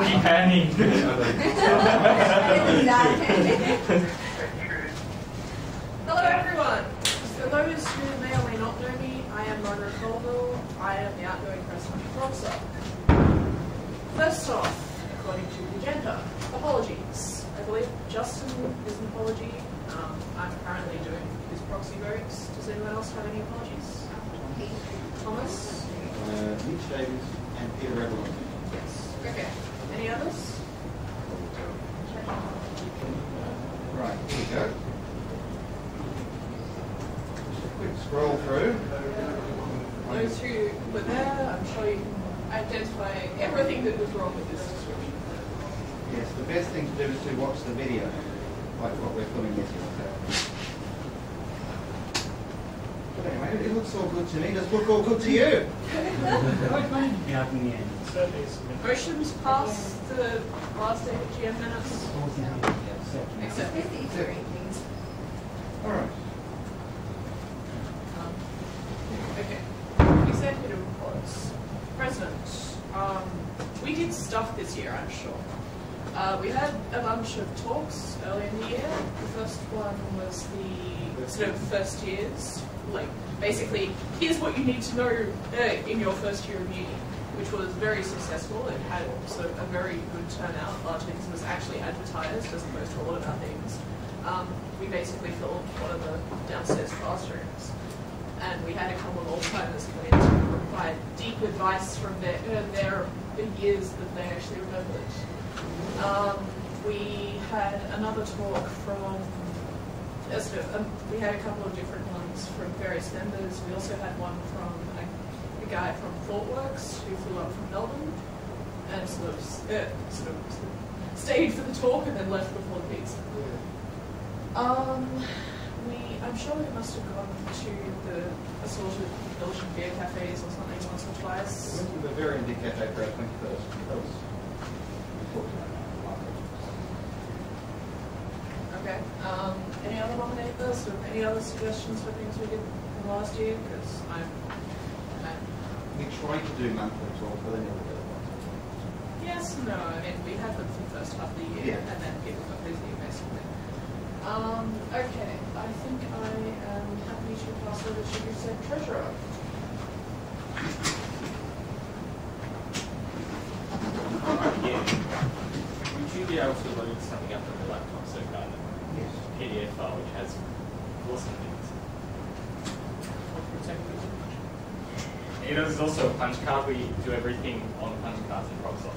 Lucky panning. Hello everyone. For those who may or may not know me, I am Margaret Colville. I am the outgoing president of ProgSoc. First off, according to the agenda, apologies. I believe Justin is an apology. I'm currently doing his proxy votes. Does anyone else have any apologies? Thomas? Mitch Davis and Peter Evelyn. Yes. Okay. Any others? Right, here we go. Just a quick scroll through. Those who were there, I'm sure you can identify everything that was wrong with this description. Yes, the best thing to do is to watch the video, like what we're filming this year. But anyway, it looks all good to me. Does it look all good to you? Motions past the last AGM minutes. Except All right. okay. Executive reports. President. We did stuff this year, I'm sure. We had a bunch of talks early in the year. The first one was the sort of first years, like basically, here's what you need to know in your first year of uni, which was very successful. It had sort of a very good turnout, largely because it was actually advertised as opposed to a lot of other things. We basically filled one of the downstairs classrooms, and we had a couple of old-timers come in to provide deep advice from their years that they actually remembered. We had another talk from, we had a couple of different ones from various vendors. We also had one from a guy from ThoughtWorks who flew up from Melbourne and sort of stayed for the talk and then left before the pizza. I'm sure we must have gone to the assorted Belgian beer cafes or something once or twice. We went to the Bavarian Beer Cafe for our 21st. Okay. Any other nominators or any other suggestions for things we did from last year? Because We tried to do monthly talk, but they never did it. yes, no. I mean, we had them for the first half of the year, and then people got busy, basically. Okay. I think I am happy to pass over to you, said treasurer. Yeah. Would you be able to load something up on the laptop so kind of Yes. PDF file which has awesome things? There's also a punch card. We do everything on punch cards in ProgSoc.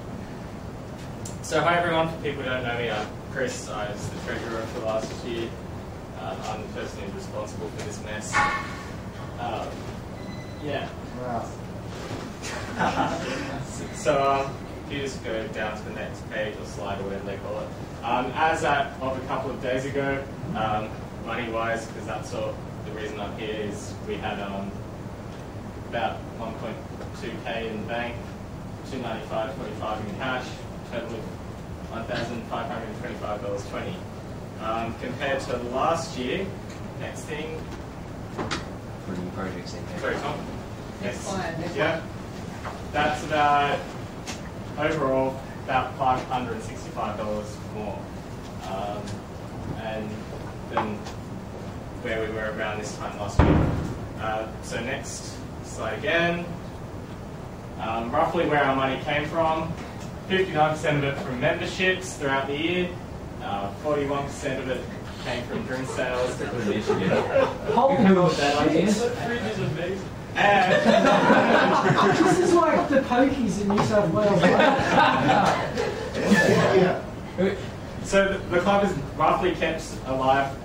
So hi everyone, for people who don't know me, I'm Chris. I was the treasurer for last year. I'm the person who's responsible for this mess. Yeah. Wow. So if you just go down to the next page or slide or whatever they call it. As of a couple of days ago, money-wise, because that's the reason I'm here, is we had about 1.2k in the bank, 295.25 in cash, total of $1,525.20. Compared to last year, next thing. For new projects in Sorry, Tom. Next slide. Yeah. That's about, overall, about $565 more. And than where we were around this time last year. So next slide again. Roughly where our money came from. 59% of it from memberships throughout the year. 41% of it came from drink sales. Whole with that idea. This is like the pokies in New South Wales. So the club is roughly kept alive,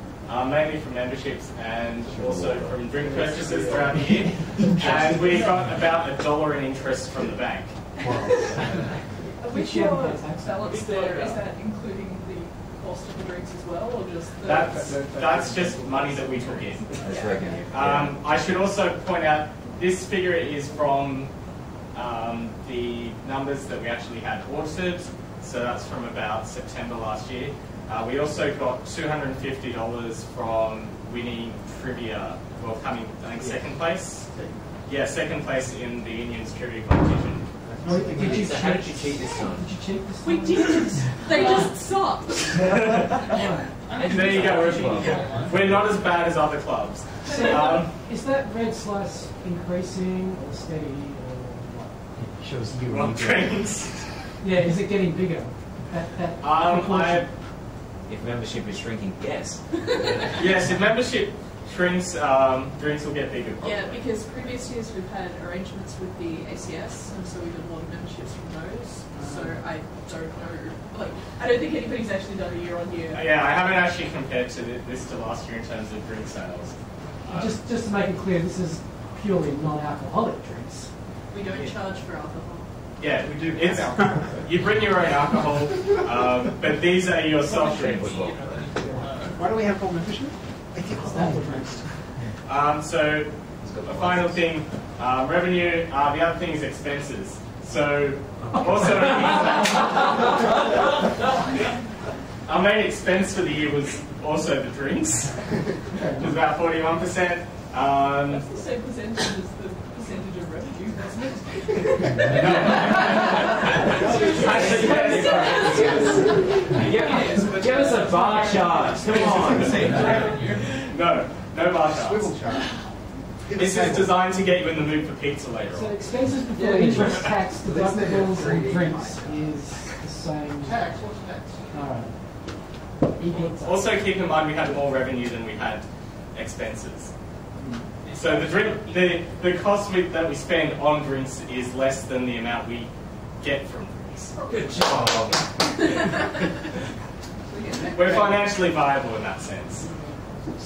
mainly from memberships and also from drink purchases throughout the year. And we got about $1 in interest from the bank. Which your balance there, is that including the cost of the drinks as well, or just the... That's just money that we took in. That's revenue. I should also point out, this figure is from the numbers that we actually had audited, so that's from about September last year. We also got $250 from winning trivia, well, coming, I think, second place. Yeah, second place in the union's trivia competition. Or did you So how did you cheat this time? Did you cheat this We time? didn't. They just sucked. There you go. We're not as bad as other clubs. So, is that red slice increasing or steady or what? It shows you. Wrong trains. Yeah, is it getting bigger? That proportion? If membership is shrinking, yes. Yes, if membership shrinks, drinks will get bigger. Probably. Yeah, because previous years we've had arrangements with the ACS, and so we did a lot of memberships from those. So I don't know. Like, I don't think anybody's actually done a year on year. Yeah, I haven't actually compared this to last year in terms of drink sales. Just to make it clear, this is purely non-alcoholic drinks. We don't charge for alcohol. Yeah, we do. You bring your own alcohol, but these are your soft drinks. Why do we have full membership? So the final thing, revenue. The other thing is expenses. So also, our main expense for the year was also the drinks, which was about 41%. That's the same percentage as the percentage of revenue, isn't it? Actually, yes. Give us a bar chart. Come on. No bar charts. Swivel chart. This is designed to get you in the mood for pizza later So on. expenses before interest, tax, deductibles, and drinks is the same. Tax, what's next? Alright. E-pizza. Also keep in mind we had more revenue than we had expenses. So the cost that we spend on drinks is less than the amount we get from drinks. Good job. We're financially viable in that sense.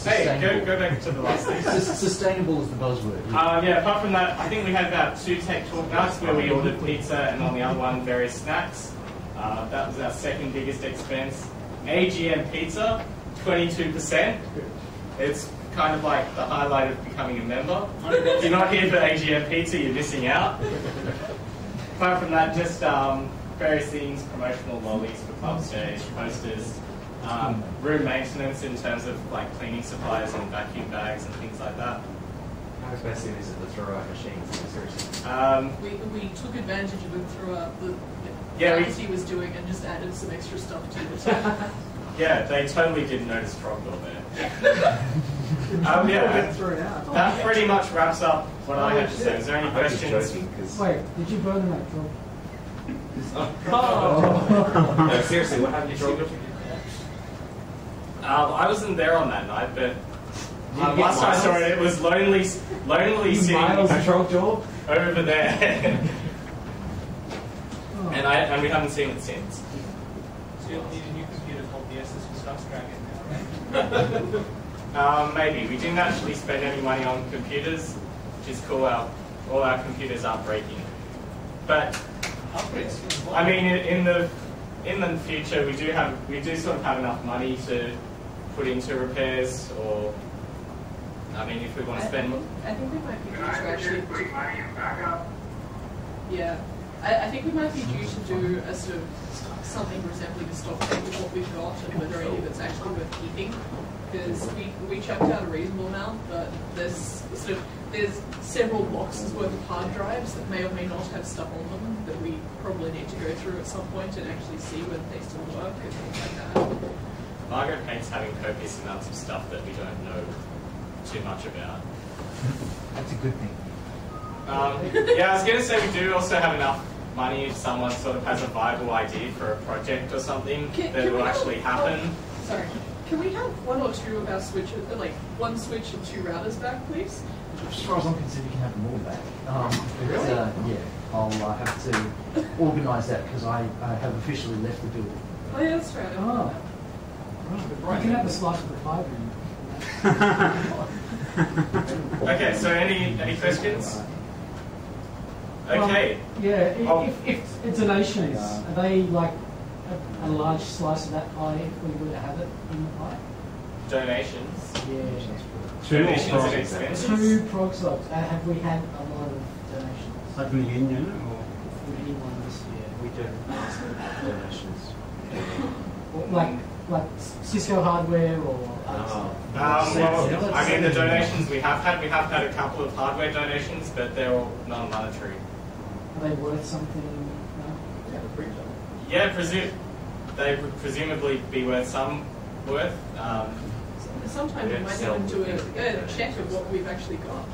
Hey, go back to the last thing. Sustainable is the buzzword. Yeah, apart from that, I think we had about 2 tech talk nights where we ordered pizza and on the other one various snacks. That was our second biggest expense. AGM pizza, 22%. It's kind of like the highlight of becoming a member. If you're not here for AGM pizza, you're missing out. Apart from that, just various things, promotional lollies for club stage, posters, room maintenance in terms of like cleaning supplies and vacuum bags and things like that. How expensive is it to throw out machines? Seriously. We took advantage of it throughout the he was doing and just added some extra stuff to it. Yeah, they totally didn't notice Frogdor there. Yeah, that pretty much wraps up what I had to say. Is there any questions? Wait, did you burn that drop? No, seriously, what happened to Troll? I wasn't there on that night, but last I saw it, it was lonely sitting over there. And we haven't seen it since. So you'll need a new computer called the SS Stuff's Dragon now, right? Maybe. We didn't actually spend any money on computers, which is cool. All our computers are breaking. But I mean, in the future, we do sort of have enough money to put into repairs, or I mean, if we want to spend. I think we might be due to actually. Yeah, I think we might be due to do a sort of something resembling a stock take with what we've got and whether any of it's actually worth keeping. Because we chucked out a reasonable amount, but there's several boxes worth of hard drives that may or may not have stuff on them that we probably need to go through at some point and actually see whether they still work and things like that. Margaret hates having copious amounts of stuff that we don't know too much about. That's a good thing. Yeah, I was going to say we do also have enough money if someone sort of has a viable idea for a project or something that will actually happen. Sorry. Can we have one or two of our switches, like one switch and 2 routers back, please? As far as I'm concerned, you can have them all back. Yeah, I'll have to organise that because I have officially left the building. Oh yeah, that's right. Oh. You can have a slice of the pie then. Okay, so any questions? Okay. If donations, are they like a large slice of that pie if we were to have it in the pie? Donations. Yeah. Donations and expenses. 2 ProgSocs. Have we had a lot of donations? Like in the union, or Would anyone this year? We do donations. Like Cisco hardware or other stuff? Well, I mean, the donations we have had a couple of hardware donations, but they're all non-monetary. Are they worth something? No? Yeah, they would presumably be worth some worth. Sometimes we might even do a check of what we've actually got.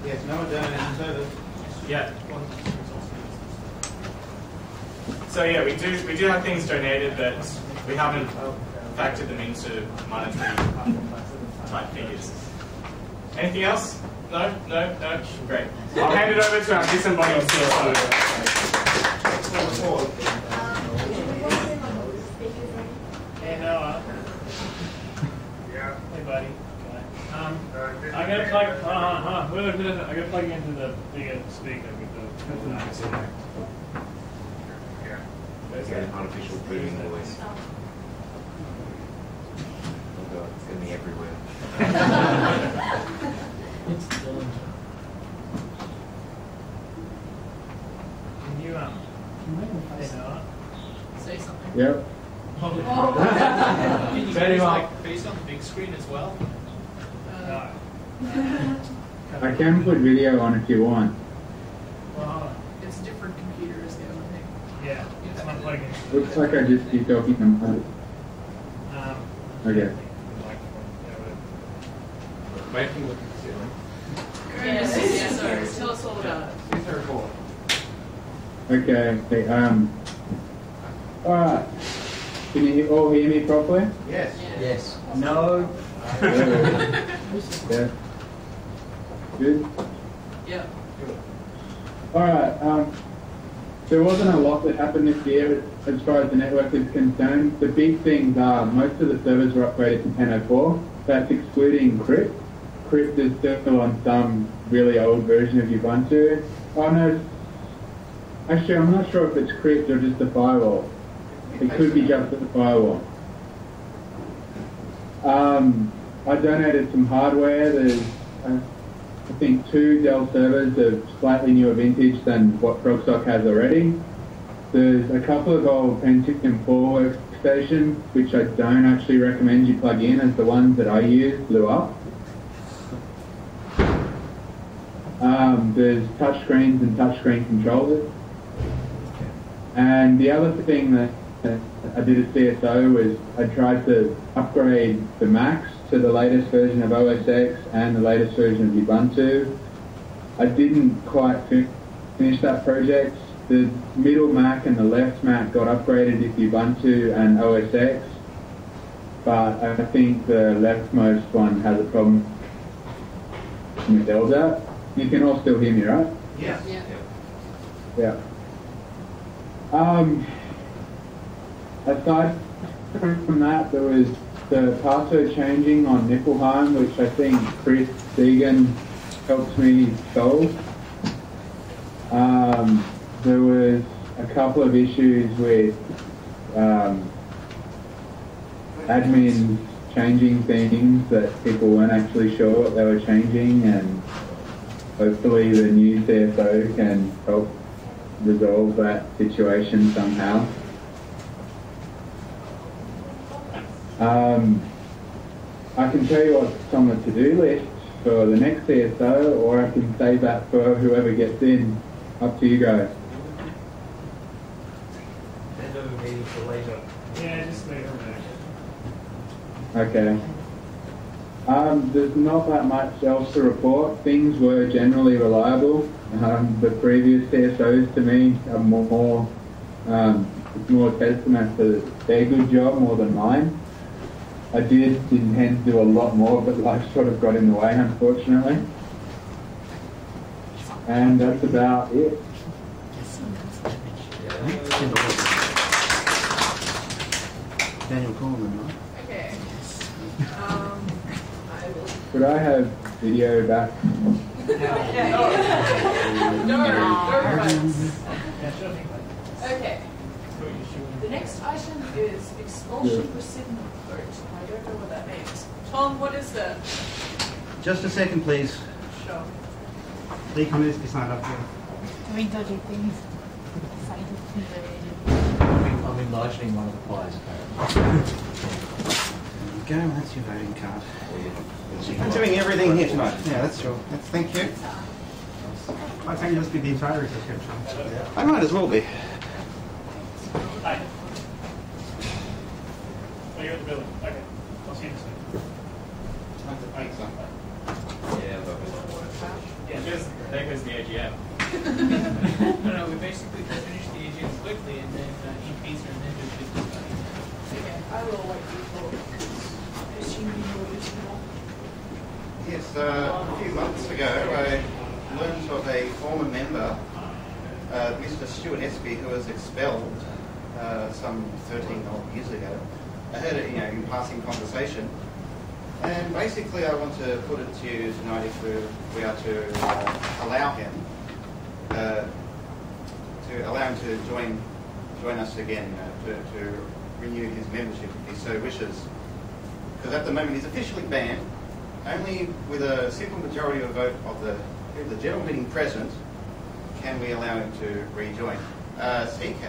Yes, no one donated service. Yeah. So yeah, we do have things donated, but we haven't factored them into monetary type figures. Anything else? No? Great. I'll hand it over to our disembodied CSO. Hey Noah. Yeah. Hey buddy. I'm gonna plug. I gotta plug you into the bigger speaker with the. Yeah. It's got an artificial booming voice. Oh god, it's gonna be everywhere. It's Dylan. Can you Can you make them Hey face Noah. Say something. Yep. Can you Very guys, well. face on the big screen as well? No. I can put video on if you want. Well, It's a different computer is the other thing. yeah, it's not plugging. Looks like I just keep talking about it. Okay. Making look at the ceiling. Yes, so tell us all about it. Here's the report. Okay. Alright. Can you all hear me properly? Yes. Yes. No. Yeah. Good. Yeah. Alright. There wasn't a lot that happened this year as far as the network is concerned. The big things are most of the servers were upgraded to 10.04. That's excluding Crypt. Crypt is still on some really old version of Ubuntu. Oh no. Actually, I'm not sure if it's Crypt or just the firewall. It could be just the firewall. I donated some hardware. There's, I think, 2 Dell servers of slightly newer vintage than what ProgSoc has already. There's a couple of old Pentium 4 workstations, which I don't actually recommend you plug in, as the ones that I used blew up. There's touchscreens and touchscreen controllers. And the other thing that I did at CSO was I tried to upgrade the Macs to the latest version of OS X and the latest version of Ubuntu. I didn't quite finish that project. The middle Mac and the left Mac got upgraded with Ubuntu and OS X, but I think the leftmost one has a problem with LDAP. You can all still hear me, right? Yes. Yeah. Yeah. Aside from that, there was the password changing on Niflheim, which I think Chris Deegan helped me solve. There was a couple of issues with admins changing things that people weren't actually sure what they were changing, and hopefully the new CSO can help resolve that situation somehow. I can tell you what's on the to-do list for the next CSO, or I can save that for whoever gets in. Up to you guys. End of a meeting for later. Yeah, just leave it there. Okay. There's not that much else to report. Things were generally reliable. The previous CSOs to me are more testament to their good job more than mine. I did intend to do a lot more, but life sort of got in the way, unfortunately. And that's about it. Daniel Coleman, right? Okay. I will. Could I have video back? No rights. Yeah, sure thing. Okay. The next item is expulsion precedent vote. I don't know what that means. Tom, what is that? Just a second, please. Sure. Lee Cummins is signed up here. Doing dodgy things. I'm enlightening one of the players, apparently. go. That's your voting card. I'm doing everything here tonight. Yeah, that's sure. Thank you. I think you must be the entire executive. I might as well be. Hi. Oh, you're at the building. Okay. I'll see you in a second. Thanks, son. Yeah, there goes the AGM. No, we basically finished the AGM quickly and then increase our net of 50. Okay, I will wait for you assuming you're listening. Yes, a few months ago, I learned of a former member, Mr. Stuart Espy, who was expelled some 13 odd years ago. I heard it, in passing conversation. And basically, I want to put it to you tonight if we are to allow him to join us again, to renew his membership if he so wishes. Because at the moment he's officially banned. Only with a simple majority of vote of the general meeting present can we allow him to rejoin. CK,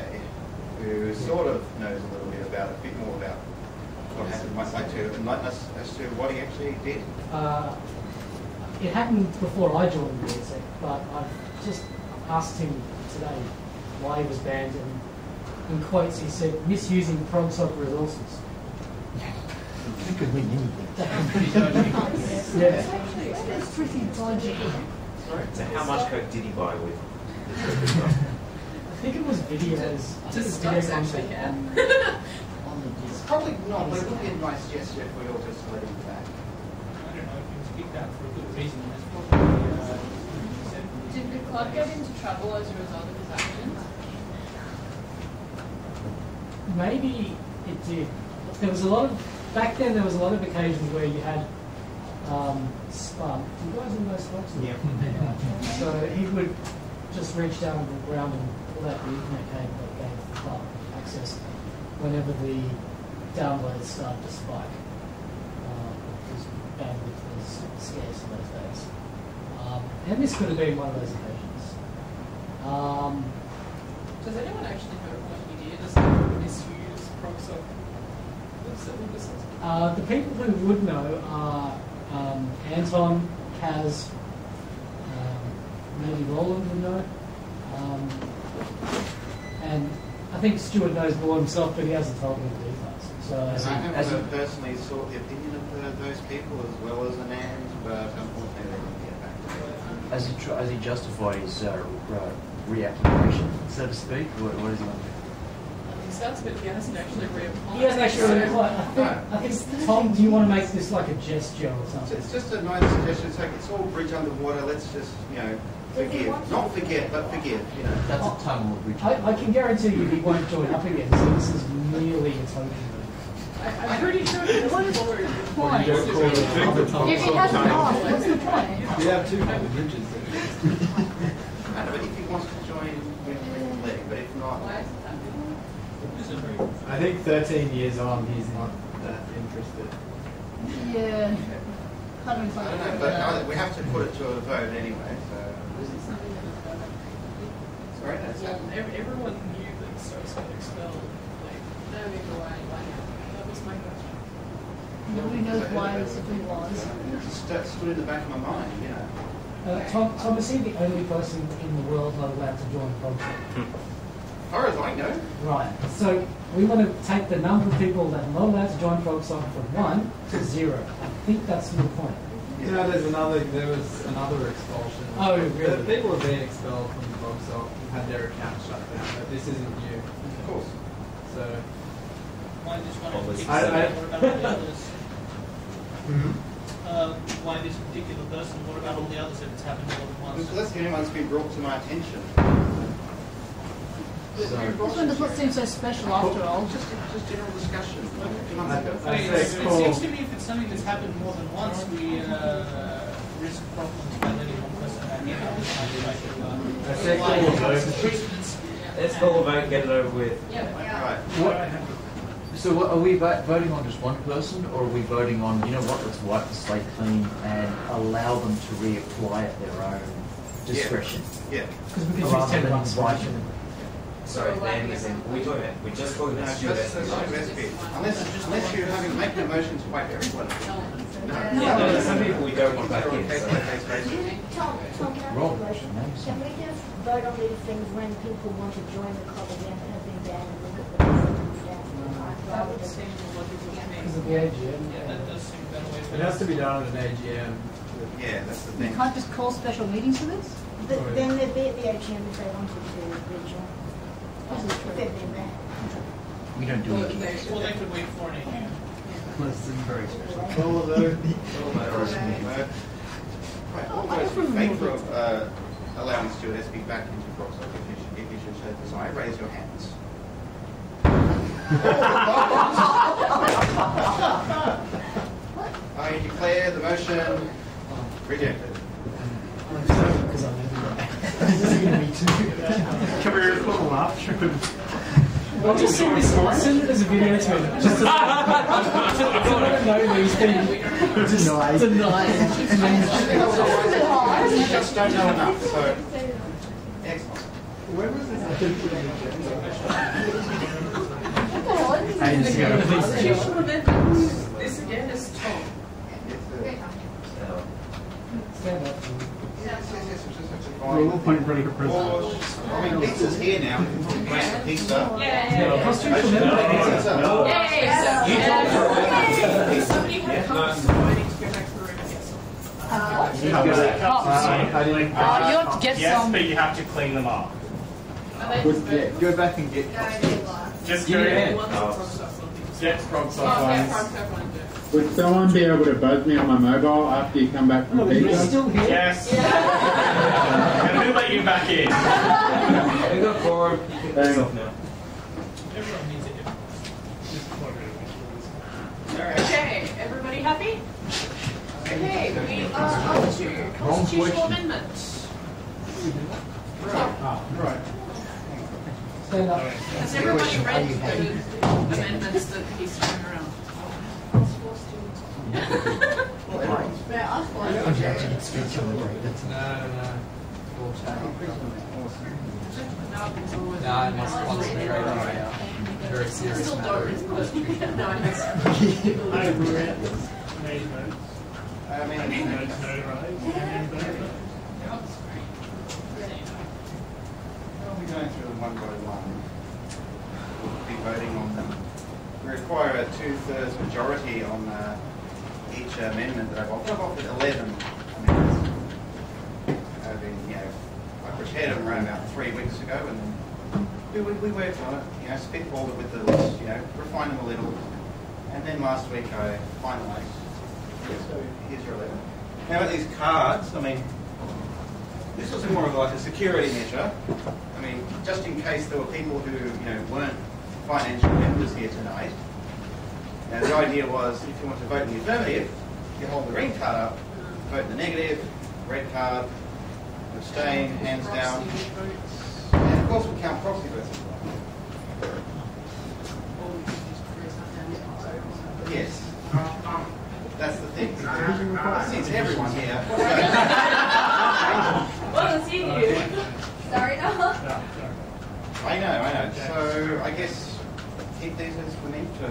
who sort of knows a little bit about it, a bit more about what happened, might like to enlighten us as to what he actually did. It happened before I joined the UTS, but I've just asked him today why he was banned, and in quotes he said, misusing ProgSoc resources. You could win anything. Yeah. It's pretty dodgy. So how much coke did he buy with? I think it was videos. Just stocks actually, yeah. On the disc. Probably not, but it would be a nice gesture if we all just let him back. I don't know if you can speak that for a good reason. That's probably Did the club get into trouble as a result of his actions? Maybe it did. There was a lot of, back then there was a lot of occasions where you had spam. Do you guys know spams? Yeah. So he would just reach down to the ground and pull out the Ethernet cable that gave the club access whenever the downloads started to spike. Because bandwidth was scarce in those days. And this could have been one of those occasions. Does anyone actually know what he did as misuse ProgSoc? The people who would know are Anton, Kaz, maybe Roland would know. And I think Stuart knows more himself, but he hasn't told me the details. So I haven't personally sought the opinion of those people as well as Anand, but unfortunately they didn't get back to me. As he justified his reapplication, so to speak, what does he want to do? He sounds a bit, he hasn't actually reapplied. he hasn't actually replied. I think Tom, do you want to make this like a gesture or something? It's just a nice suggestion. It's all bridge underwater. Let's just, forgive. Not forget, but forgive, That's a tongue of bridge. I can guarantee you he won't join up again, so this is merely a token. I'm pretty sure he doesn't forward. Point. If he hasn't asked, what's the point? You have two bridges. But if he wants to join, we can let him. But if not, I think 13 years on, he's not that interested. Yeah. I don't know. But we have to put it to a vote anyway. So. Sorry, that's happened. Everyone knew that Stokes got expelled. No, either way. That was my question. Nobody knows why this if he was. That stood in the back of my mind, Tom, is he the only person in the world not allowed to join ProgSoc? As far as I know. Right. So we want to take the number of people that are not allowed to join ProgSoc from 1 to 0. I think that's your point. There was another expulsion. Oh, really? People have been expelled from ProgSoc, had their accounts shut down, but this isn't new. Of course. So. why this one in I- particular? What about all the others? Mm-hmm. Why this particular person? What about all the others if it's happened more than once? Because that's the only one that's been brought to my attention. This one does not seem so special after all. Just general discussion. It seems to me if it's something that's happened more than once, we risk problems by letting one person back in. Let's call a vote, get it over with. Right. So are we voting on just one person, or are we voting on, let's wipe the slate clean and allow them to reapply at their own discretion? Yeah. Because we could use Rather 10 than bucks. invite them. Sorry, Ben is in. We're just talking about students. Unless you're making a motion to wipe everybody. Yeah, some people we don't want back in. Tom, can I ask a question? Can we just vote on these things when people want to join the club again that have been banned and look at the That would seem logical to me. Because of the AGM. Yeah, that does seem better way It has to be done at an AGM. Yeah, that's the You thing. can't just call special meetings for this? But then they'd be at the AGM if they wanted to rejoin. If they've been banned. We don't do it. Well, they could wait for an AGM. This is very special. Right, all those in favour of allowing Stuart SB back into ProgSoc, if you should show desire, raise your hands. I declare the motion rejected. Because I'm me too. Can we record a laugh track? Well, just send it as a video to him. Just to let him know that he's been denied. You just don't know enough, so excellent. Where was this? Constitutional amendments. This again is Tom. Stand up. We'll point for the president. I mean, pizza's here now. Pizza. Yeah. Constitutional amendment. Somebody had a cup, so I need to go back to the room and get some. You have to get Yes, some. but you have to clean them up. Go back and get Just go Yeah. UTS ProgSoc ones. Would someone be able to buzz me on my mobile after you come back from pizza? Still here? Yes. And who let you back in? We got four. Thanks. now. Everyone needs it. Okay, everybody happy? Okay, we are on to constitutional amendments. Right. Stand up. Has everybody read the amendments that he's throwing around? May I ask one? No. No, I must concentrate on a very serious Still matter. dark, but no, I guess. I agree. Made notes. Notarized. Notes notarized. I'll be going through them one by one. We'll be voting on them. We require a 2/3 majority on each amendment that I've offered. I've offered 11 amendments. I prepared them around about 3 weeks ago, and then we worked on it, spitballed it with the list, refined them a little, and then last week I finalised. So here's your 11. Now these cards, this was more of like a security measure. Just in case there were people who weren't financial members here tonight. Now the idea was, if you want to vote in the affirmative, you hold the green card up, vote in the negative, red card, abstain, hands down, and of course we'll count proxy votes as well. Yes. That's the thing. It's everyone here. Well, it's you. Sorry, no. I know. So I guess keep these as we need to. You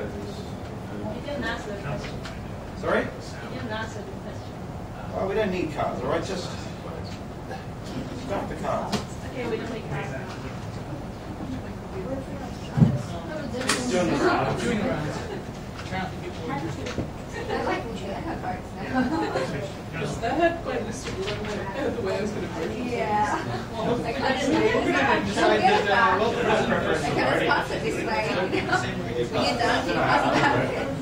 didn't answer the question. Sorry? You didn't answer the question. Oh, we don't need cards, all right? Just stuff the cards. Okay, we don't need cards. Doing the round. Doing around. Counting people interested. I like when you have cards now. That had quite a list of the way I was going to vote. Yeah. I decided that, well, the preference I kind of pass it this way. When you're done, you pass it back.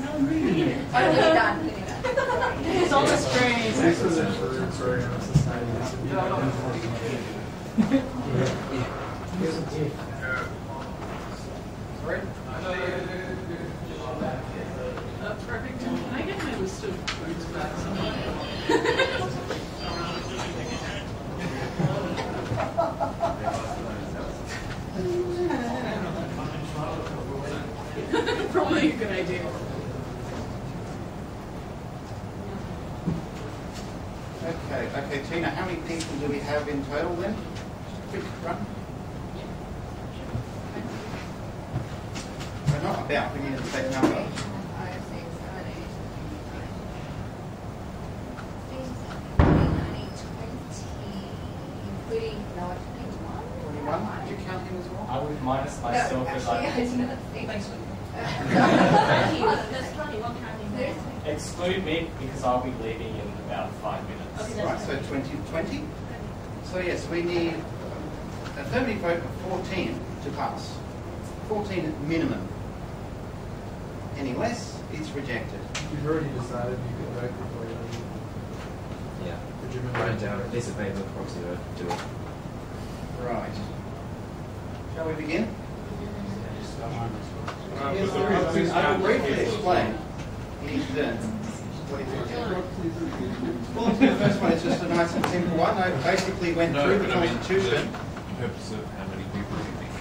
Oh, when you're done. It's on the screen. This was a Programmers Society. Sorry? Perfect. Can I get my list of votes back? Probably a good idea. Okay, Tina, how many people do we have in total then? Just a quick run. about? We need an exact number. 21. Did you count him as well? I would minus myself as I. Thanks. There's 21 counting there. Exclude me because I'll be leaving in about 5 minutes. Okay, Right, so 20. So yes, we need an affirmative vote of 14 to pass. 14 at minimum. Any less, it's rejected. You've already decided you could vote before you leave. Yeah. Would you remember? Write it down. A piece of paper, proxy vote, do it. Right. Shall we begin? Yes, I will briefly explain each turn. What is it? Well, the first one is just a nice and simple one. I basically went through the Constitution. The purpose of how many people do you think?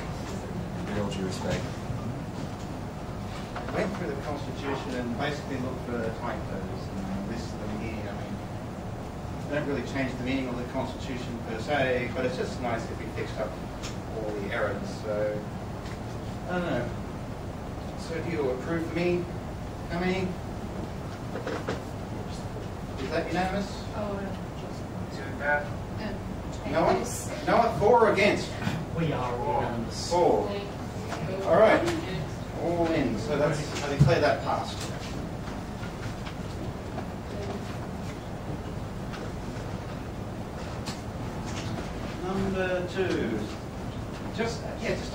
With all due respect. Went through the Constitution and basically looked for typos and listed them here. I mean, they don't really change the meaning of the Constitution per se, but it's just nice if we fixed up all the errors. So, I don't know. So do you approve for me? How many? Is that unanimous? Noah? Noah, for or against? We are unanimous. 4. All right. All in. So that's, I declare that passed. Number 2. Just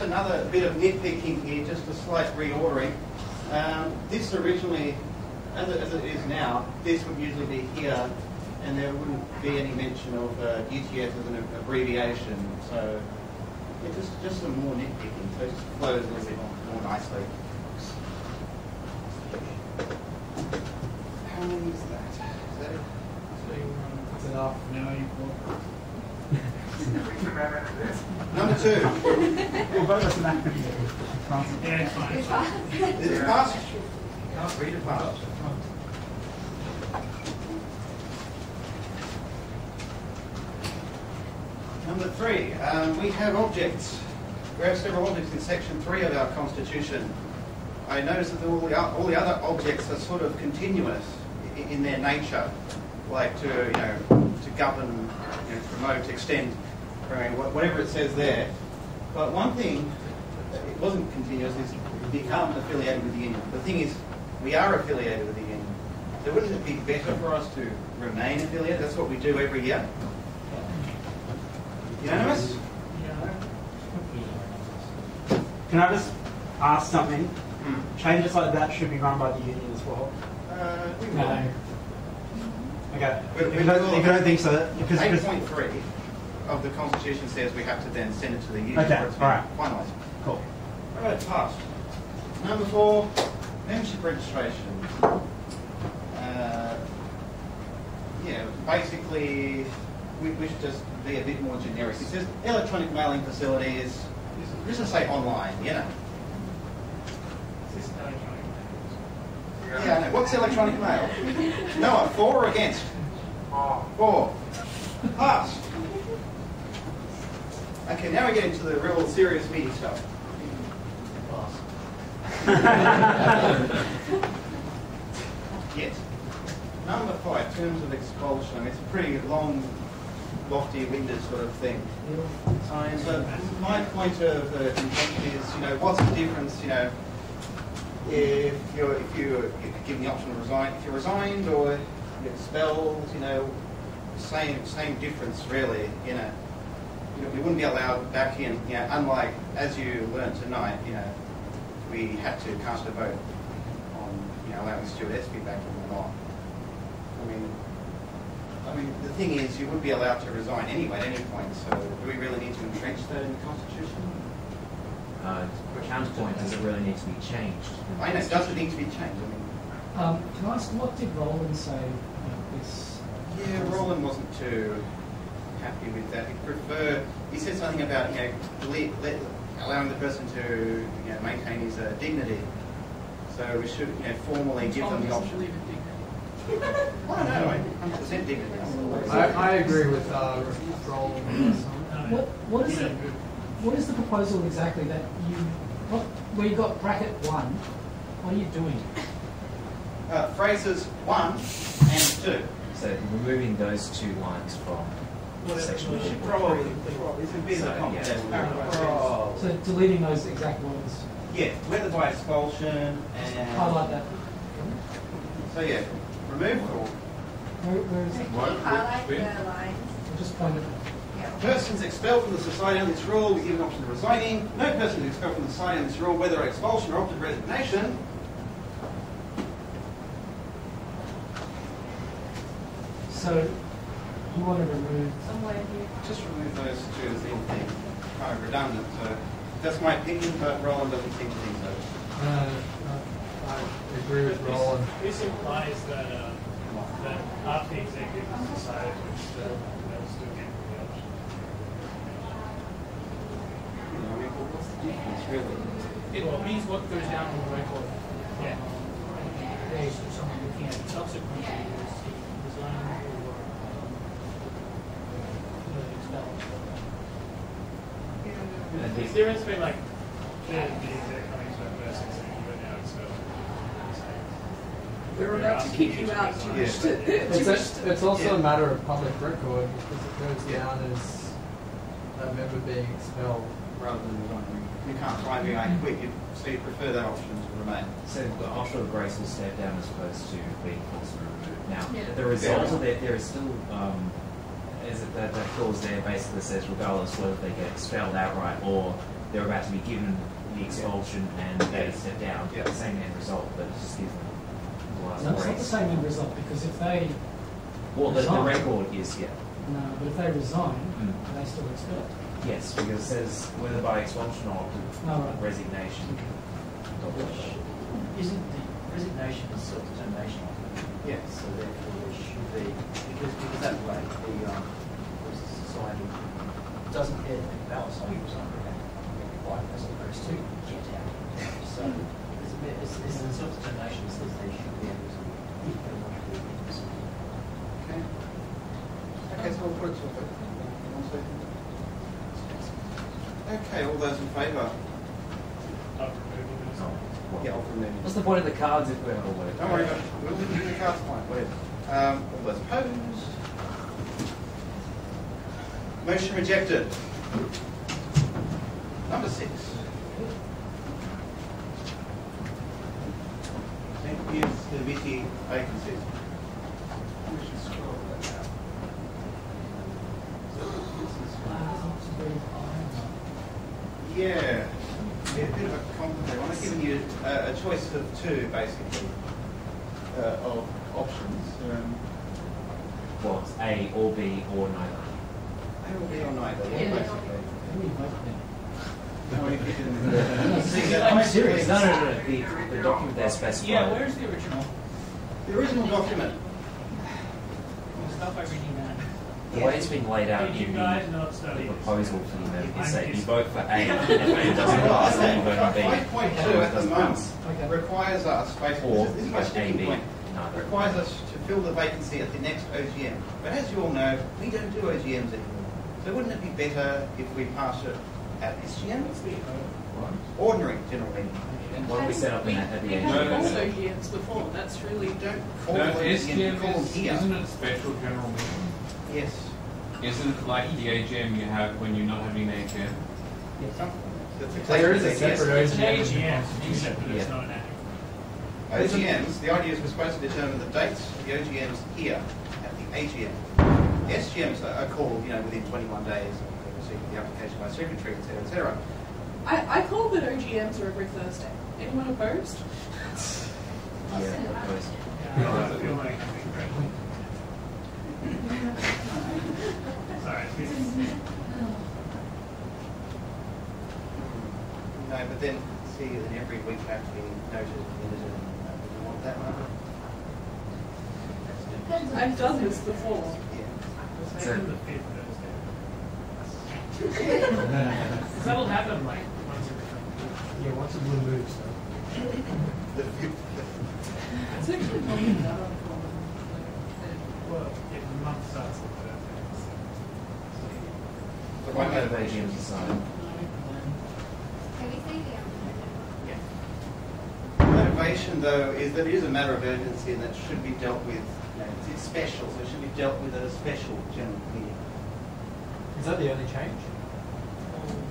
another bit of nitpicking here, just a slight reordering. This originally, as it is now, this would usually be here, and there wouldn't be any mention of UTS as an abbreviation. So yeah, just some more nitpicking, so it just flows a little bit more nicely. How many is that? Is that it? It's enough. No, you've Number 2. We'll vote as an acronym. Yeah, it's fine. Is it passed? Can't read it passed. Number 3, we have objects. We have several objects in section 3 of our Constitution. I noticed that all the other objects are sort of continuous in their nature, like to govern, promote, extend, whatever it says there. But one thing, it wasn't continuous, is become affiliated with the union. The thing is, we are affiliated with the union. So wouldn't it be better for us to remain affiliated? That's what we do every year. Unanimous? Can I just ask something? Changes like that should be run by the union as well. No. Okay. If you don't think so, because 8.3 of the Constitution says we have to then send it to the union okay, for it to be alright. finalised. Cool. All right, passed. Number 4, membership registration. Yeah, basically, we should just be a bit more generic. It says electronic mailing facilities. Just to say online, Yeah, I know. What's electronic mail? Noah, 4 or against? 4. Passed. Okay, now we get into the real serious meaty stuff. Yes. Number 5, terms of expulsion. I mean, it's a pretty long, lofty, winded sort of thing. So my point of contention is, what's the difference, if you're given the option to resign, if you're resigned or you're expelled, same difference really, you wouldn't be allowed back in, unlike as you learned tonight, we had to cast a vote on, allowing Stuart Espy back in or not. I mean, the thing is, you would be allowed to resign anyway at any point, so do we really need to entrench that in the Constitution? Counterpoint, does it really need to be changed? I know, does it need to be changed? Can I ask, what did Roland say about this? Yeah, Roland wasn't too happy with that. He said something about, allowing the person to, maintain his dignity. So we should, formally give them the option. I don't know, 100% dignity. I agree with Roland. What is the proposal exactly that where you've got bracket 1, What are you doing? Phrases 1 and 2. So removing those two lines from section 1. Probably. It's a bit of a complicated paragraph. So deleting those exact words. Yeah, whether by expulsion and... Highlight that. So yeah, remove or... Where is it? Highlight the lines. Just point it. Persons expelled from the society on this rule, we give an option of resigning. No person is expelled from the society on this rule, whether expulsion or opted resignation. So you want to remove Somewhere here. Just remove those two as anything kind of redundant. So that's my opinion, but Roland doesn't seem to think so. I agree with Roland. This implies that that after the executive has decided to expel, they'll still get the option. I mean, what's the difference, really? It means what goes down on the record. Yeah. Days of someone looking at subsequently is resigning or expelled. Is there has been like the exec coming to a first executive but now expelled? We're about to kick you out. It's also a matter of public record because it goes down as a member being expelled rather than resigning. You can't find me like quick, so you prefer that option to remain. So the option of grace will step down as opposed to being forced to remove. Now, Yeah. the result of that, there is still, is it that clause there basically says regardless whether they get expelled outright or they're about to be given the expulsion and they step down, the same end result, but it just gives them the last No, it's not the grace. same end result because if they Well, the resign, record is, no, but if they resign, Mm. they still expelled. Yes, because it says whether by expulsion or resignation. Isn't the resignation a self-determination? Yes. So therefore there should be, because that way the society doesn't care to think about something was quite as opposed to get out. So it's a self-determination that says they should be able to, if they want to do this. Okay. Okay, so we'll put it to a vote. Okay, all those in favour? Yeah, I'll remove it. What's the point of the cards if we're not all voting? Don't worry about it. We'll do the cards fine, whatever. All those opposed? Motion rejected. Number 6. Thank you, committee vacancies. We should scroll that down. Yeah, a bit of a complicated one. I've given you a choice of 2, basically, of options. Well, it's A or B or neither. A or B or neither, yeah, basically. No, if you didn't. I'm serious. No. The document there specifies. Yeah, where's the original? The original document. We'll start by reading that. The way it's been laid out Did you in guys not study the this? proposal for the amendment is that you vote for A, and if it doesn't pass, then you vote for B. 5.2 at the moment requires us, basically, Or this is my sticking AB. point, Neither. requires us to fill the vacancy at the next OGM. But as you all know, we don't do OGMs anymore. So wouldn't it be better if we pass it at SGM? Ordinary general meeting. Why don't we set up at the We AGM? have also GMs before. That's really Don't call No, them SGM call them is, here. isn't it a special general meeting? Yes. Isn't it like the AGM you have when you're not having an AGM? There is a separate It's an OGM. AGM, except that it's not an act. OGMs, the idea is we're supposed to determine the dates of the OGMs here at the AGM. The SGMs are called, within 21 days of receiving the application by secretary, etc., etc. I call that OGMs are every Thursday. Anyone opposed? Yeah, opposed. I feel like I'm being pressured. Sorry. No, but then, see, then every week have to be noted in the minute, and we want that one. I've done this before. So the fifth Thursday. That'll happen like once every time. Yeah, once a blue moves. The fifth. It's actually not even that uncommon. Well, if the month starts on Thursday. But Why one have motivation. AGMs decided? Can we see the No, motivation, though, is that it is a matter of urgency and that should be dealt with. It's special, so it should be dealt with at a special general meeting. Is that the only change?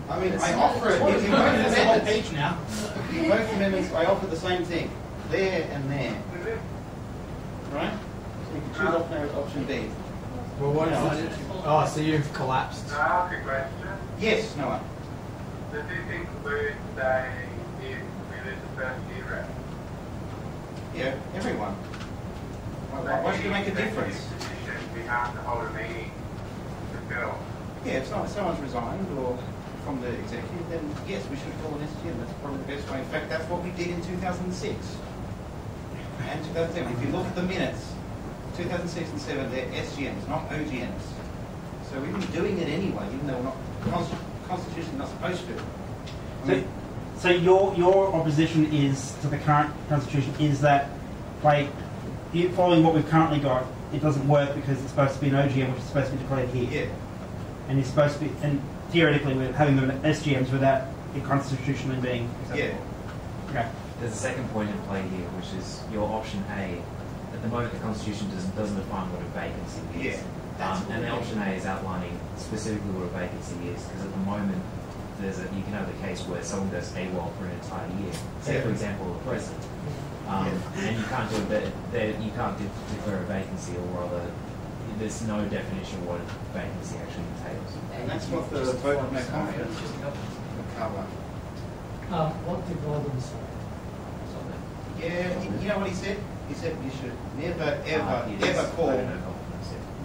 I mean, I offer it in both amendments. Page now. In both amendments, I offer the same thing, there and there. Right? So you can choose option B. Well, what is it? Oh, so you've collapsed. Can I ask a question? Yes, Noah. Does this include saying if we lose the first year rep? Yeah, everyone. Why should it make a difference? We have to hold a meeting to fill. Yeah, if someone's resigned or from the executive, then yes, we should call an SGM. That's probably the best way. In fact, that's what we did in 2006 and 2007. If you look at the minutes, 2006 and 7, they're SGMs, not OGMs. So we've been doing it anyway, even though we're not constitutionally not supposed to. So your opposition is to the current constitution is that by following what we've currently got, it doesn't work because it's supposed to be an OGM, which is supposed to be declared here. Yeah. And it's supposed to be, and theoretically, we're having them at SGMs without it constitutionally being acceptable. Yeah. Okay. There's a second point in play here, which is your option A. At the moment, the Constitution doesn't define what a vacancy is. Yeah. And the option A is outlining specifically what a vacancy is, because at the moment, you can have a case where someone goes AWOL for an entire year. Say, for example, the president. And you can't do you can't declare a vacancy, or rather, there's no definition of what a vacancy actually entails. And that's what the vote of no confidence will cover. What did Golden say? Yeah, you know what he said? He said you should never, ever call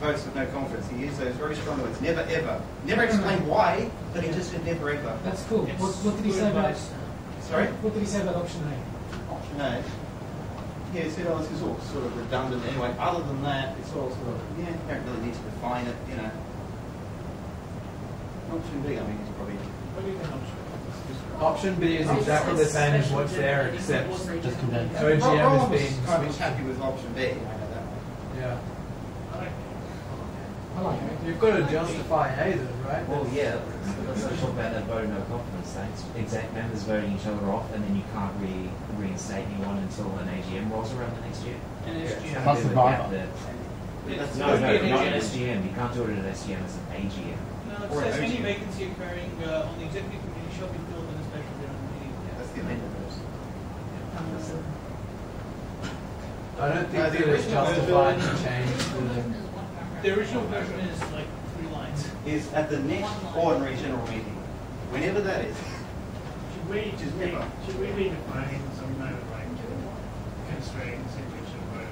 votes of no confidence. He used those very strong words. Never, ever. Never explained why, but he just said never, ever. That's cool. What did he say about? Sorry? What did he say about option A? Option A. Yeah, he said, this is all sort of redundant anyway. Other than that, it's all sort of, you don't really need to define it, Option B, I mean, it's probably... What do you think option? Option B is exactly the same as what's there, except just condensed. OGM is being kind of switched. happy with option B, I know that one. Yeah. I like it. You've got to justify A though, right? Well, yeah, let's talk about that vote of no confidence thing. Exact members voting each other off, and then you can't reinstate anyone until an AGM rolls around the next year. An SGM. Plus the No, not an SGM. You can't do it at an SGM, it's an AGM. No, it says any vacancy occurring on the executive committee shall be filled in a special general meeting. That's the amendment. I don't think that it's justified to change The original version is like 3 lines. Is at the next ordinary general meeting, whenever that is. Should we be defining some kind of constraints in which a vote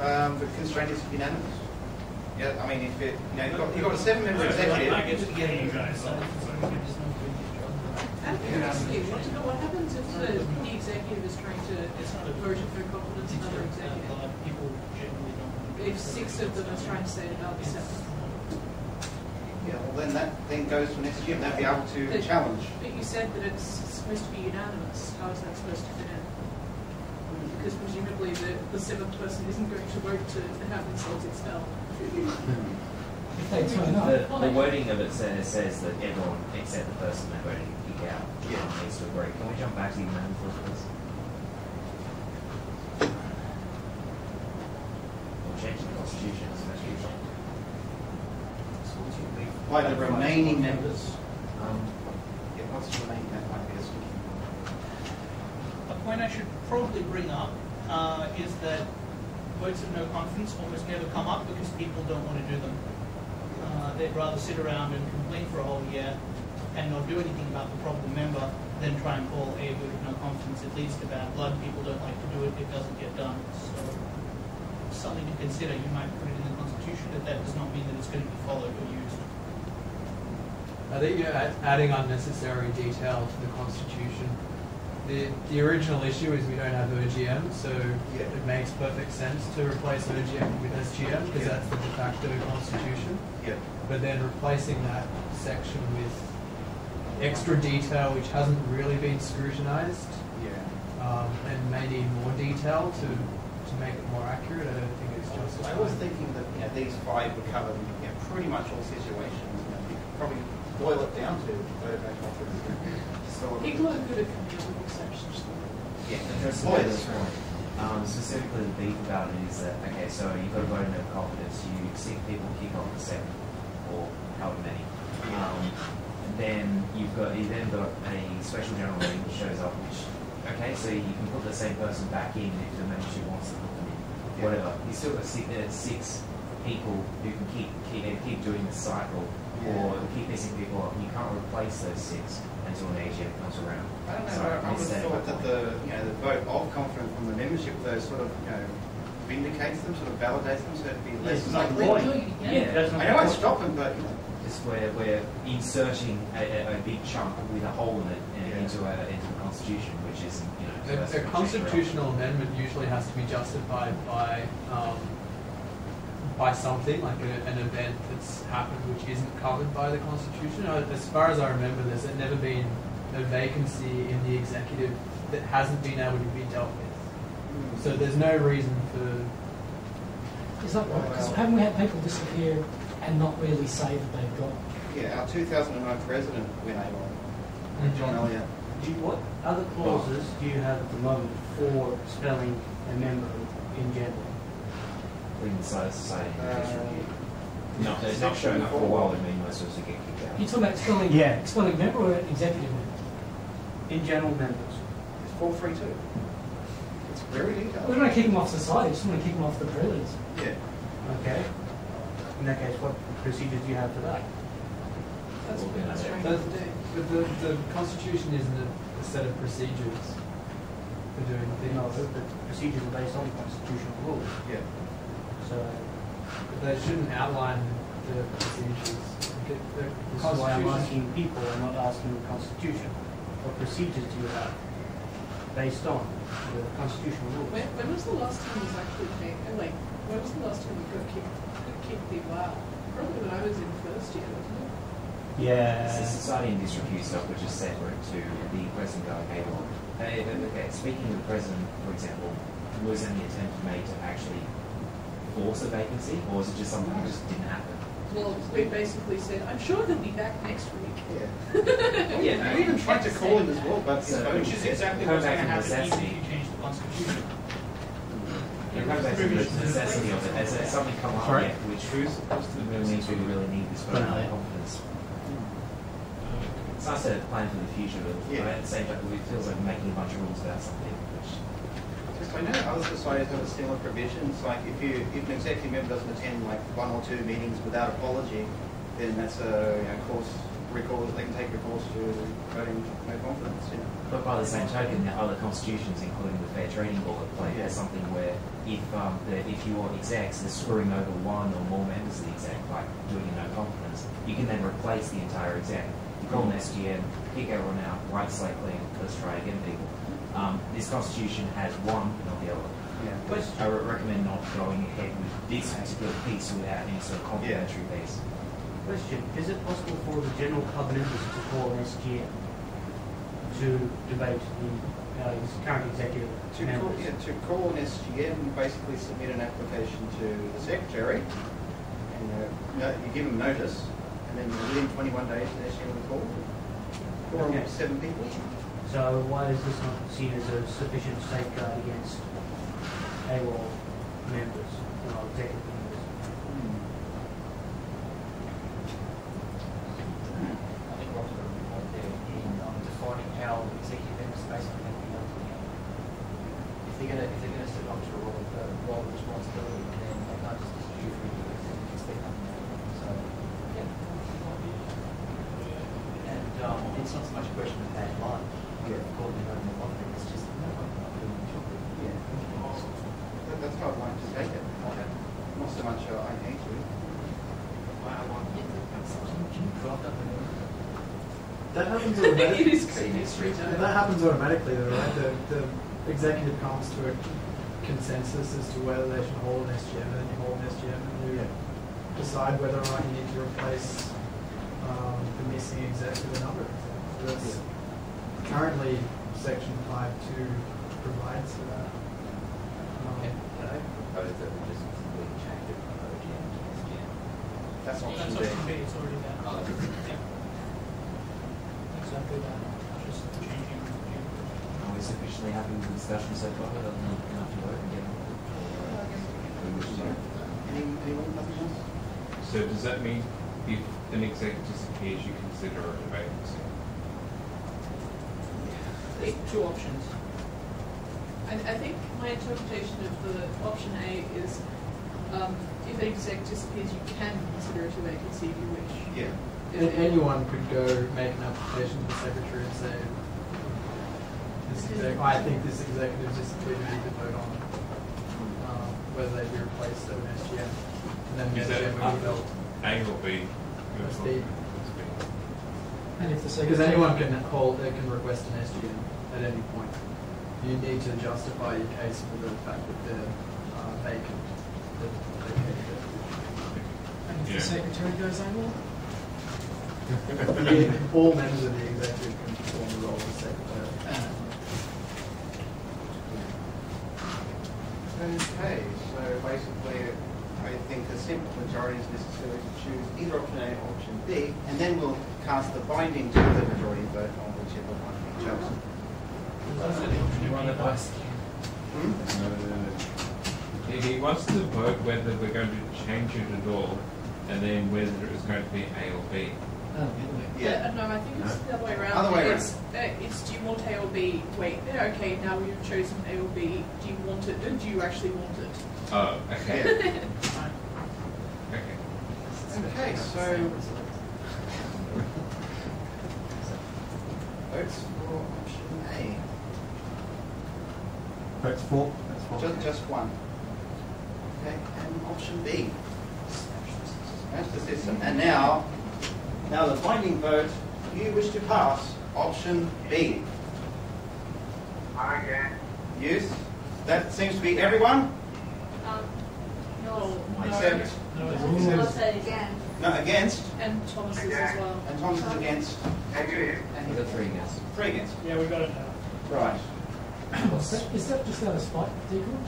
of The constraint is unanimous. Yeah, I mean, if it, you've got a 7-member executive. I get you guys. What happens if the executive is trying to vote for confidence in another executive? People generally don't. If 6 of them are trying to say it about the 7th. Yeah, well then that then goes to next year. They'll be able to challenge. But you said that it's supposed to be unanimous. How is that supposed to fit in? Because presumably the 7th person isn't going to vote to have themselves expelled. The wording of it says that everyone except the person they're voting to kick out needs to agree. Can we jump back to the amendment first, please? Or change the constitution as much as By the remaining members. What's the remaining member? A point I should probably bring up is that votes of no confidence almost never come up because people don't want to do them. They'd rather sit around and complain for a whole year and not do anything about the problem member than try and call a vote of no confidence. It leads to bad blood. People don't like to do it. It doesn't get done. So something to consider. You might put it in the Constitution, but that does not mean that it's going to be followed or used. I think you're adding unnecessary detail to the Constitution. The original issue is we don't have OGM, so it makes perfect sense to replace OGM with SGM because that's the de facto constitution. But then replacing that section with extra detail which hasn't really been scrutinized and may need more detail to make it more accurate, I don't think it's justified. I was thinking that these 5 would cover pretty much all situations. You could probably boil it down to vote-based confidence. People are good at coming up with exceptions. Yeah, that's specifically the beef about it is that, okay, so you've got a vote of confidence, you see people kick off the 7th, or however many. Then you then got a special general meeting which shows up, which, okay, so you can put the same person back in if the membership wants to put them in, whatever. You still got 6 people who can keep doing the cycle, or keep missing people off. You can't replace those 6 until an AGM comes around. I don't know. I would have thought that the vote of confidence from the membership, though, sort of vindicates them, sort of validates them, so it'd be less likely. Yeah, I know I'd stop them, but just we're inserting a big chunk with a hole in it into the Constitution, which is A constitutional amendment usually has to be justified by something, like an event that's happened which isn't covered by the Constitution. As far as I remember, there's never been a vacancy in the executive that hasn't been able to be dealt with. So there's no reason for... Is that right? Because haven't we had people disappear and not really say that they've got... Yeah, our 2009 president went AWOL, John Elliott. What other clauses do you have at the moment for expelling a member in general? Leaving the society No, they're not showing up for a while, I mean, most of us get kicked out. You're talking about expelling member or executive member? In general members. It's 432. It's very detailed. We don't want to kick them off society, we just want to kick them off the presidents. Yeah. Okay. In that case, what procedures do you have for that? That's The Constitution isn't a set of procedures for doing things. No, the procedures are based on constitutional rules. Yeah. So they shouldn't outline the procedures. this is why I'm asking people and not asking the Constitution. What procedures do you have based on the constitutional rules? When was the last time this actually came? Like, when was the last time we got kicked people out? Probably when I was in first year, wasn't it? Yeah. It's the society and distribute stuff, which is separate to the president going, hey, well, okay, speaking of the president, for example, was any attempt made to actually force a vacancy, or was it just something that just didn't happen? Well, we basically said, I'm sure he'll be back next week. We even tried to call him as well, but which is exactly what's going to happen even if you change the Constitution. It comes back to the necessity of it. Has something come up yet, which we really need this vote of confidence? It's nice to plan for the future, but at the same time, it feels like making a bunch of rules about something. I know other societies have a similar provision. It's like if an executive member doesn't attend like 1 or 2 meetings without apology, then that's a course recourse. They can take recourse to voting no confidence. But by the same token, there are other constitutions, including the Fair Trading Law, at play. There's something where if your execs are screwing over 1 or more members of the exec, like doing a no confidence, you can then replace the entire exec. You call an SGM, kick everyone out, wipe slate clean, let's try again, people. This constitution has one, not the other. Yeah. But I would recommend not going ahead with this particular piece without any sort of complementary piece. Question: is it possible for the general club members to call an SGM to debate his current executive members? To call an SGM, you basically submit an application to the secretary, and you give them notice, and then within 21 days, the SGM will call. 4 or 7 people. So why is this not seen as a sufficient safeguard against AWOL members or executive members? I think Rob's got a good point there in defining how executive members basically have to be able to if they're going to step up to a role of responsibility, then they can't just distribute for you and expect nothing. So and it's not so much a question of bad luck. It's just that's how I'd like to take it. Not so much I hate to. That happens automatically. It is crazy. That happens automatically, though, right? The executive comes to a consensus as to whether they should hold an SGM, and then you hold an SGM, and you decide whether or not you need to replace the missing exec with another exec. Currently, Section 5.2 provides for that. I propose that we just completely change it from OGM to SGM. That's option That's B. option B, it's already there. largely happy with the discussion so far. Other than enough to vote and get on. Anyone? Nothing else? So does that mean if an exec disappears, you consider it a vacancy? There's two options. I think my interpretation of the option A is if an exec disappears, you can consider it a vacancy if you wish. Yeah. And anyone could go make an application to the secretary and say, I think this executive disappeared, and you could vote on whether they be replaced at an SGM. And then the Is that SGM would be held. A or B? It's B. And if the Because anyone can hold, they can request an SGM at any point. You need to justify your case for the fact that they're vacant. And if the secretary goes AWOL? All members of the executive can perform the role of secretary. Okay, so basically, I think a simple majority is necessary to choose either option A or option B, and then we'll cast the binding to the majority vote on whichever one we chosen. He wants to vote whether we're going to change it at all, and then whether it's going to be A or B. Yeah. No, I think it's the other way around. Other way around. It's do you want A or B? Wait, okay, now we've chosen A or B. Do you want it? Do you actually want it? Oh, okay. Okay. Okay, so votes for option A. Votes for. Just one. Okay, and option B. That's the system. And now the binding vote. You wish to pass option B. Again. Yes. That seems to be everyone. No. Except I'll say it again. no against. And Thomas is as well. And Thomas is against. And he's got 3 against. 3 against. Yeah, we got it now. Right. Is that just out of spite, Deacon?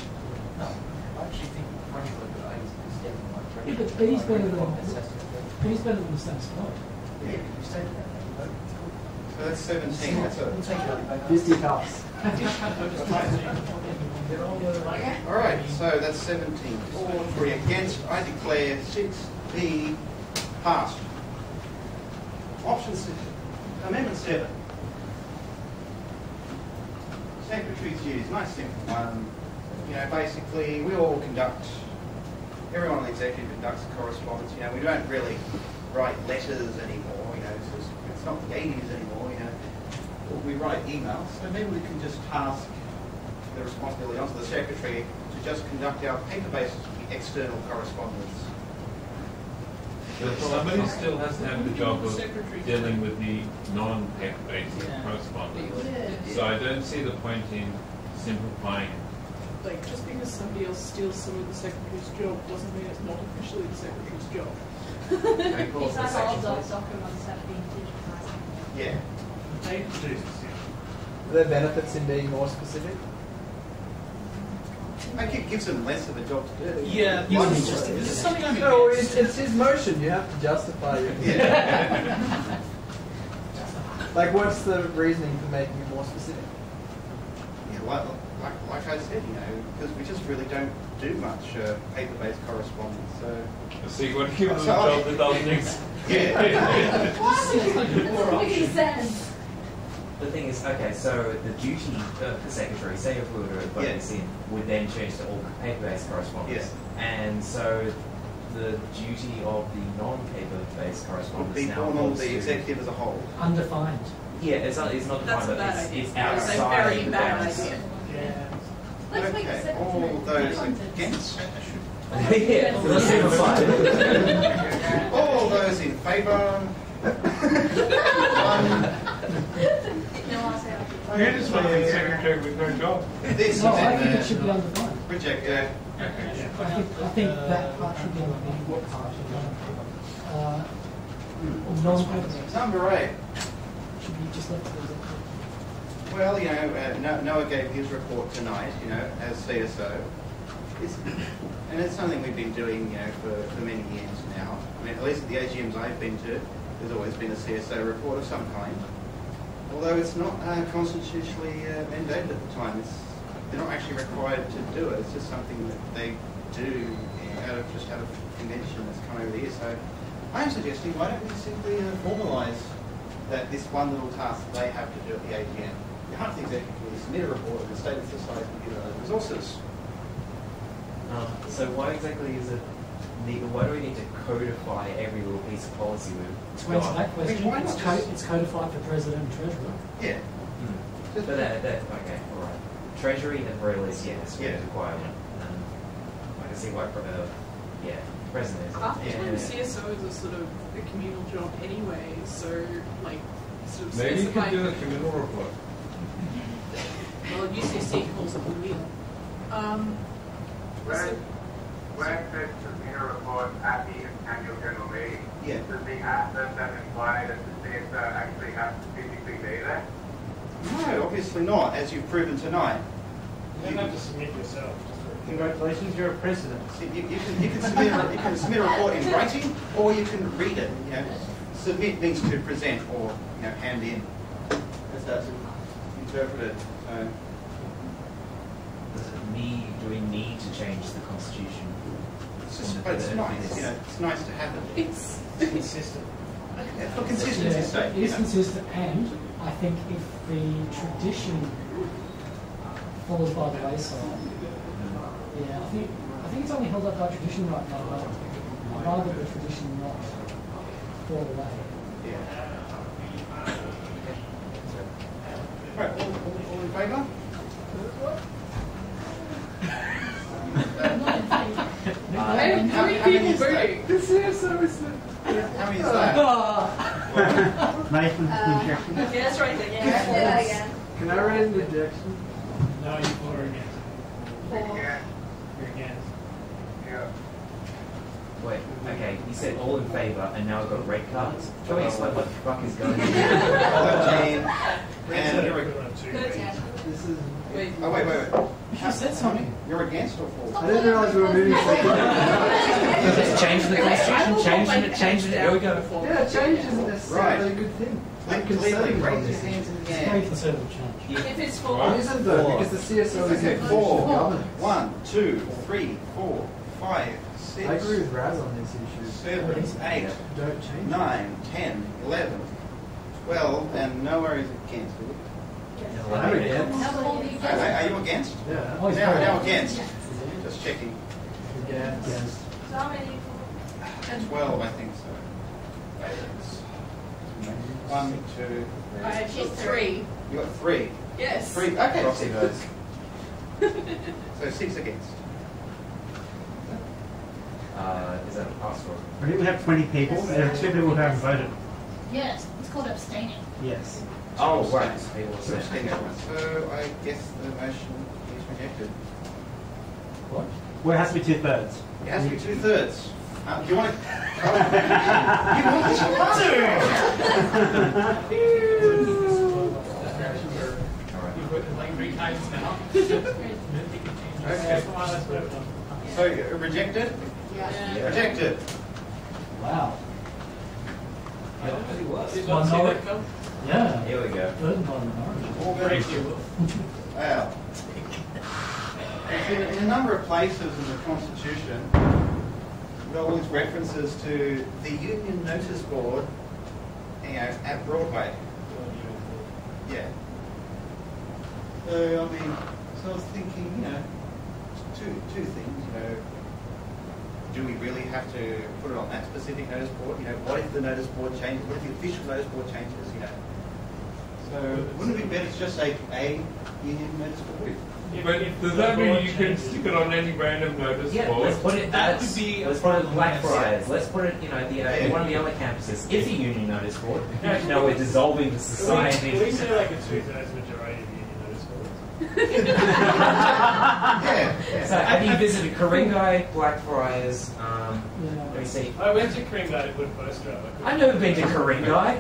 No, I actually think frankly that A is definitely Yeah, but B's better than the status quo. Yeah, you say that. So that's 17. That's We'll take it up. 50 cups. All right. So that's 17. 4, 3 against. I declare 6B passed. Option 6. Amendment 7. Secretary's duties. Nice simple one. You know, basically, we all conduct. Everyone in the executive conducts correspondence. You know, we don't really write letters anymore. You know, it's not the 80s anymore. You know, we write emails. So maybe we can just task the responsibility onto the secretary to just conduct our paper-based external correspondence. But somebody still has to have the job of dealing with the non-paper-based correspondence. Yeah. So I don't see the point in simplifying it. Like, just because somebody else steals some of the secretary's job doesn't mean it's not officially the secretary's job. It's like all documents have been digitized. Yeah. Are there benefits in being more specific? I think it gives him less of a job to do. Yeah, This is something I'm No, against. it's his motion. You have to justify it. Yeah. Like, what's the reasoning for making it more specific? Yeah, like I said, you know, because we just really don't do much paper-based correspondence. So you want to give them a job that doesn't exist. Yeah. Doesn't make sense. The thing is, okay, so the duty of the secretary, say if we were to vote this in, would then change to all paper-based correspondence. Yeah. And so the duty of the non-paper-based Would correspondence be now borne on falls the to- executive as a whole. Undefined. Yeah, it's not That's defined, a but bad idea. it's That's a outside very the bad bounds. idea. Let's make the Okay, secretary. all those against? Yeah, let's simplify. All those in favour? No, I'll say it. You just want the secretary with no job. This No, is I in think it should be undefined. Reject, I think that part should be undefined. What part should be undefined? Non-paper. Number 8. Should be just left as a... Well, you know, Noah gave his report tonight, you know, as CSO. And it's something we've been doing, you know, for many years now. I mean, at least at the AGMs I've been to, there's always been a CSO report of some kind. although it's not constitutionally mandated at the time. They're not actually required to do it. It's just something that they do out of convention that's come over the years. So I am suggesting, why don't we simply formalise that this one little task that they have to do at the AGM? You have the executive committee submit a report and the state of society will give those resources. So why exactly is it why do we need to codify every little piece of policy we've To answer got? that question, why not it's codified for president and treasurer. Yeah. But okay, all right. Treasury, at the very least, yes, Yeah. requirement. I can see why, president is. Half-time CSO is a sort of a communal job anyway, so like sort of Maybe you can specifying. do a communal report. Well, UCC calls it the wheel. When it says submit a report at the annual general meeting, does the asset that imply that the CSO actually has to physically be there? No, obviously not, as you've proven tonight. You don't have to submit yourself. Congratulations, you're a president. You can submit a report in writing, or you can read it. You know, submit means to present or hand in. As that's interpreted. So. Do we need to change the constitution? But it's nice. It's nice to have it. It's consistent. Yeah, for consistency's sake. It is consistent, and I think if the tradition falls by the wayside, I think it's only held up by tradition right now. I'd rather the tradition not fall away. Right, all in favour? I have 3 people voting. The CSO is the... How many is that? Nathan, objection. Yeah, that's right there. Yeah. Can I raise an objection? No, you're against. Yeah. You're against. Yeah. Wait, okay, you said all in favour, and now I've got red cards. Can we explain what the fuck is going on? 13. And This is... wait. You said something. You're against or for? I didn't realise we were moving so Just change the constitution, change it, here we go. Yeah, change isn't necessarily a good thing. Clearly, raise your hands in the It's very air. conservative change. If it's for It isn't though, because the CSO is Okay, a 4. governance. 1, 2, 3, 4, 5, 6. I agree with Raz on this issue. 7, 8, Don't change 9, 10, 11, 12, and no worries against. I'm against. Are you against? Yeah. Now against. Just checking. Against. So how many? 12, I think so. 1, 2. I have 3. You got 3. Yes. 3. Okay. Proxy votes. So 6 against. Is that a pass or? I think we have 20 people. There are 2 people who haven't voted. Yes, it's called abstaining. Yes. Oh, right. So I guess the motion is rejected. What? Well, it has to be 2/3. It has to be 2/3. Do you want to? You want this You put it like 3 times now. Okay. So rejected? Yeah. Rejected. Wow. Did not see that come? Yeah. Here we go. Burden by the minority. All very few. Wow. In a number of places in the Constitution, there are all these references to the Union Notice Board, at Broadway. Yeah. So I was thinking, two things. Do we really have to put it on that specific notice board? What if the notice board changes? What if the official notice board changes? So wouldn't it be better to just say a union notice board? But does that mean you can stick it on any random notice board? Let's put it. That would be Let's put it at Blackfriars. Let's put it, one of the other campuses. It's a union notice board. No, we're dissolving the society. Can we say like a 2/3 majority of union notice boards? Yeah. So have you visited Ku-ring-gai, Blackfriars? Let me see. I went to Ku-ring-gai to put post drive. I've never been to Ku-ring-gai.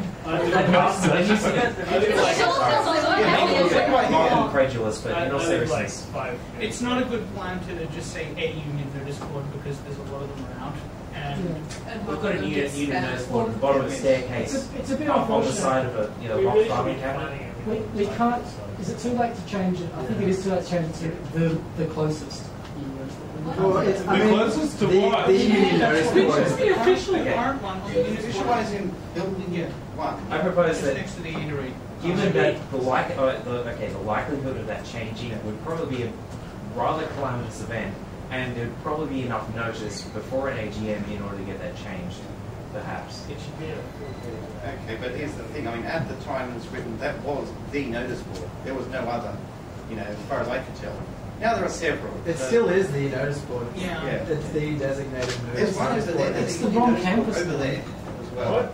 I'm incredulous, but in all seriousness. It's not a good plan to just say a union notice board because there's a lot of them around. We've got a unit notice board at the bottom of the staircase. It's a bit up on the unfortunate. side of a rock farming cabinet. We can't. Is it too late to change it? I think it is too late to change it to the closest. Well, it's the closest to what? Which is the official Okay. current one? The official one is in building 1. I propose It's that, next to the eatery. given that the likelihood of that changing would probably be a rather calamitous event, and there'd probably be enough notice before an AGM in order to get that changed, perhaps. It should be Okay, but here's the thing. I mean, at the time it was written, that was the notice board. There was no other, as far as I could tell. Now there are several. It still is the notice board. Yeah. It's the designated There's notice one board. over there. It's the wrong campus over though. there as well.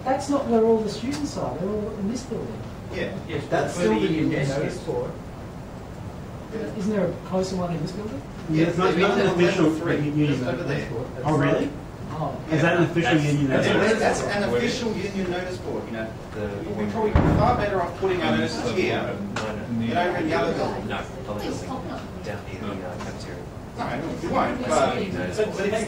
That's not where all the students are. They're all in this building. Yeah. Yes, that's still the union notice board. Isn't there a closer one in this building? Yeah, It's not an official union just over there. notice board. Oh, really? Oh. Is that an official union notice board? That's an official union notice board. We'd probably be far better off putting our notices here than over in the other building. No, down near the cafeteria. No, we won't. But if you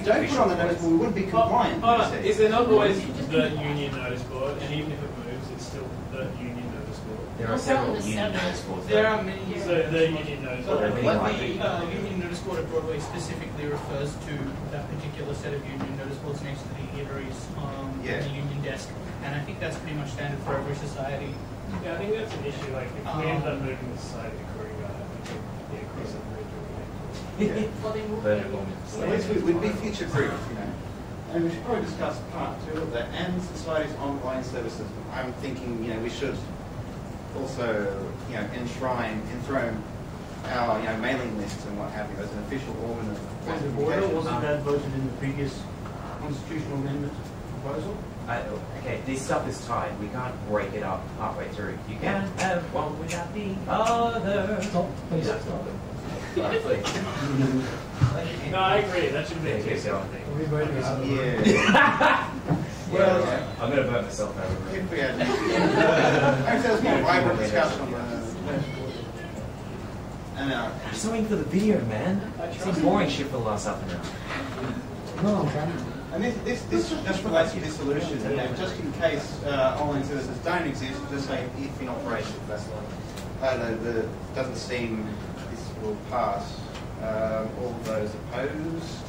don't put on the notice board, we wouldn't be compliant. Is there not always the union notice board, and even if it moves, it's still the union notice board? There are several union notice boards. There are many. So the union notice board. The union notice board at Broadway specifically refers to that particular set of union notice boards next to the eateries, the union desk, and I think that's pretty much standard for every society. Yeah, I think that's an issue. Like, if we end up moving the society to Korea, we could cross that bridge. So at least we'd be future-proof, And we should probably discuss part 2 of that and society's online services. I'm thinking, we should also, enthrone our, mailing lists and what have you as an official organ of Point of order, wasn't that voted in the previous constitutional amendment proposal? Okay, this stuff is tied. We can't break it up halfway through. You can't have one without the other. Stop. Please stop. No, I agree. That should be a case. Yeah. Well, I'm going to vote myself out of it. if we had there was more vibrant discussion on There's something for the video, man. It's been boring shit for the last half an hour. No, I'm trying. And this just relates to dissolution, just in case online services don't exist, just say if in operation. Doesn't seem this will pass. All those opposed?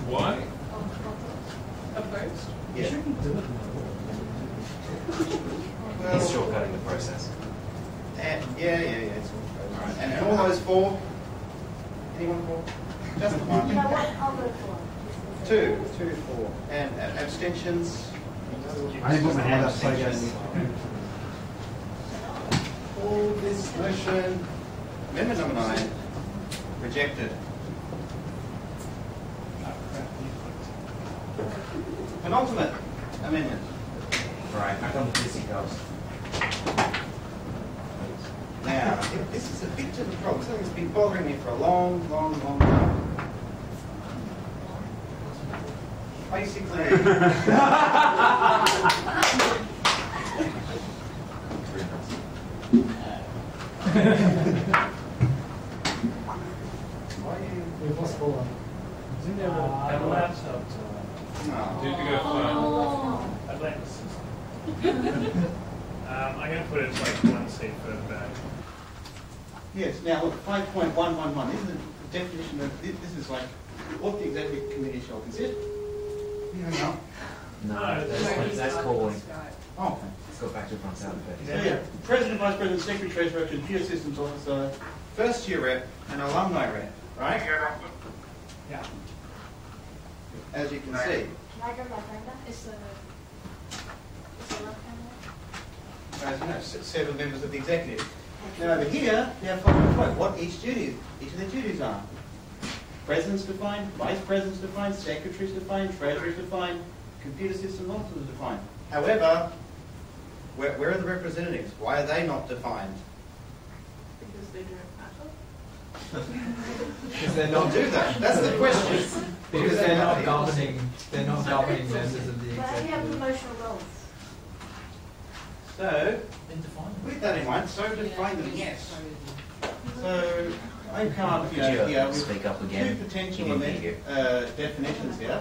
Why? Opposed? You Yeah. shouldn't do it Well, He's shortcutting the process. yeah, it's all right. And all those for? Anyone for? Just one. You know what? I'll vote for. Two for. And abstentions? I didn't put my hand up, so I guess. All this motion, amendment number 9, rejected. Penultimate amendment. Right, back on the busy coast. Now, this is a bit of a problem. Something that's been bothering me for a long time. Basically, We've lost all of them. Isn't there a laptop? no. Did you go far? I'd like to see. I'm going to put it like one seat further back. Yes, now look, 5.111, this is the definition of, this is like what the executive committee shall consider. No. No, that's calling. Oh, okay. Let's go back to front sound effects. So yeah, President, Vice President, Secretary, Treasurer, Computer Systems Officer, first year rep, and alumni rep, right? Yeah. As you can see. Can I go left hand? Is the left hand? As you know, 7 members of the executive. Now over here, we have 5.1, what each of their duties are. President's defined, Vice President's defined, Secretary's defined, Treasurer's defined, Computer Systems Officer's defined. However, where are the representatives? Why are they not defined? Because they don't matter. Because they're Don't not do that. That's the question. Because they're not governing. They're not governing members of the But I have executive. promotional roles. So, with that in mind, so define them, yes. So, I come up Could you here with speak up again? two potential You didn't hear. definitions here.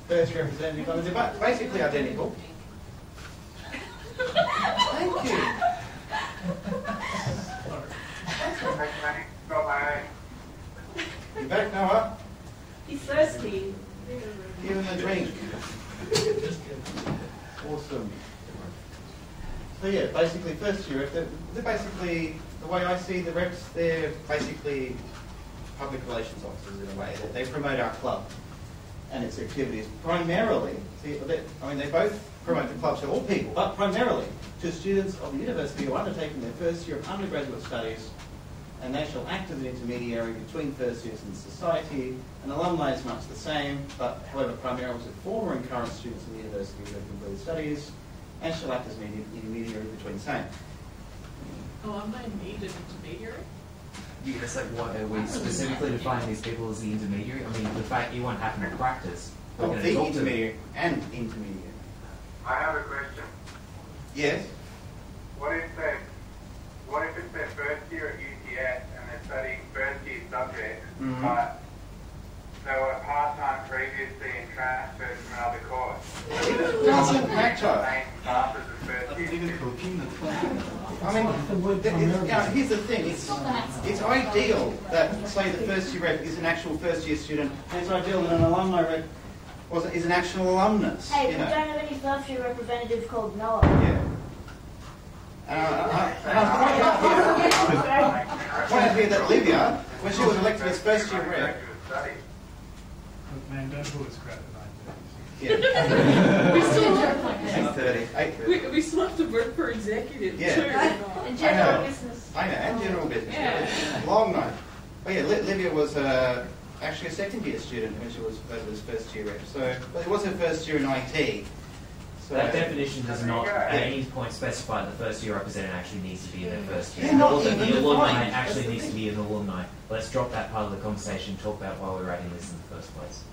first year representative. I mean, they're basically identical. Thank you. You back, Noah? He's thirsty. Give him a drink. Awesome. So yeah, basically first year rep, they're basically, the way I see the reps, they're basically public relations officers in a way. They promote our club and its activities primarily, they both promote the club to all people, but primarily to students of the university who are undertaking their first year of undergraduate studies, and they shall act as an intermediary between first years in society. And alumni is much the same, but however primarily to former and current students in the university who have completed studies, and shall act as an intermediary between same. Alumni need an intermediary? Yeah, so what are we specifically defining these people as the intermediary? I mean, the fact you won't happen to practice. The intermediary and intermediary. I have a question. Yes? What if it's their first year at UTS and they're studying first year subjects, but they were part-time previously and transferred from another course? Doesn't matter. I mean, here's the thing. It's ideal that, say, the first year rep is an actual first year student, and it's ideal that an alumni rep is an actual alumnus. Hey, we don't have any first year representatives called Noah. Yeah. I point out here that Olivia, when she was elected as first year rep, man, don't put us crap at 9:30. Yeah. We still 8:30. We still have to vote for executive too. And general business. I know, and general business. Yeah. Long night. But yeah, Olivia was actually a second year student when she was voted as first year rep. So, it was her first year in IT. So that definition does not at any point specify the first year representative actually needs to be in their first year. Or that the alumni actually needs to be an alumni. Let's drop that part of the conversation and talk about why we're writing this in the first place.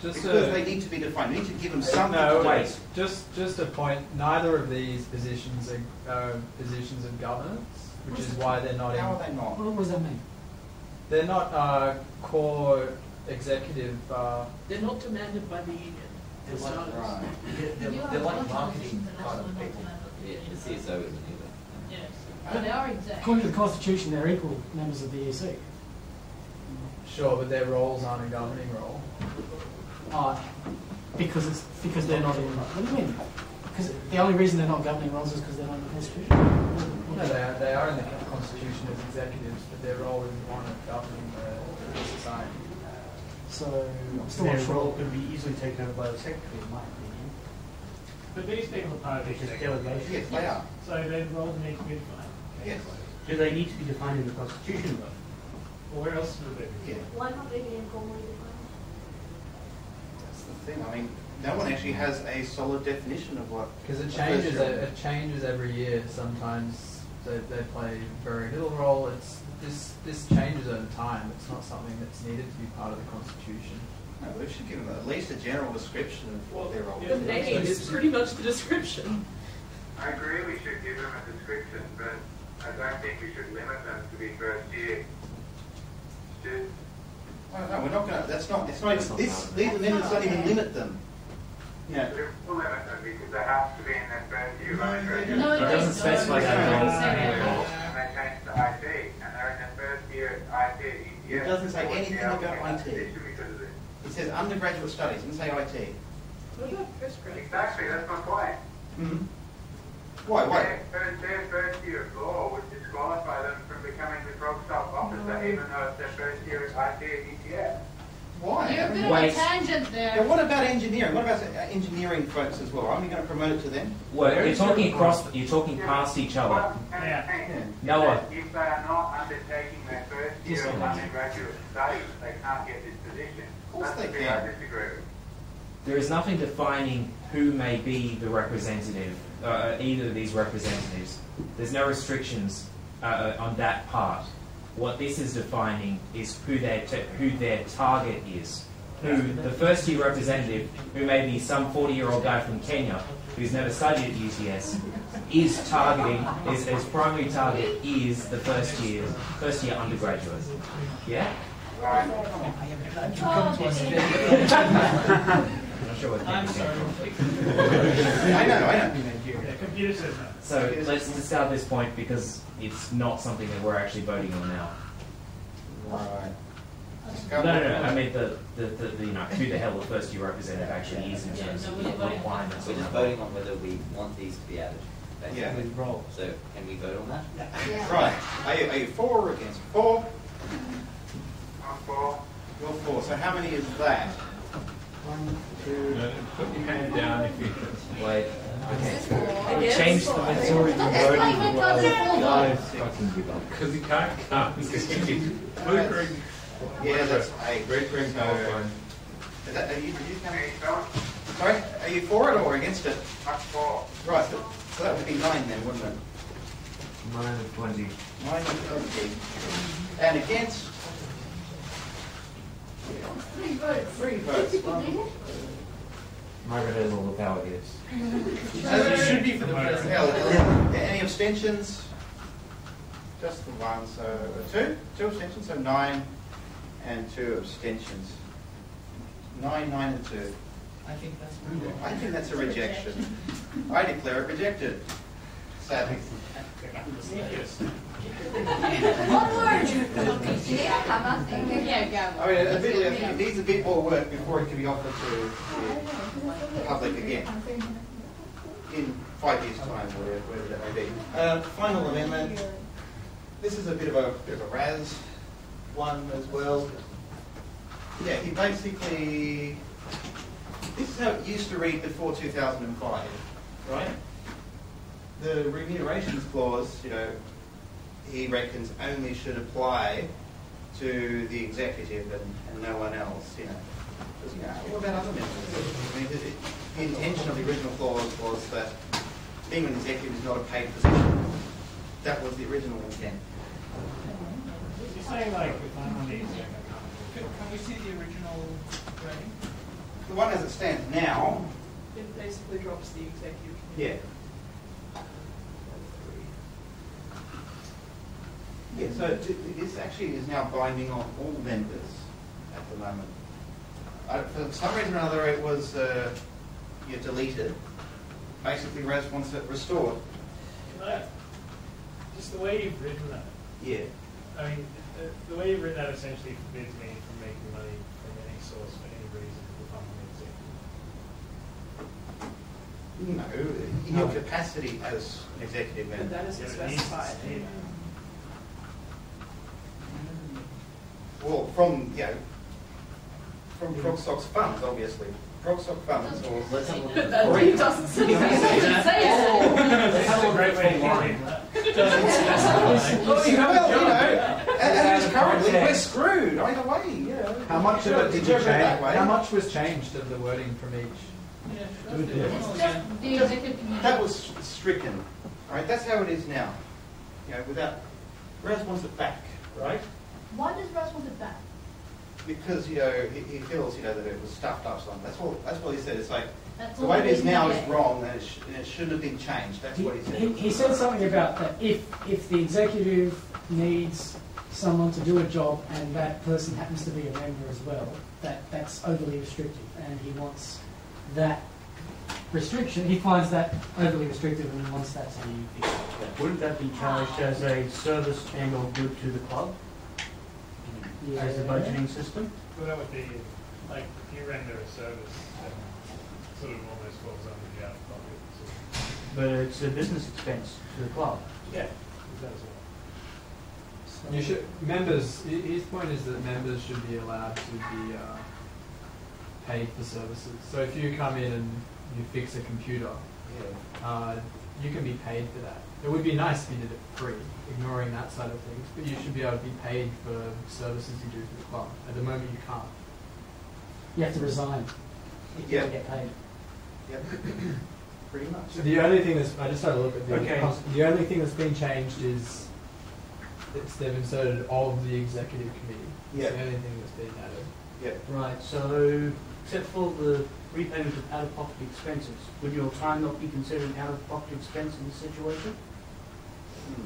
Because they need to be defined. We need to give them something. No, wait. Just a point. Neither of these positions are positions of governance, which is why they're not. How are they not? What does that mean? They're not core executive. They're not demanded by the union. They're like marketing kind of people. Yeah, the CSO isn't either. Yes. But they are exact. According to the Constitution, they're equal members of the EC. Sure, but their roles aren't a governing role. Because they're not in. What do you mean? Because the only reason they're not governing roles is because they're not in the Constitution. No, they are in the Constitution as executives, but their role is one of governing the society. So I'm still Their not sure. role could be easily taken over by the secretary, in my opinion. But these people are part of the delegation. Yes, they are. So their roles need to be defined. Yes. Do they need to be defined in the Constitution, though? Well, where else would they be? Yeah. Why not they be informally defined? That's the thing. I mean, no one actually has a solid definition of what. Because it changes every year. Sometimes they play very little role. This changes over time. It's not something that's needed to be part of the Constitution. No, we should give them at least a general description of what their role The name is pretty much the description. I agree we should give them a description, but I don't think we should limit them to be first year students. No, we're not going to. That's not. It's not. These amendments don't even limit them. Yeah. We'll limit them because they have to be in their first year of undergraduate. No, it doesn't specify that role. And they change to IT, and they're in their first year at IT at UTS. It doesn't say anything about IT. Because of this. It says undergraduate studies. It doesn't say IT. What about postgrad? Exactly, that's my point. Mm-hmm. Why? Their first year of law would disqualify them from becoming the ProgSoc officer, even though it's their first year at IT at UTS. Why? You're a bit of a tangent there. Yeah, what about engineering? What about engineering folks as well? Aren't we going to promote it to them? Well, you're talking past each other. Noah. If they are not undertaking their first year of undergraduate studies, they can't get this position. Of course they can. I disagree with. There is nothing defining who may be the representative, either of these representatives. There's no restrictions on that part. What this is defining is who their target is. Who the first year representative, who may be some 40-year-old guy from Kenya who's never studied at UTS, is targeting, his primary target is the first year undergraduate. Yeah? Right. I'm not sure what I'm sorry. I know. Yeah, computer says no. So let's discard this point because it's not something that we're actually voting on now. Right. No. I mean the you know who the hell the first year representative actually is in terms of the requirements. We're just voting on whether we want these to be added. Yeah. So can we vote on that? Yeah. Right. Are you for or against? For? I'm for. You're for. So how many is that? 1, 2. No, put your hand down if you Wait. Okay. Change the majority fucking give up. Because he can't come. Blue green. Yeah, that's 8. Red green power line. Are you Sorry? Are you for it or against it? I'm for. Right. So that would be 9 then, wouldn't it? Minus 20. Minus 20. And against? 3 votes. Margaret has all the power, yes. As it should be for the president. Any abstentions? Just the one, so 2? 2 abstentions, so 9 and 2 abstentions. 9, 9 and 2. I think that's I think that's a rejection. I declare it rejected. Sadly. One word. I mean, admittedly, I think it needs a bit more work before it can be offered to the public again. In 5 years' time, whatever that may be. Final amendment. This is a bit of a Raz one as well. Yeah, he basically. This is how it used to read before 2005, right? The remunerations clause, he reckons only should apply to the executive and no one else, Because, what about other members? I mean, the intention of the original clause was that being an executive is not a paid position. That was the original intent. You're saying like if I'm on the exec, Can we see the original writing? The one as it stands now, It basically drops the executive. yeah. Yeah, so this actually is now binding on all members at the moment. For some reason or other, it was deleted. Basically, Raz wants it restored. Just the way you've written that. Yeah. I mean, the way you've written that essentially forbids me from making money from any source for any reason if I'm an executive. No, in your capacity as an executive member. But that isn't specified. Well, from ProgSoc's funds, obviously. ProgSoc funds, or let's have a look. But that doesn't say that. That's a great way to get in. As it is currently, we're screwed either way. How much of it did you Interpret that change? way. How much was changed of the wording from each? That was stricken. All right, that's how it is now. Without Raz wants it back, right? Why does Russ want it back? Because he feels that it was stuffed up something. That's what he said. It's like That's the all way it is we now can is get. wrong, and it shouldn't have been changed. That's what he said. He said something about that if the executive needs someone to do a job and that person happens to be a member as well, that's overly restrictive, and he wants that restriction. He finds that overly restrictive and he wants that to be fixed. Wouldn't that be charged as a service and or good to the club? As a budgeting system? Well, that would be like if you render a service, then sort of almost falls under the out of pocket. But it's a business expense to the club. Yeah, that as well. You should members. His point is that members should be allowed to be paid for services. So if you come in and you fix a computer, you can be paid for that. It would be nice if you did it for free, ignoring that side of things. But you should be able to be paid for services you do for the club. At the moment, you can't. You have to resign if you don't get paid. Yep. Pretty much. The only thing that's I just had a look at the Okay. The only thing that's been changed is they've inserted of the executive committee. Yeah. It's the only thing that's been added. Yeah. Right, so except for the repayment of out-of-pocket expenses, would your time not be considered an out-of-pocket expense in this situation?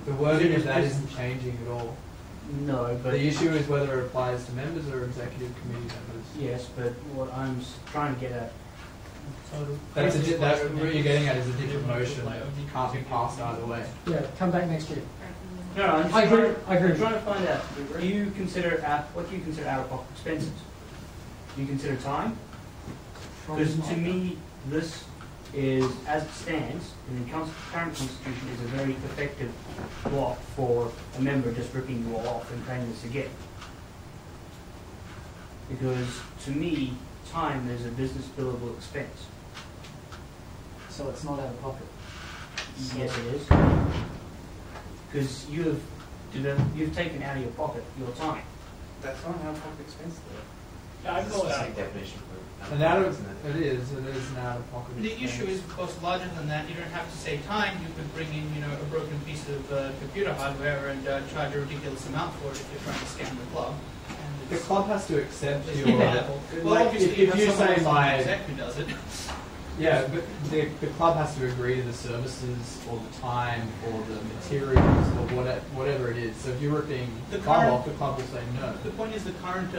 The wording of that isn't changing at all. No, but The issue is whether it applies to members or executive committee members. yes, but what I'm trying to get at. That's what you're getting at is a different motion that can't be passed either way. Yeah, come back next year. No, I'm I agree. I'm trying to find out. Do you consider what do you consider out-of-pocket expenses? Do you consider time? Because to me, this is, as it stands, in the current constitution, is a very effective block for a member just ripping you all off and paying this again. Because to me, time is a business billable expense. So it's not out of pocket. Yes, it is. Because you've taken out of your pocket your time. That's not an out-of-pocket expense, though. Yeah, I call it out. definition for It is an out-of-pocket The expense. issue is, of course, larger than that. You don't have to say time. You could bring in, a broken piece of computer hardware and charge a ridiculous amount for it if you're trying to scam the club. The club has to accept It's your... viable. Well, like, obviously, if you you have someone say else on my... the exec who does it. Yeah, but the club has to agree to the services or the time or the materials or whatever it is. So if you're ripping the club off, the club will say no. The point is the current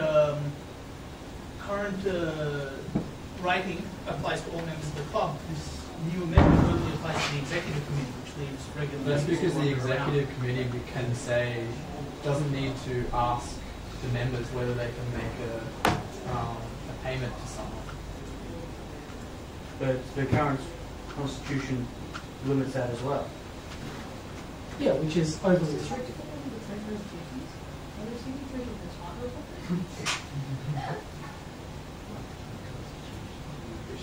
writing applies to all members of the club. This new amendment only applies to the executive committee, which leaves regular That's members because to the wander around. executive committee can say, doesn't need to ask the members whether they can make a payment to someone. But the current constitution limits that as well. Yeah, which is overly restrictive.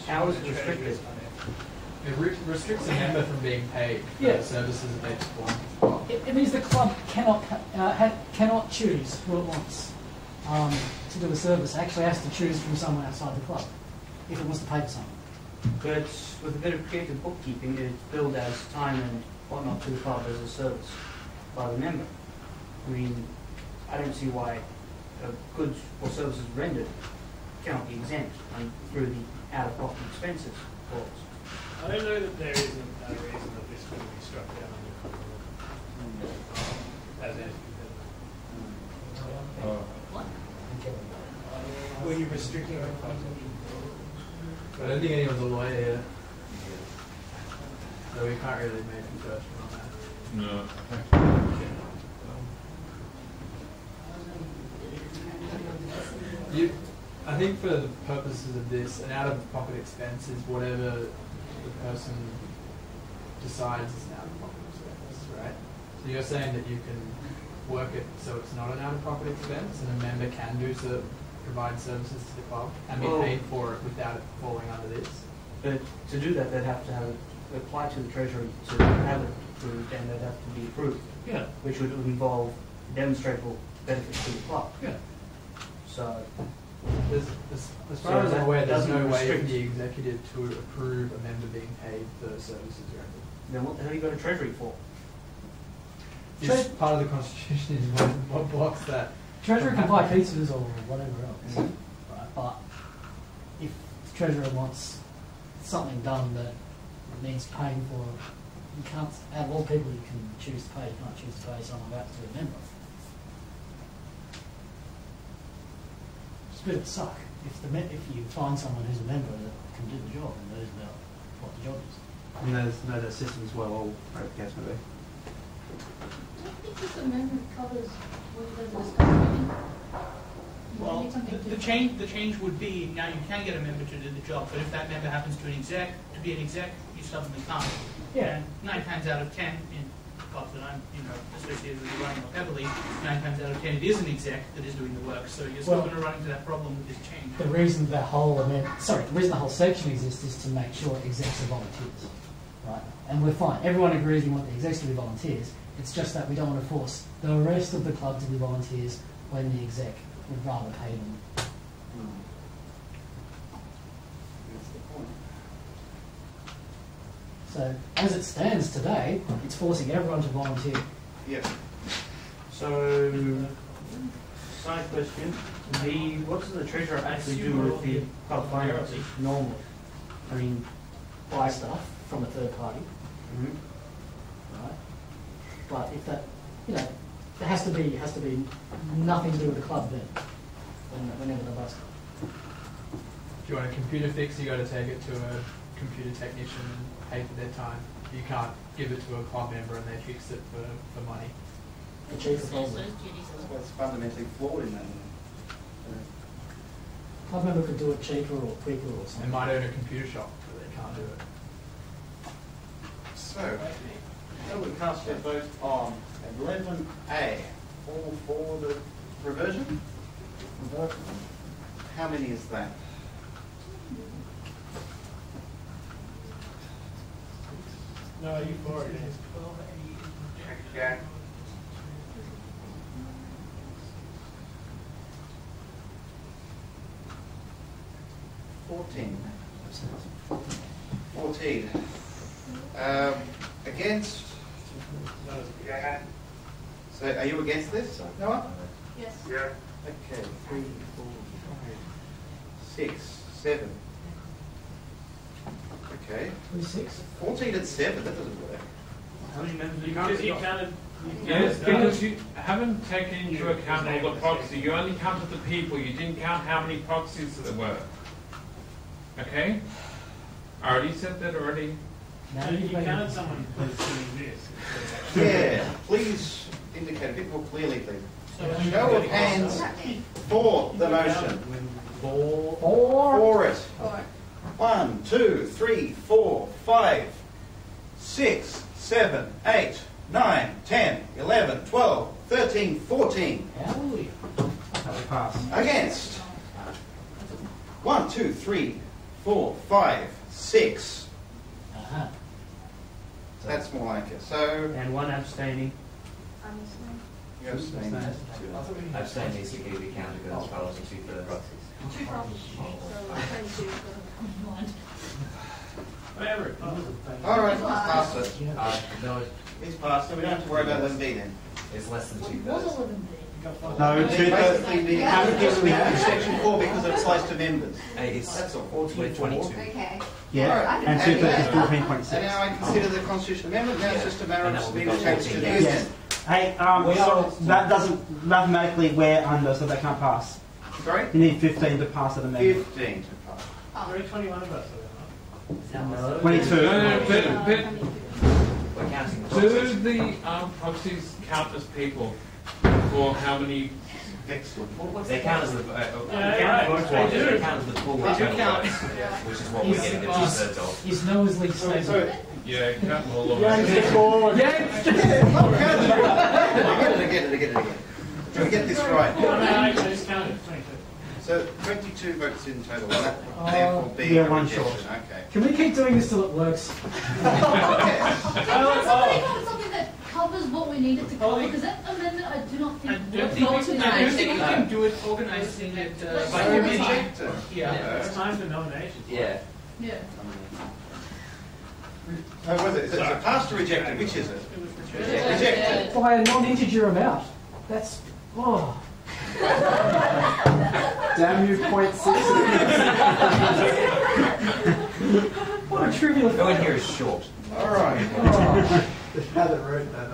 How is it restricted? It restricts a member from being paid for Yeah. the services that they perform. It means the club cannot choose who it wants to do a service. It actually has to choose from someone outside the club if it wants to pay for something. But with a bit of creative bookkeeping, it's billed as time and whatnot to the club as a service by the member. I mean, I don't see why goods or services rendered cannot be exempt through the out-of-pocket expenses clause. I don't know that there isn't a reason that this couldn't be struck down under as What? Were you restricting our content? I don't think anyone's a lawyer here. So we can't really make a judgment on that. No. I think for the purposes of this, an out-of-pocket expense is whatever the person decides is an out-of-pocket expense, right? So you're saying that you can work it so it's not an out-of-pocket expense, and a member can provide services to the club and be paid for it without it falling under this. But to do that, they'd have to apply to the Treasury to have it approved, and they'd have to be approved. Yeah. Which would involve demonstrable benefits to the club. Yeah. So, as far as I'm aware, there's no way for restrict- the executive to approve a member being paid for services rendered. Then what the hell do you go to Treasury for? It's part of the Constitution is what blocks that. Treasurer can buy pizzas or whatever else, right? But if the treasurer wants something done that needs paying for, you can't. Out of all people you can choose to pay, you can't choose to pay someone about to be a member. It's a bit of a suck if you find someone who's a member that can do the job and knows about what the job is. And there's no that system as well, or whatever the case may be. I think this amendment covers what it does discuss meeting. Well, the change would be, now you can get a member to do the job, but if that member happens to be an exec, you suddenly can't. Yeah. And 9 times out of 10, in clubs that I'm associated with running more heavily, 9 times out of 10 it is an exec that is doing the work, so you're still going to run into that problem with this change. The reason the whole section exists is to make sure execs are volunteers, right? And we're fine. Everyone agrees we want the execs to be volunteers. It's just that we don't want to force the rest of the club to be volunteers when the exec would rather pay them. That's the point. So as it stands today, it's forcing everyone to volunteer. Yeah. So, side question: what does the treasurer actually do with the club finances normally? I mean, Buy stuff from a third party, right? But if that, There has to be nothing to do with the club then, whenever the votes come. If you want a computer fix, you got to take it to a computer technician and pay for their time. You can't give it to a club member and they fix it for money. The chief probably. It's fundamentally flawed in that. Club member could do it cheaper or quicker or They something. might own a computer shop, but they can't do it. So we cast our vote on 11A. All for the reversion? How many is that? No, you for it. Again. $14. Against? Yeah. So are you against this, Noah? Yes. Yeah. Okay, 3, 4, 5, 6, 7. Okay. 6. 14 at 7, that doesn't work. How many members You counted. Yes, because you haven't taken into account all the proxies. You only counted the people. You didn't count how many proxies there were. Okay? I already said that already. So you counted someone who's doing this. Yeah, please indicate a bit more clearly, please. Show of hands for the motion. For it. 1, 2, 3, 4, 5, 6, 7, 8, 9, 10, 11, 12, 13, 14. Against. 1, 2, 3, 4, 5, 6. That's more like it. So. And one abstaining. You abstain. Abstain needs to be counted because it's part of the 2/3. Whatever. All right, pass it. No, It's passed, so we don't have to worry about 11B then. it's less than 2/3. No, Basically, we have to give section 4 because it applies to members. That's all. 22. Okay. Yeah, Alright. and 2/3 is And 14.6. now I consider the constitutional amendment. Now it's just a matter And of that will be submitting changes to the 14, Yeah. Hey, so that doesn't mathematically we're under, so that can't pass. Sorry? You need 15 to pass at a amendment. 15 to pass. There are 21 of us. 22. No, but We're counting the do proxies. the proxies count as people? Or how many? Excellent. They count as the right. they count as the full They do total count. votes, which is what we're getting the 2/3 of. Is Noah's League So, statement? Yeah, count all of Yeah, them. it's forward. I get it again. Can we get this right? I just counted 22. So 22 votes in total. And that would therefore be yeah, a one rejection. short. Okay. Can we keep doing this till it works? Can somebody come with something that covers what we need it to cover? Because that amendment I do not think works. I do think we can do it organizing it by committee. Yeah. It's time for nominations. Yeah. Yeah. So was it? Is it passed or rejected? Which is it? Rejected. By a non-integer amount. That's Damn you, 0.6. what a trivial No one thing. here is short. All right. How they wrote that.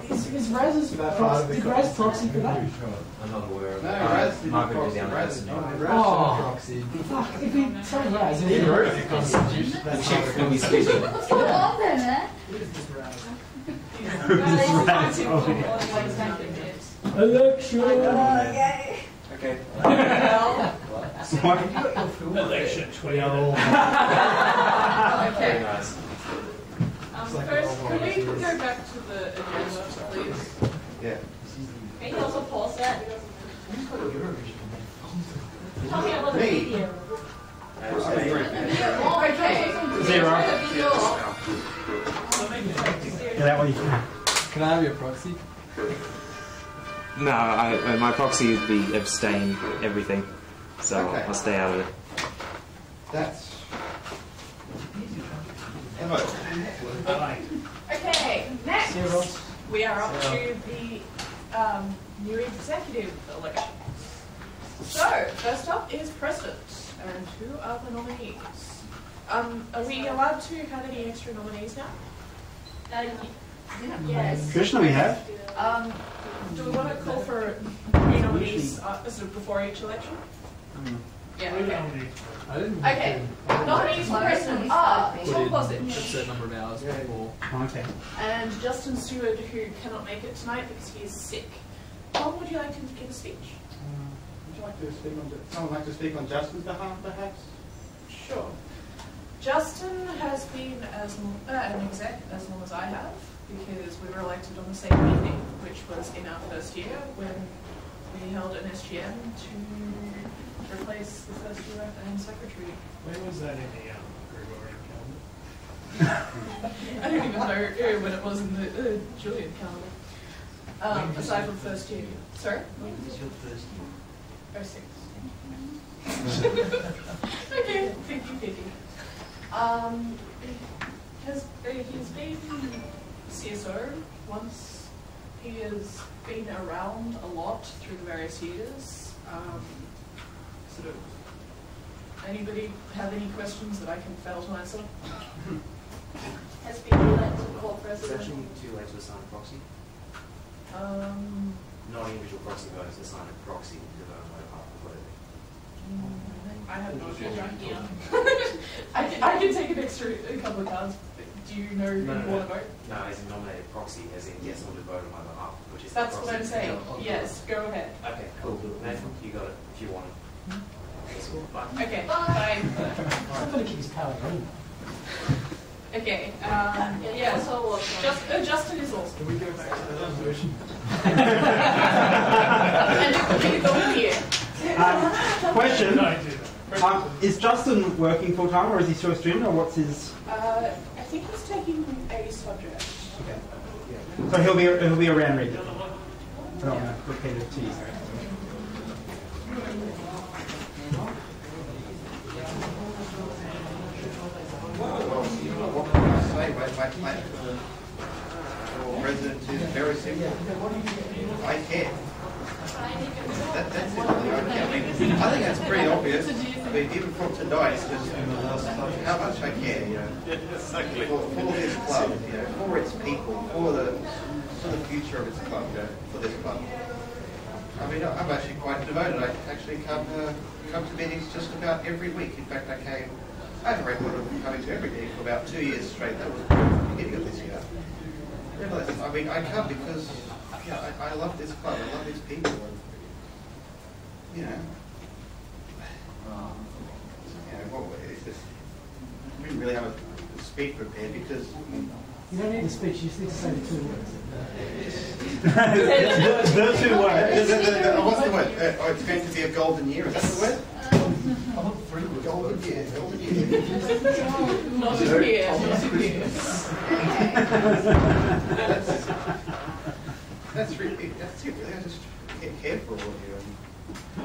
Is Raz's proxy, did Raz proxy for that? I'm not aware of No, it. Raz didn't Margaret proxy. was down Raz there. didn't. Oh, fuck, if he tell Raz, He wrote the Constitution. The chief will be speaking. What's going on there, man? election. Okay. Election 20. Okay. Very nice. First, can we go back to the agenda, please? Yeah. Can you also pause that? Tell me about the Me. video. Okay. Zero. Video. Yeah, that one you can. Can I have your proxy? No, my proxy would be abstain everything, so Okay. I'll stay out of it. That's. Emma. Okay, next we are up to the new executive elections. So, first up is president, and who are the nominees? Are we allowed to have any extra nominees now? Yes. Traditionally we have. Do we want to call for nominees sort of before each election? Yeah, okay. Okay, nominees for president are Tom Bosich. A certain number of hours before. Okay. And Justin Stewart, who cannot make it tonight because he is sick. Tom, would you like to give a speech? Would you like to speak on? Someone like to speak on Justin's behalf, perhaps? Sure. Justin has been an exec as long as I have, because we were elected on the same evening, which was in our first year when we held an SGM to replace the first year and secretary. When was that in the Gregorian calendar? I don't even know when it was in the Julian calendar. Aside from first year. Sorry? When was your first year? 06. Okay, 50-50. He's been CSO once. He has been around a lot through the various years. Sort of, anybody have any questions that I can fail to answer? Has been elected for president. Is it actually too late to assign a proxy? Not individual proxy voters, assign a proxy to vote on behalf of whatever. I have no idea. I can take an extra couple of cards. Do you know who you want to vote? No, as in nominated proxy, as in get someone to vote on my behalf, which is That's the what I'm proxy. saying. Yes, go ahead. Okay, cool. Nathan, you got it if you want it. Bye. Okay, bye. I'm going to keep his power running. Okay, yeah, so Justin is also. Can we go back to the resolution? And it could be going here. Question. Is Justin working full time, or is he still a student, or what's his? I think he's taking a subject. Okay. So he'll be around regularly. I don't want to repeat it to you. What can I say? My plan for president is very simple. I care. That's it. I think that's pretty obvious. I mean, even from tonight, it's just how much I care. You know, for this club, you know, for its people, for the future of its club, you know, for this club. I mean, I'm actually quite devoted. I actually come to meetings just about every week. In fact, I had a record of coming to every meeting for about 2 years straight. That was the beginning of this year. I mean, I come because I love this club. I love these people. And, you know, it's just, I didn't really have a speech prepared because. You don't need a speech. You just need to say the 2 words. The 2 words. What's the word? It's going to be a golden year. Is that the word? Golden year. Golden year. Not a year. Not a year. That's it. Really. I just care for all of you.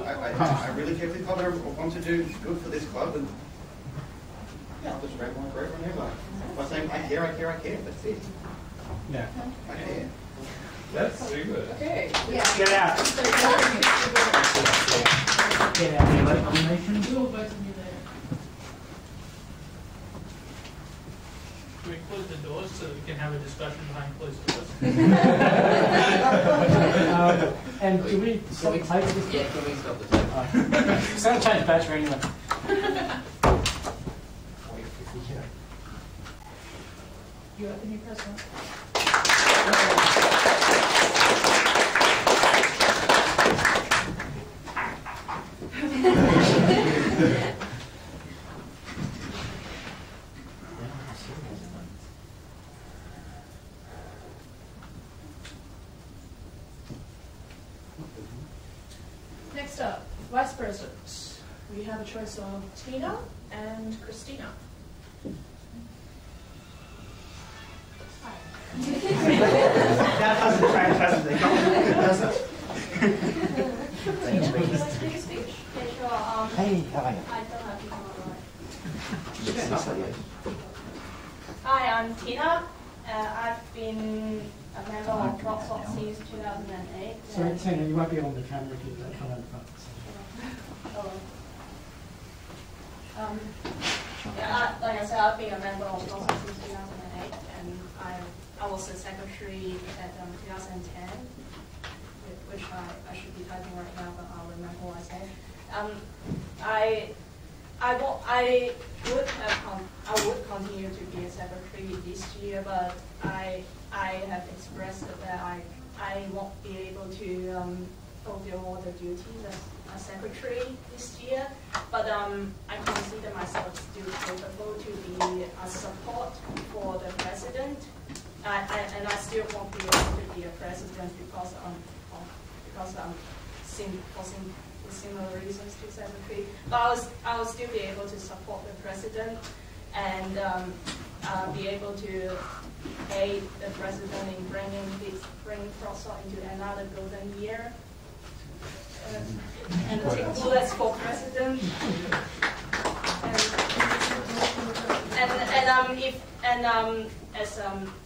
I really care for the club. I want to do good for this club, and I'll just grab one for everyone ever. By saying I care. That's it. Yeah. I care. That's super. Okay. Yeah. Get out. Get out of the nominations. We'll vote on you there. Can we close the doors so that we can have a discussion behind closed doors? And do we stop the tape? Yeah, can we stop the tape? It's going to change battery anyway. You have the new president. Next up, Vice President. We have a choice of Tina and Christina. That doesn't change, does it? Does it? Tina, would you like to make a speech? Okay, sure. Hey, how are you? I don't have to go Hi, I'm Tina. I've been a member of ProgSoc since 2008. Sorry, Tina, you won't be on the camera if you don't come out front. Yeah, like I said, I've been a member of ProgSoc since 2008, and I was a secretary at 2010, which I should be typing right now, but I'll remember what I said. I would continue to be a secretary this year, but I have expressed that I won't be able to fulfill all the duties as a secretary this year. But I consider myself still capable to be a support for the president, and I still won't be able to be a president because for similar reasons to secretary. But I will still be able to support the president and be able to aid the president in bringing ProgSoc into another golden year. And take bullets for president.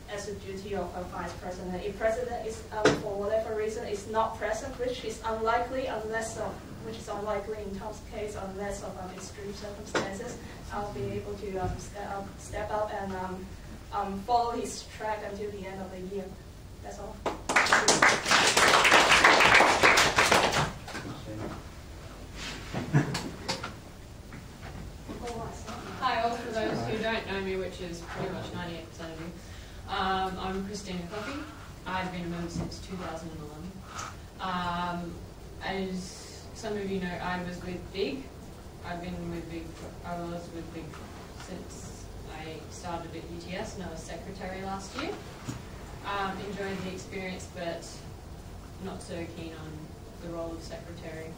As a duty of a vice president, if president is for whatever reason is not present, which is unlikely in Tom's case unless of extreme circumstances, I'll be able to step up and follow his track until the end of the year. That's all. Hi, all, for those who don't know me, which is pretty much 98% of you. I'm Christina Coffey. I've been a member since 2011. As some of you know, I was with BIG. I was with BIG since I started at UTS, and I was secretary last year. Enjoyed the experience, but not so keen on the role of secretary.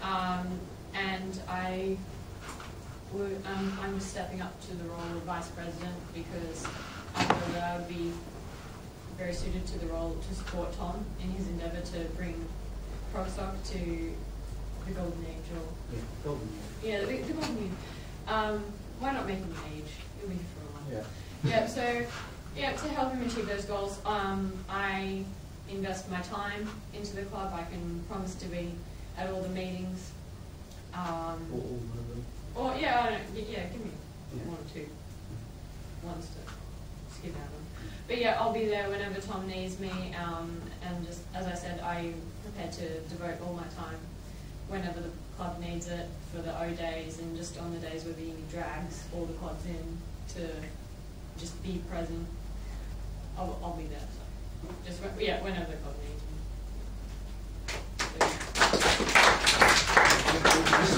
And I'm just stepping up to the role of vice president because I feel that I would be very suited to the role to support Tom in his endeavour to bring ProgSoc to the golden age, or the golden age. Why not make him an age? He'll be here for a while. So to help him achieve those goals, I invest my time into the club. I can promise to be at all the meetings. Or give me one or two ones to skip out on. But yeah, I'll be there whenever Tom needs me, and just as I said, I'm prepared to devote all my time whenever the club needs it for the O days, and just on the days where the uni drags all the clubs in to just be present. I'll be there. So just whenever the club needs me.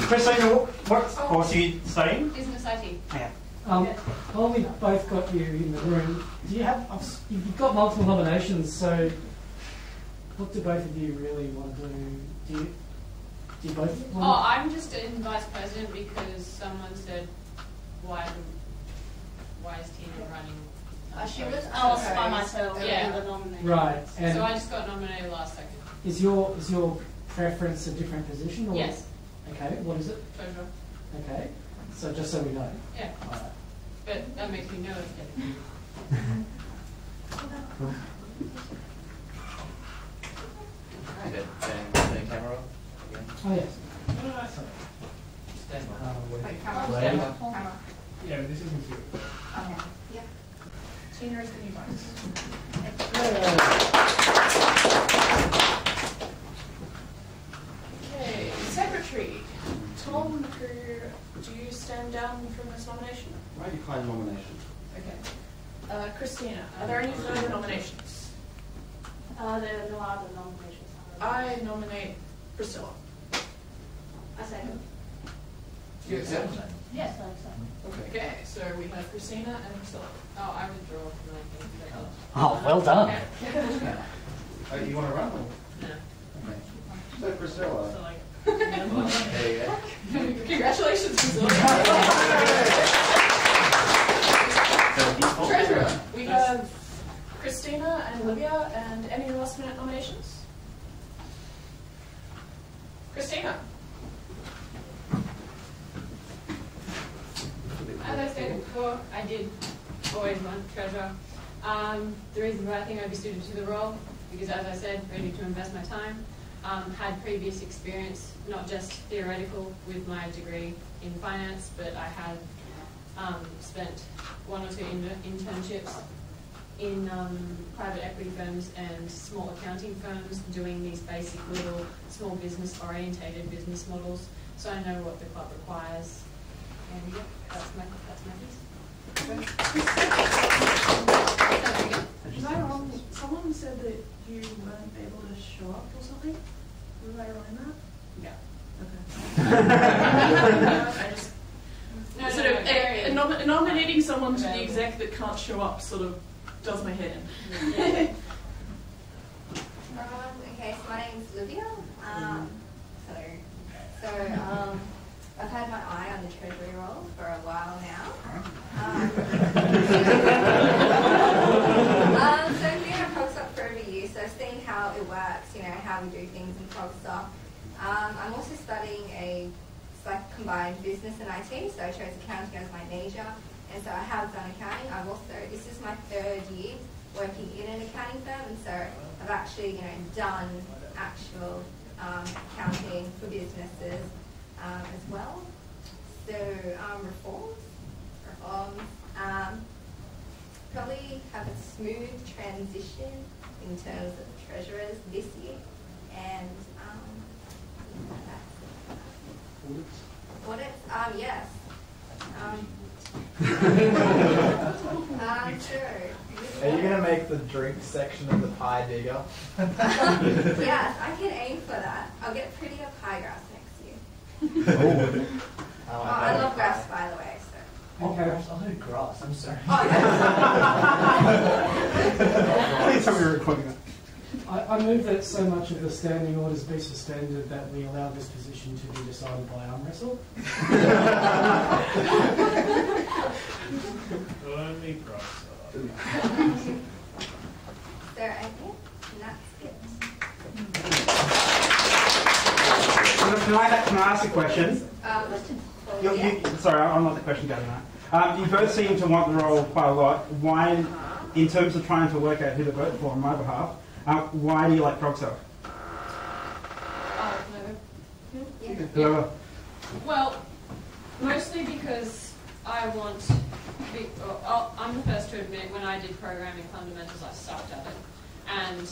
Christina, what course are you studying? Business IT. Yeah. Well, we've both got you in the room. You've got multiple nominations, so what do both of you really want to do? Do you both want I'm just in vice president because someone said, why is Tina running? She was asked by myself in the nomination. Right. And so I just got nominated last second. Is your preference a different position? Or? Yes. Okay, what is it? Treasurer. Okay, so just so we know. Yeah. All right. But that makes me nervous. Turn camera off again. Oh, yes. Stand by. Camera. Yeah, but this isn't you. Okay. Yep. Tina is the new vice. Okay, secretary. Tom, do you stand down from this nomination? I decline nomination. Okay. Christina, are there any further nominations? There are no other nominations. I nominate Priscilla. I second. You accept? Yes, I accept. Okay, so we have Christina and Priscilla. Oh, I withdraw from my thing. Oh, well done. You want to run? No. Okay. So Priscilla. Congratulations, Priscilla. Treasurer, we have Christina and Olivia, and any last minute nominations? Christina. As I said before, I did always want treasurer. The reason why I think I'd be suited to the role, because as I said, ready to invest my time. Had previous experience, not just theoretical with my degree in finance, but I had spent one or two internships in private equity firms and small accounting firms doing these basic little small business orientated business models. So I know what the club requires, and yeah, that's my piece. Was I wrong? Someone said that you weren't able to show up or something? Was I wrong in that? Yeah. Okay. I just nominating someone to the exec that can't show up sort of does my head in. Okay, so my name's Livia. I've had my eye on the treasury role for a while now. So I've been at ProgSoc for over a year, so I've seen how it works, how we do things in ProgSoc. I'm also studying combined business and IT, so I chose accounting as my major, and so I have done accounting. This is my 3rd year working in an accounting firm, and so I've actually, done actual accounting for businesses as well. So reforms, probably have a smooth transition in terms of treasurers this year, and audits, yes. Sure. Are you going to make the drink section of the pie bigger? Yes, I can aim for that. I'll get prettier pie graphs next year. I love graphs, by the way. So. Okay. I heard grass. I'm sorry. Please tell me you're recording that. I move that so much of the standing orders be suspended that we allow this position to be decided by arm wrestle. Only ProgSoc. So I think that's it. Can I ask a question? Sorry, I'm not the question guy tonight. You both seem to want the role quite a lot. Why, in terms of trying to work out who to vote for on my behalf, why do you like ProgSoc? Whoever. Well, mostly because I want. I'm the first to admit when I did programming fundamentals, I sucked at it, and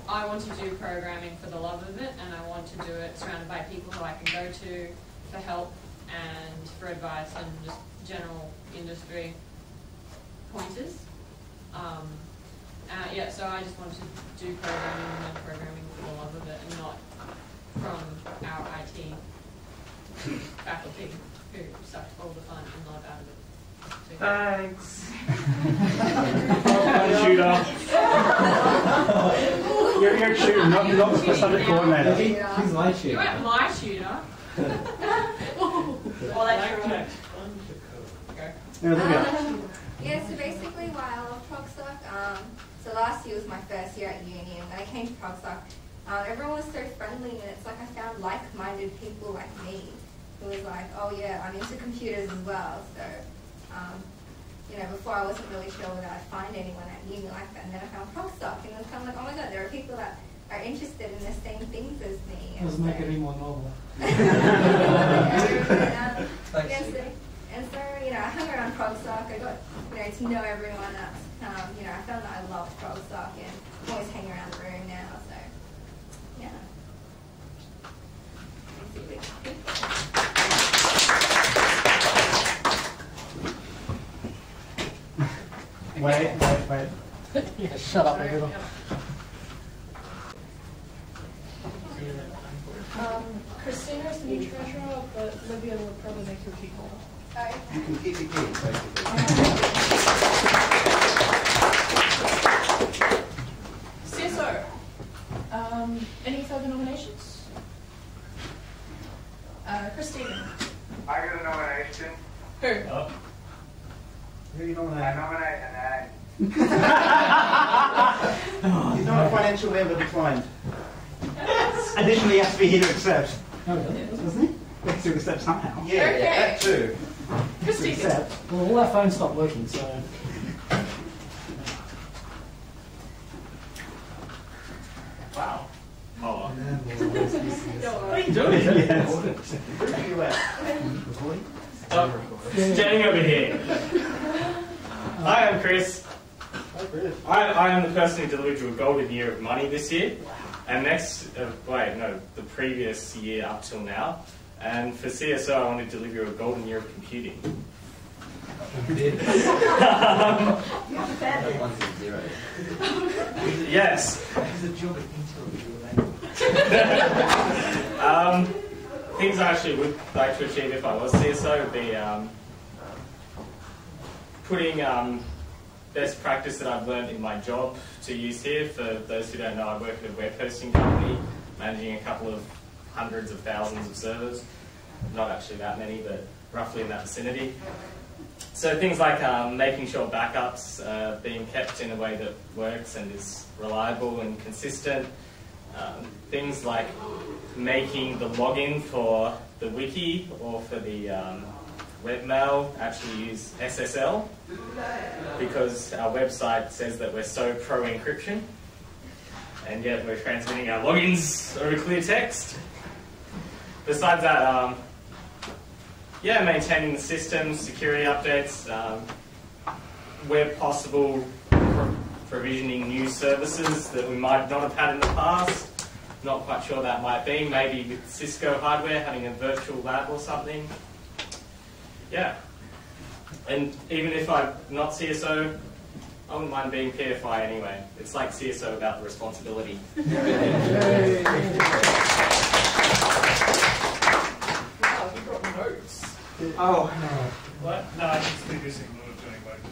I want to do programming for the love of it, and I want to do it surrounded by people who I can go to for help and for advice and just general industry pointers. So I just want to do programming and learn programming for the love of it, and not from our IT faculty who sucked all the fun and love out of it. So, thanks. You're a tutor, not the subject coordinator. He's my tutor. You weren't my tutor. Well, that's true. Yeah, so basically why I love ProgSoc, so last year was my first year at uni, and when I came to ProgSoc, everyone was so friendly, and it's like I found like-minded people like me, who was like, oh yeah, I'm into computers as well, so, before I wasn't really sure whether I'd find anyone at uni like that, and then I found ProgSoc, and it was kind of like, oh my god, there are people that are interested in the same things as me. Does make it any more novel. And so, I hung around ProgSoc, I got, to know everyone else. I found that I loved ProgSoc, and I'm always hanging around the room now, so, yeah. Wait. Yeah, shut up, everyone. Christina's the new treasurer, but Livia will probably make her keep hold. You can keep your keys, basically. CSO, any further nominations? Christina. I got a nomination. Who? Who are you nominating? I nominate an ag. He's not a financial member declined. Additionally, he has to be here to accept. Oh, really? Doesn't he? He has to accept somehow. Yeah, Okay. that too. Christina. Well, all our phones stopped working, so... Wow. Oh. What are you doing? Where are you at? Standing over here. Hi, I'm Chris. I am the person who delivered you a golden year of money this year, and the previous year up till now. And for CSO, I want to deliver you a golden year of computing. Yes. Things I actually would like to achieve if I was CSO would be putting best practice that I've learned in my job to use here. For those who don't know, I work at a web hosting company, managing a couple of hundreds of thousands of servers. Not actually that many, but roughly in that vicinity. So things like making sure backups are being kept in a way that works and is reliable and consistent. Things like making the login for the wiki or for the webmail actually use SSL, because our website says that we're so pro-encryption, and yet we're transmitting our logins over clear text. Besides that, maintaining the system, security updates, where possible, provisioning new services that we might not have had in the past. Not quite sure that might be. Maybe with Cisco hardware, having a virtual lab or something. Yeah. And even if I'm not CSO, I wouldn't mind being PFI anyway. It's like CSO without the responsibility. Oh, no. What? No, I just think this is doing both.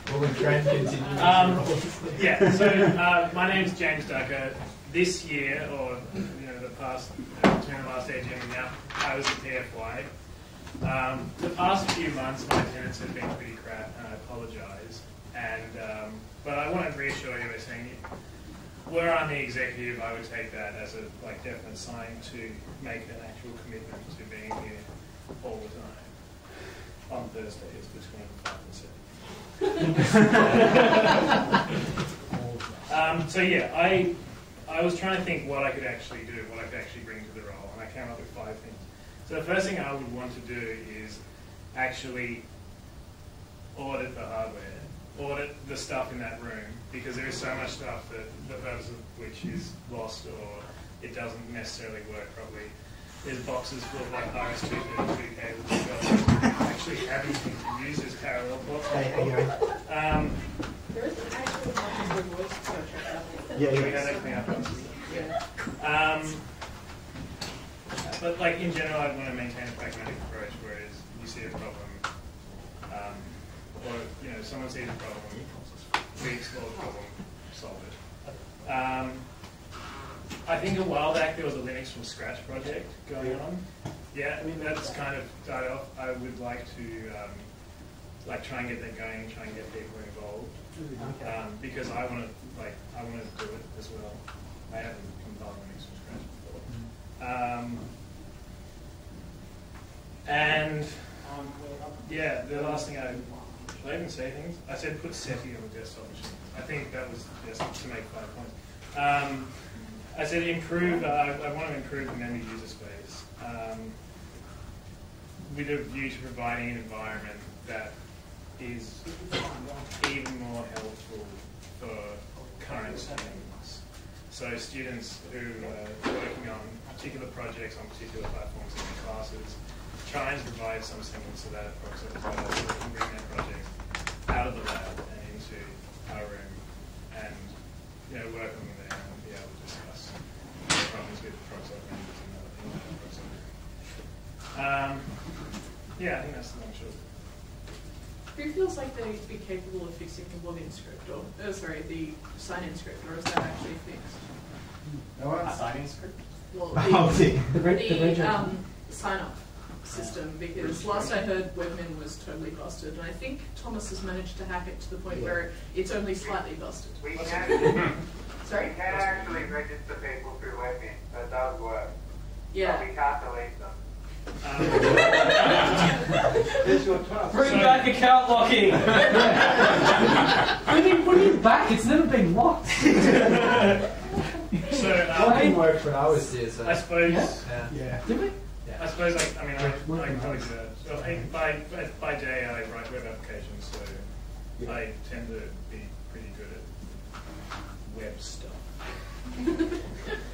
Well, when Trent continues. So my name's James Ducker. This year, or the past, between the last AGM and now, I was at PFY. The past few months, my attendance has been pretty crap, and I apologise. But I want to reassure you by saying, were I the executive, I would take that as a definite sign to make an actual commitment to being here all the time. On Thursdays between 5 and 7. I was trying to think what I could actually do, what I could actually bring to the role, and I came up with 5 things. So the first thing I would want to do is actually audit the hardware, audit the stuff in that room, because there is so much stuff that the purpose of which is lost or it doesn't necessarily work properly. There's boxes full of RS-232 cables that don't actually have anything to use as parallel blocks. There is actually much of the voice to check out. Yeah, we had that clean up. But in general, I want to maintain a pragmatic approach, whereas you see a problem, or someone sees a problem, we explore the problem, solve it. I think a while back there was a Linux from scratch project going on. Yeah, that's kind of died off. I would like to try and get that going, try and get people involved, because I want to do it as well. I haven't compiled Linux from scratch before. The last thing should I even say things? I said put SETI on the desktop machine. I think that was just to make 5 points. I said improve. I want to improve the memory user space with a view to providing an environment that is even more helpful for current students. So students who are working on particular projects on particular platforms in their classes, try and provide some semblance of that at ProgSoc as well, so they can bring their projects out of the lab and into our room and work on them there and be able to discuss problems with ProgSoc members and other things like ProgSoc. I think that's the long short. Who feels like they need to be capable of fixing the login script, or the sign-in script, or is that actually fixed? Sign-in script? Well, the sign-up system, because last I heard Webmin was totally busted, and I think Thomas has managed to hack it to the point where it's only slightly busted. We can Sorry? We can actually register people through Webmin, so it does work. Yeah. But we can't delete them. Bring back account locking! Put it back, it's never been locked. So, locking worked when I was CSO. I suppose. Yeah. Did we? I suppose I can probably do that. So by day I write web applications, so I tend to be pretty good at web stuff.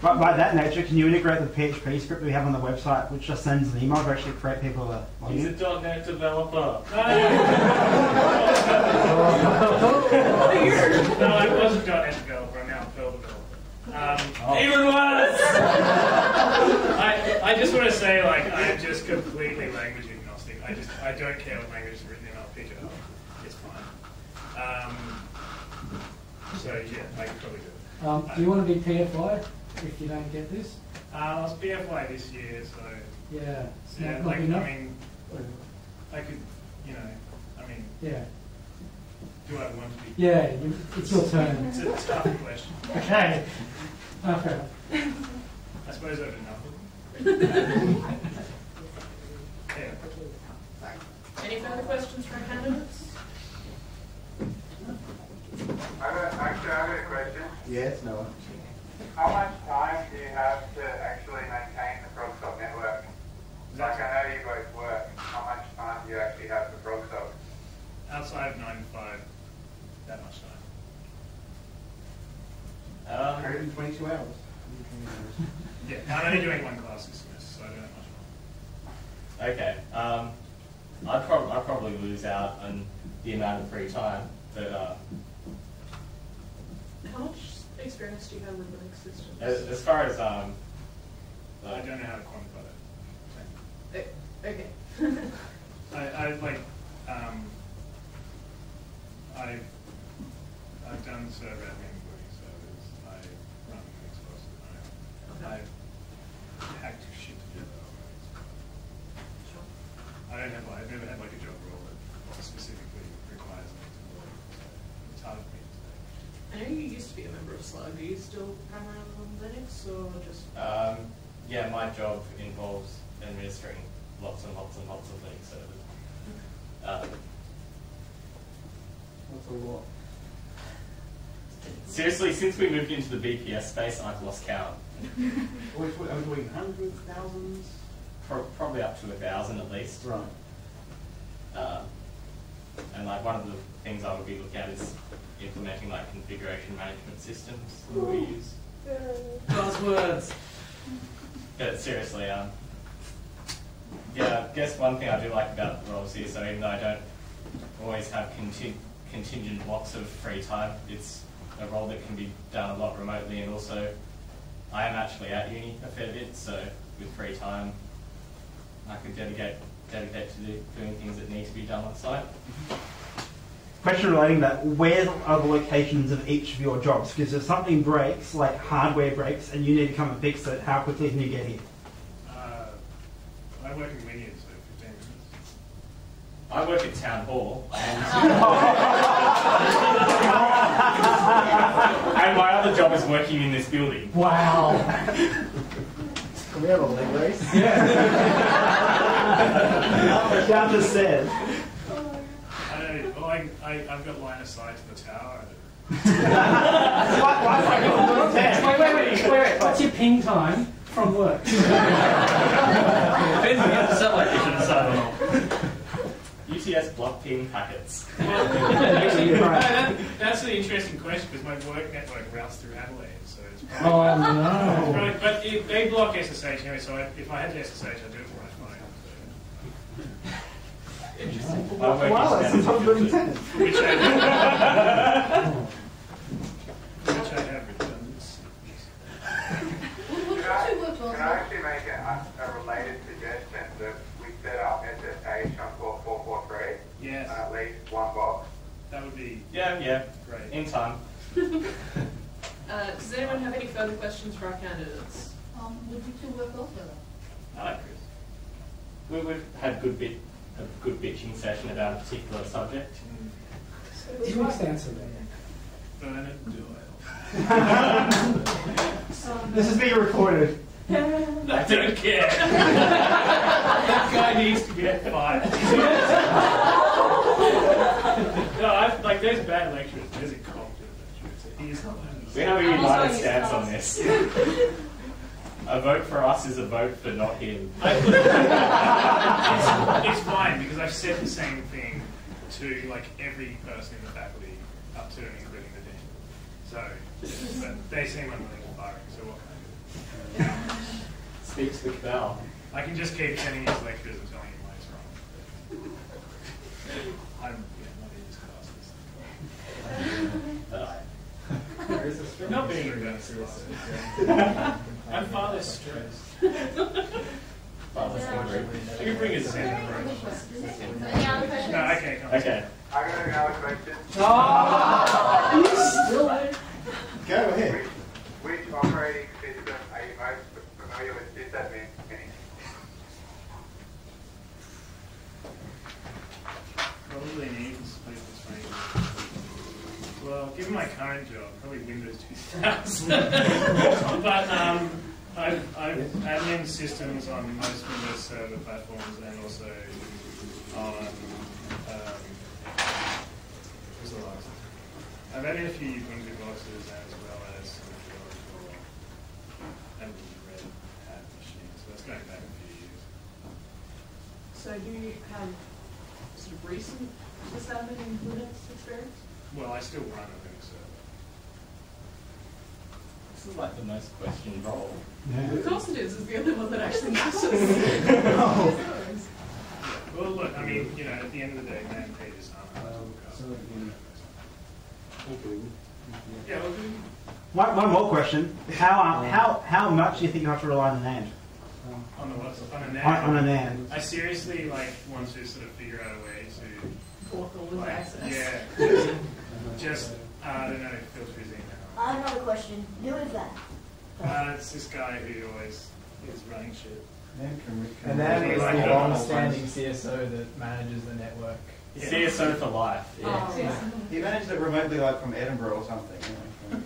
But by that nature, can you integrate the PHP script we have on the website, which just sends an email to actually create people a login? He's a .NET developer. No, I was a .NET developer. I'm now a Perl developer. Even worse! I just want to say, like, I'm just completely language agnostic. I don't care what language is written in. I'll pick it up. It's fine. So yeah, I can probably do it. Do you want to be PFI if you don't get this? I was PFI this year, so yeah, it's yeah, not like enough. I mean, I could, yeah. Do I want to be? Yeah, it's your turn. It's a tough question. Okay. Okay. I suppose I've enough. Yeah. Any further questions from candidates? I have a question. Yes, Noah. How much time do you have to actually maintain the ProgSoc network? Like, I know you both work. How much time do you actually have for ProgSoc? Outside of 9 to 5, that much time. 122 hours. Yeah, I'm only doing one class this semester, so I don't have much Okay. I'd probably lose out on the amount of free time, but How much experience do you have with Linux systems? as far as I don't know how to quantify that. Okay. I've done server admin working servers. I run Linux clusters at home. I've hacked shit together. I've never had like a job role that specifically requires me to work. So it's hard for me to say. I know you used to be a member of Slug. Do you still hang around on Linux or just? yeah, my job involves administering lots and lots and lots of Linux servers. That's a lot. Seriously, since we moved into the BPS space, I've lost count. Are we doing hundreds, thousands? Probably up to 1,000 at least. Right. And like one of the things I would be looking at is implementing like configuration management systems that we use. Buzzwords. But seriously, yeah, I guess one thing I do like about the roles here, so even though I don't always have contingent blocks of free time, it's a role that can be done a lot remotely, and also I am actually at uni a fair bit, so with free time I could dedicate to doing things that need to be done on site. Question relating to that, where are the locations of each of your jobs? Because if something breaks, like hardware breaks, and you need to come and fix it, how quickly can you get here? I work in Wynyard, so 15 minutes. I work at Town Hall, and my other job is working in this building. Wow. Can we have a leg race? Yeah. Down the stairs. I don't know. Well, I've got line of sight to the tower. Wait. What's your ping time from work? Depends on the satellite dish and so UTS block ping packets. Actually, that's an interesting question because my work network routes through Adelaide, so it's probably, Oh no! Probably, but they block SSH anyway, so if I had to SSH, I'd do it for my phone. So. Interesting. Wireless is 110. Which I have redundancy. Can I actually make a related suggestion that we set up SSH on 4443? Yes. On at least one box? That would be Yeah, great. in time. Does anyone have any further questions for our candidates? Would you two work well together? I like Chris. We've had a good bitching session about a particular subject. You must answer that. Bernard Doyle. This is being recorded. I don't care. That guy needs to get fired. No, there's bad lecturers. There's incompetent lecturers. He's hilarious. We have a united stance on this. A vote for us is a vote for not him. It's fine because I've said the same thing to like every person in the faculty up to and including the dean. So, but they seem unwilling to fire him, so what can I do? Speak to the canal. I can just keep sending his lectures and telling him why he's wrong. I'm not in his classes. Not being about I'm father stressed. Father's hungry. You can bring his hand. Any other questions? No, okay, come on. Okay. I got another question. Go ahead. Which operating system are you most familiar with sysadmin? Probably need to split between. Well, given my current job, probably Windows 2000. But I've admin systems on most Windows Server platforms and also on what's the last? I've added a few Ubuntu boxes as well as some Oracle and Red Hat machines. So that's going back a few years. So do you have sort of recent sysadmin and Linux experience? Well, I still run a Linux server. This is like the most questioned role. Yeah. Of course it is. It's the only one that actually matters. Well, look, I mean, you know, at the end of the day, man pages aren't hard to look up. Yeah, well, One more question. How much do you think you have to rely on an AND? on the what? On a NAND? On an AND. I seriously want to sort of figure out a way to fork all the access. Yeah. Just I don't know, filters in. I have another question. Who is that? It's this guy who always is running shit. And that is the long-standing CSO that manages the network. Yeah. CSO for life. Yeah. Oh, yeah. He managed it remotely, like from Edinburgh or something.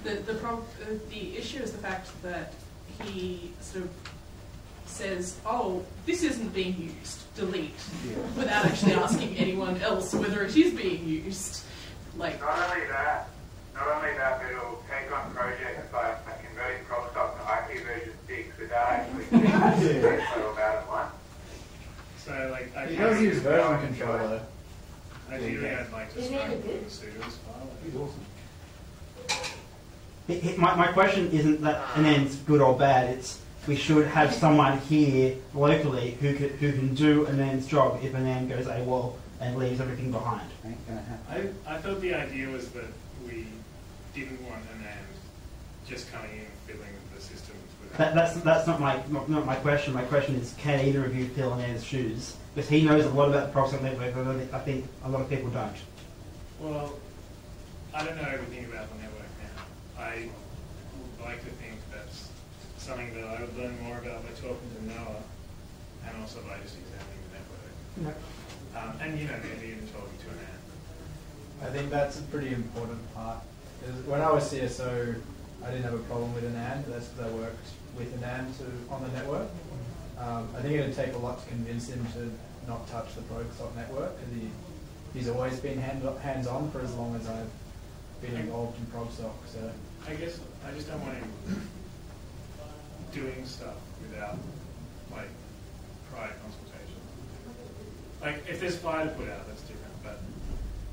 The issue is the fact that he sort of says, "Oh, this isn't being used. Delete," without actually asking anyone else whether it is being used. Like. Not only that, but it'll take on projects like converting ProgSoc to IP version 6 without actually thinking about it once. So, like, he does use version control though. Ideally, I'd like to start with the sudo's file. He's awesome. My question isn't that an AND's good or bad. It's we should have someone here locally who can do an AND's job if an AND goes AWOL and leaves everything behind. I thought the idea was that we didn't want an AND just coming in and filling the systems with That's not my question. My question is, can either of you fill an AND's shoes? Because he knows a lot about the ProgSoc network, but I think a lot of people don't. Well, I don't know everything about the network now. I would like to think that's something that I would learn more about by talking to Noah and also by just examining the network. And you know, maybe even talking to an AND. I think that's a pretty important part. When I was CSO, I didn't have a problem with an AND. That's because I worked with an AND on the network. I think it would take a lot to convince him to not touch the ProgSoc network, because he's always been hands-on for as long as I've been involved in ProgSoc. So I guess I just don't want him doing stuff without like prior consultation. Like if there's fire to put out, that's different. But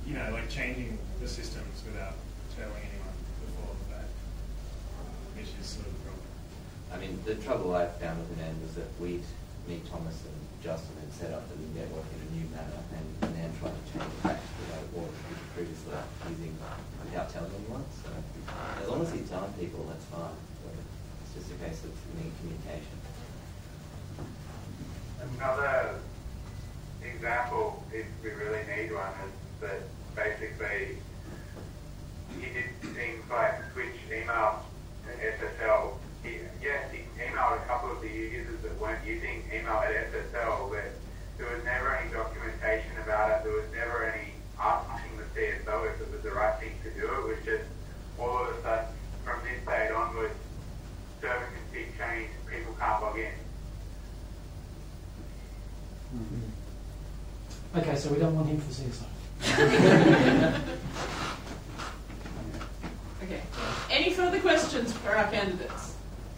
you know, like changing the systems without telling anyone before the fact, which is sort of the problem. I mean, the trouble I found with an AND was that me, Thomas, and Justin had set up the network in a new manner, and then tried to change it back to the way it was previously using without telling anyone. So as long as he's telling people, that's fine. So it's just a case of communication. Another example, if we really need one, is that basically he did things like switch email to SSL. He emailed a couple of the users that weren't using email at SSL, but there was never any documentation about it. There was never any asking the CSO if it was the right thing to do. It was just all of a sudden, from this date onwards, server config changed, people can't log in. Okay, so we don't want him for CSO. Okay. Any further questions for our candidates?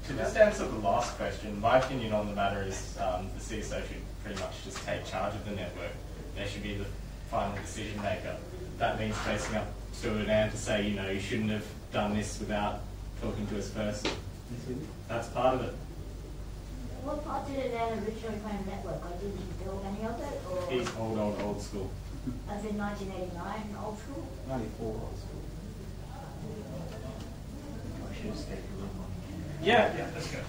To just answer the last question, my opinion on the matter is the CSO should pretty much just take charge of the network. They should be the final decision maker. That means facing up to an AGM to say, you know, you shouldn't have done this without talking to us first. That's part of it. What part did it originally claim network? Like, did he build any of it? Or He's old school. as in 1989, old school? 94 old school. Yeah, let's go.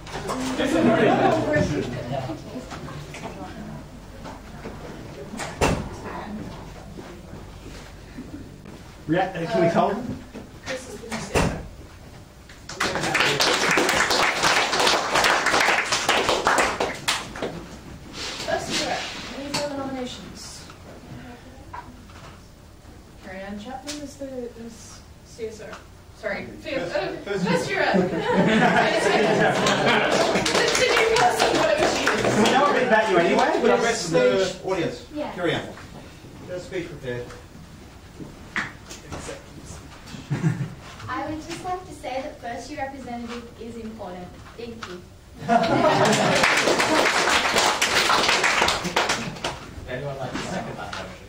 Can we tell them? Chris is the new CSO. First year, any further nominations? Carrie Ann Chapman is the CSO. Sorry, first year. The new person, whatever she is. We know a bit about you anyway, but The rest of the audience, Yeah. carry on. There's speech prepared. I would just like to say that first year representative is important. Thank you. Anyone like to second that motion?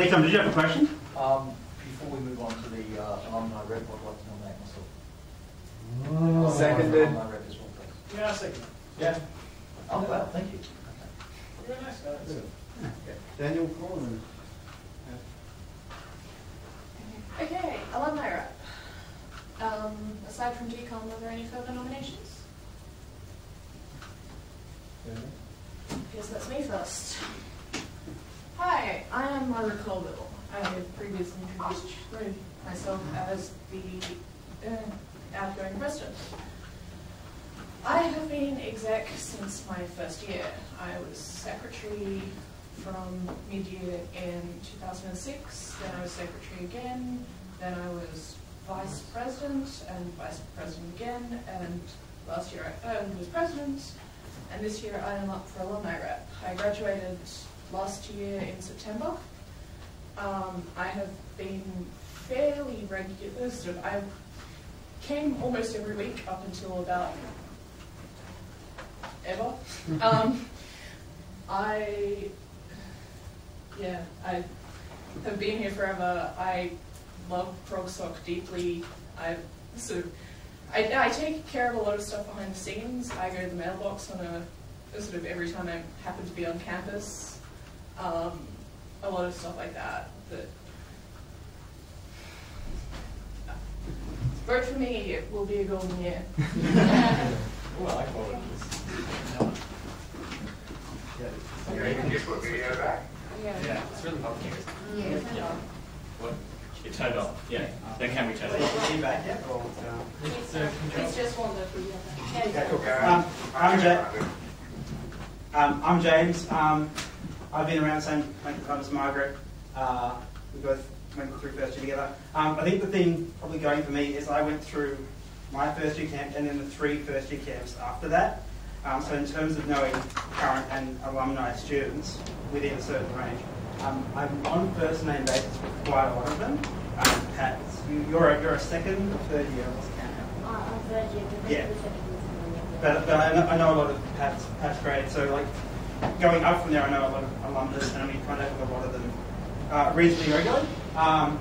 Tom, did you have a question? Before we move on to the alumni rep, I'd like to nominate myself. Seconded. Alumni rep as well, please. Yeah, I second. Yeah. Oh, well, thank you. You're a nice guy. Daniel Coleman. Okay, alumni rep. Aside from DCOM, are there any further nominations? Guess that's me first. Hi, I am Margaret Colville. I have previously introduced myself as the outgoing president. I have been exec since my first year. I was secretary from mid-year in 2006, then I was secretary again, then I was vice president and vice president again, and last year I was president, and this year I am up for alumni rep. I graduated last year in September. I have been fairly regular, I came almost every week up until about ever. I have been here forever. I love ProgSoc deeply. I take care of a lot of stuff behind the scenes. I go to the mailbox on a every time I happen to be on campus. A lot of stuff like that. Vote for me, it will be a golden year. Oh, I like voting. You put video back? Yeah, it's really complicated. Yeah. What? It turned off. Yeah. Then can we turn it off? Feedback, yeah? It's just one that we I'm James. I've been around the same length of time as Margaret. We both went through first year together. I think the thing probably going for me is I went through my first year camp and then the 3 first year camps after that. So in terms of knowing current and alumni students within a certain range, I'm on first name basis with quite a lot of them. Pat, you're a second or third year? I lost count now. I'm third year. Yeah. But I know a lot of Pat's grade, so like going up from there, I know a lot of alumnus, and I mean contact with a lot of them reasonably regularly. Don't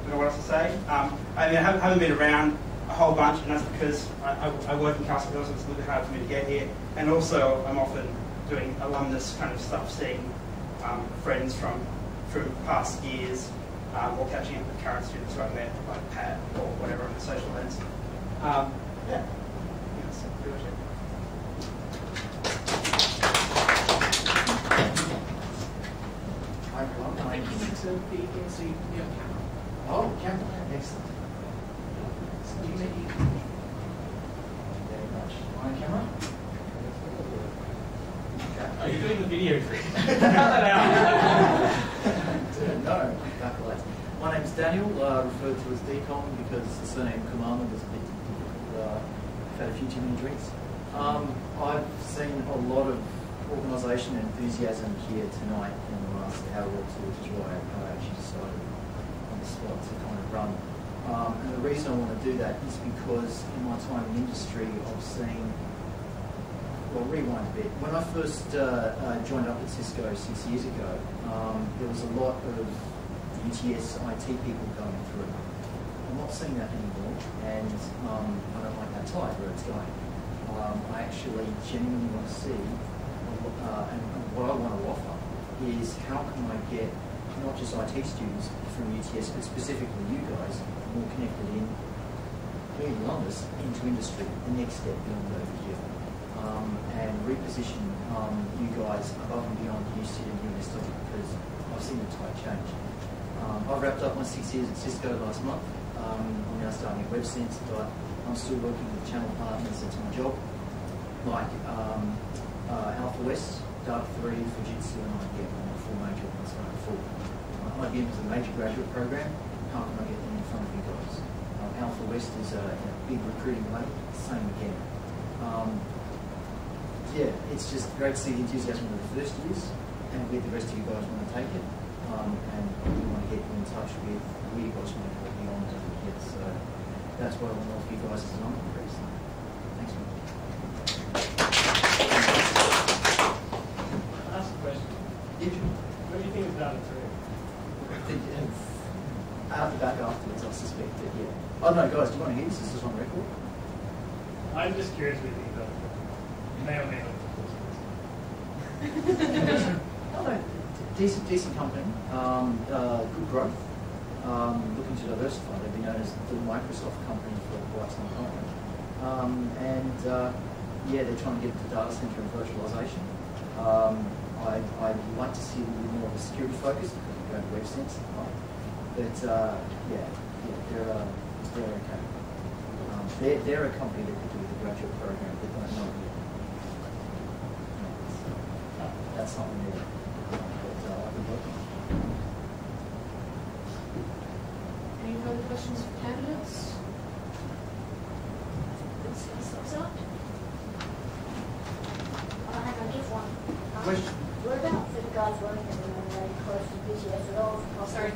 know what else to say. I mean, I haven't been around a whole bunch, and that's because I work in Castle Hills, so it's a little bit hard for me to get here. And also, I'm often doing alumnus kind of stuff, seeing friends from past years, or catching up with current students who I've met, like Pat or whatever on the social events. Yeah. That's pretty much it. I think you need to be here so you can be on camera. Oh, camera. Excellent. Maybe. Very much. On camera? Are you doing the video for it? No, don't relax. My name's Daniel, referred to as DCOM because the surname Commander was a bit difficult. I've had a few too many drinks. I've seen a lot of organisation and enthusiasm here tonight in the last hour or two, which is why I actually decided on the spot to kind of run And the reason I want to do that is because in my time in industry, I've seen, well, rewind a bit. When I first joined up at Cisco 6 years ago, there was a lot of UTS IT people going through. I'm not seeing that anymore, and I don't like that tide where it's going. I actually genuinely want to see, and what I want to offer is how can I get not just IT students from UTS, but specifically you guys, more connected in, being honest, into industry, the next step beyond overview, and reposition you guys above and beyond UCIT and USD, because I've seen the tide change. I wrapped up my 6 years at Cisco last month. I'm now starting at WebSense, but I'm still working with channel partners. It's my job, like Alpha West, Dark 3, Fujitsu, and IBM. I'm a full major ones, full. IBM is a major graduate program. How can I get them in front of you guys? Alpha West is a big recruiting lane. Same again. Yeah, it's just great to see the enthusiasm of the first years, and with the rest of you guys want to take it. And we want to get you in touch with where you guys want to go beyond it. So that's what I want to offer you guys as an honor increase. Thanks, man. I'll ask a question. What do you think about it through? I'll be back afterwards, I suspect that, yeah. Oh no, guys, do you want to hear this? This is on record. I'm just curious what you think about it. You may or may not. Oh, no. Decent company, good growth, looking to diversify. They've been known as the Microsoft company for quite some time. Yeah, they're trying to get the data center and virtualization. I'd like to see a little bit more of a security focus because we go to WebSense, right? But yeah, they're okay. They're a company that could do the graduate program, but don't know yet. That's something there. Any further questions for candidates? Hang on, just one. Question. Whereabouts are the guys working at the moment? Are they close to BTS at all? Sorry,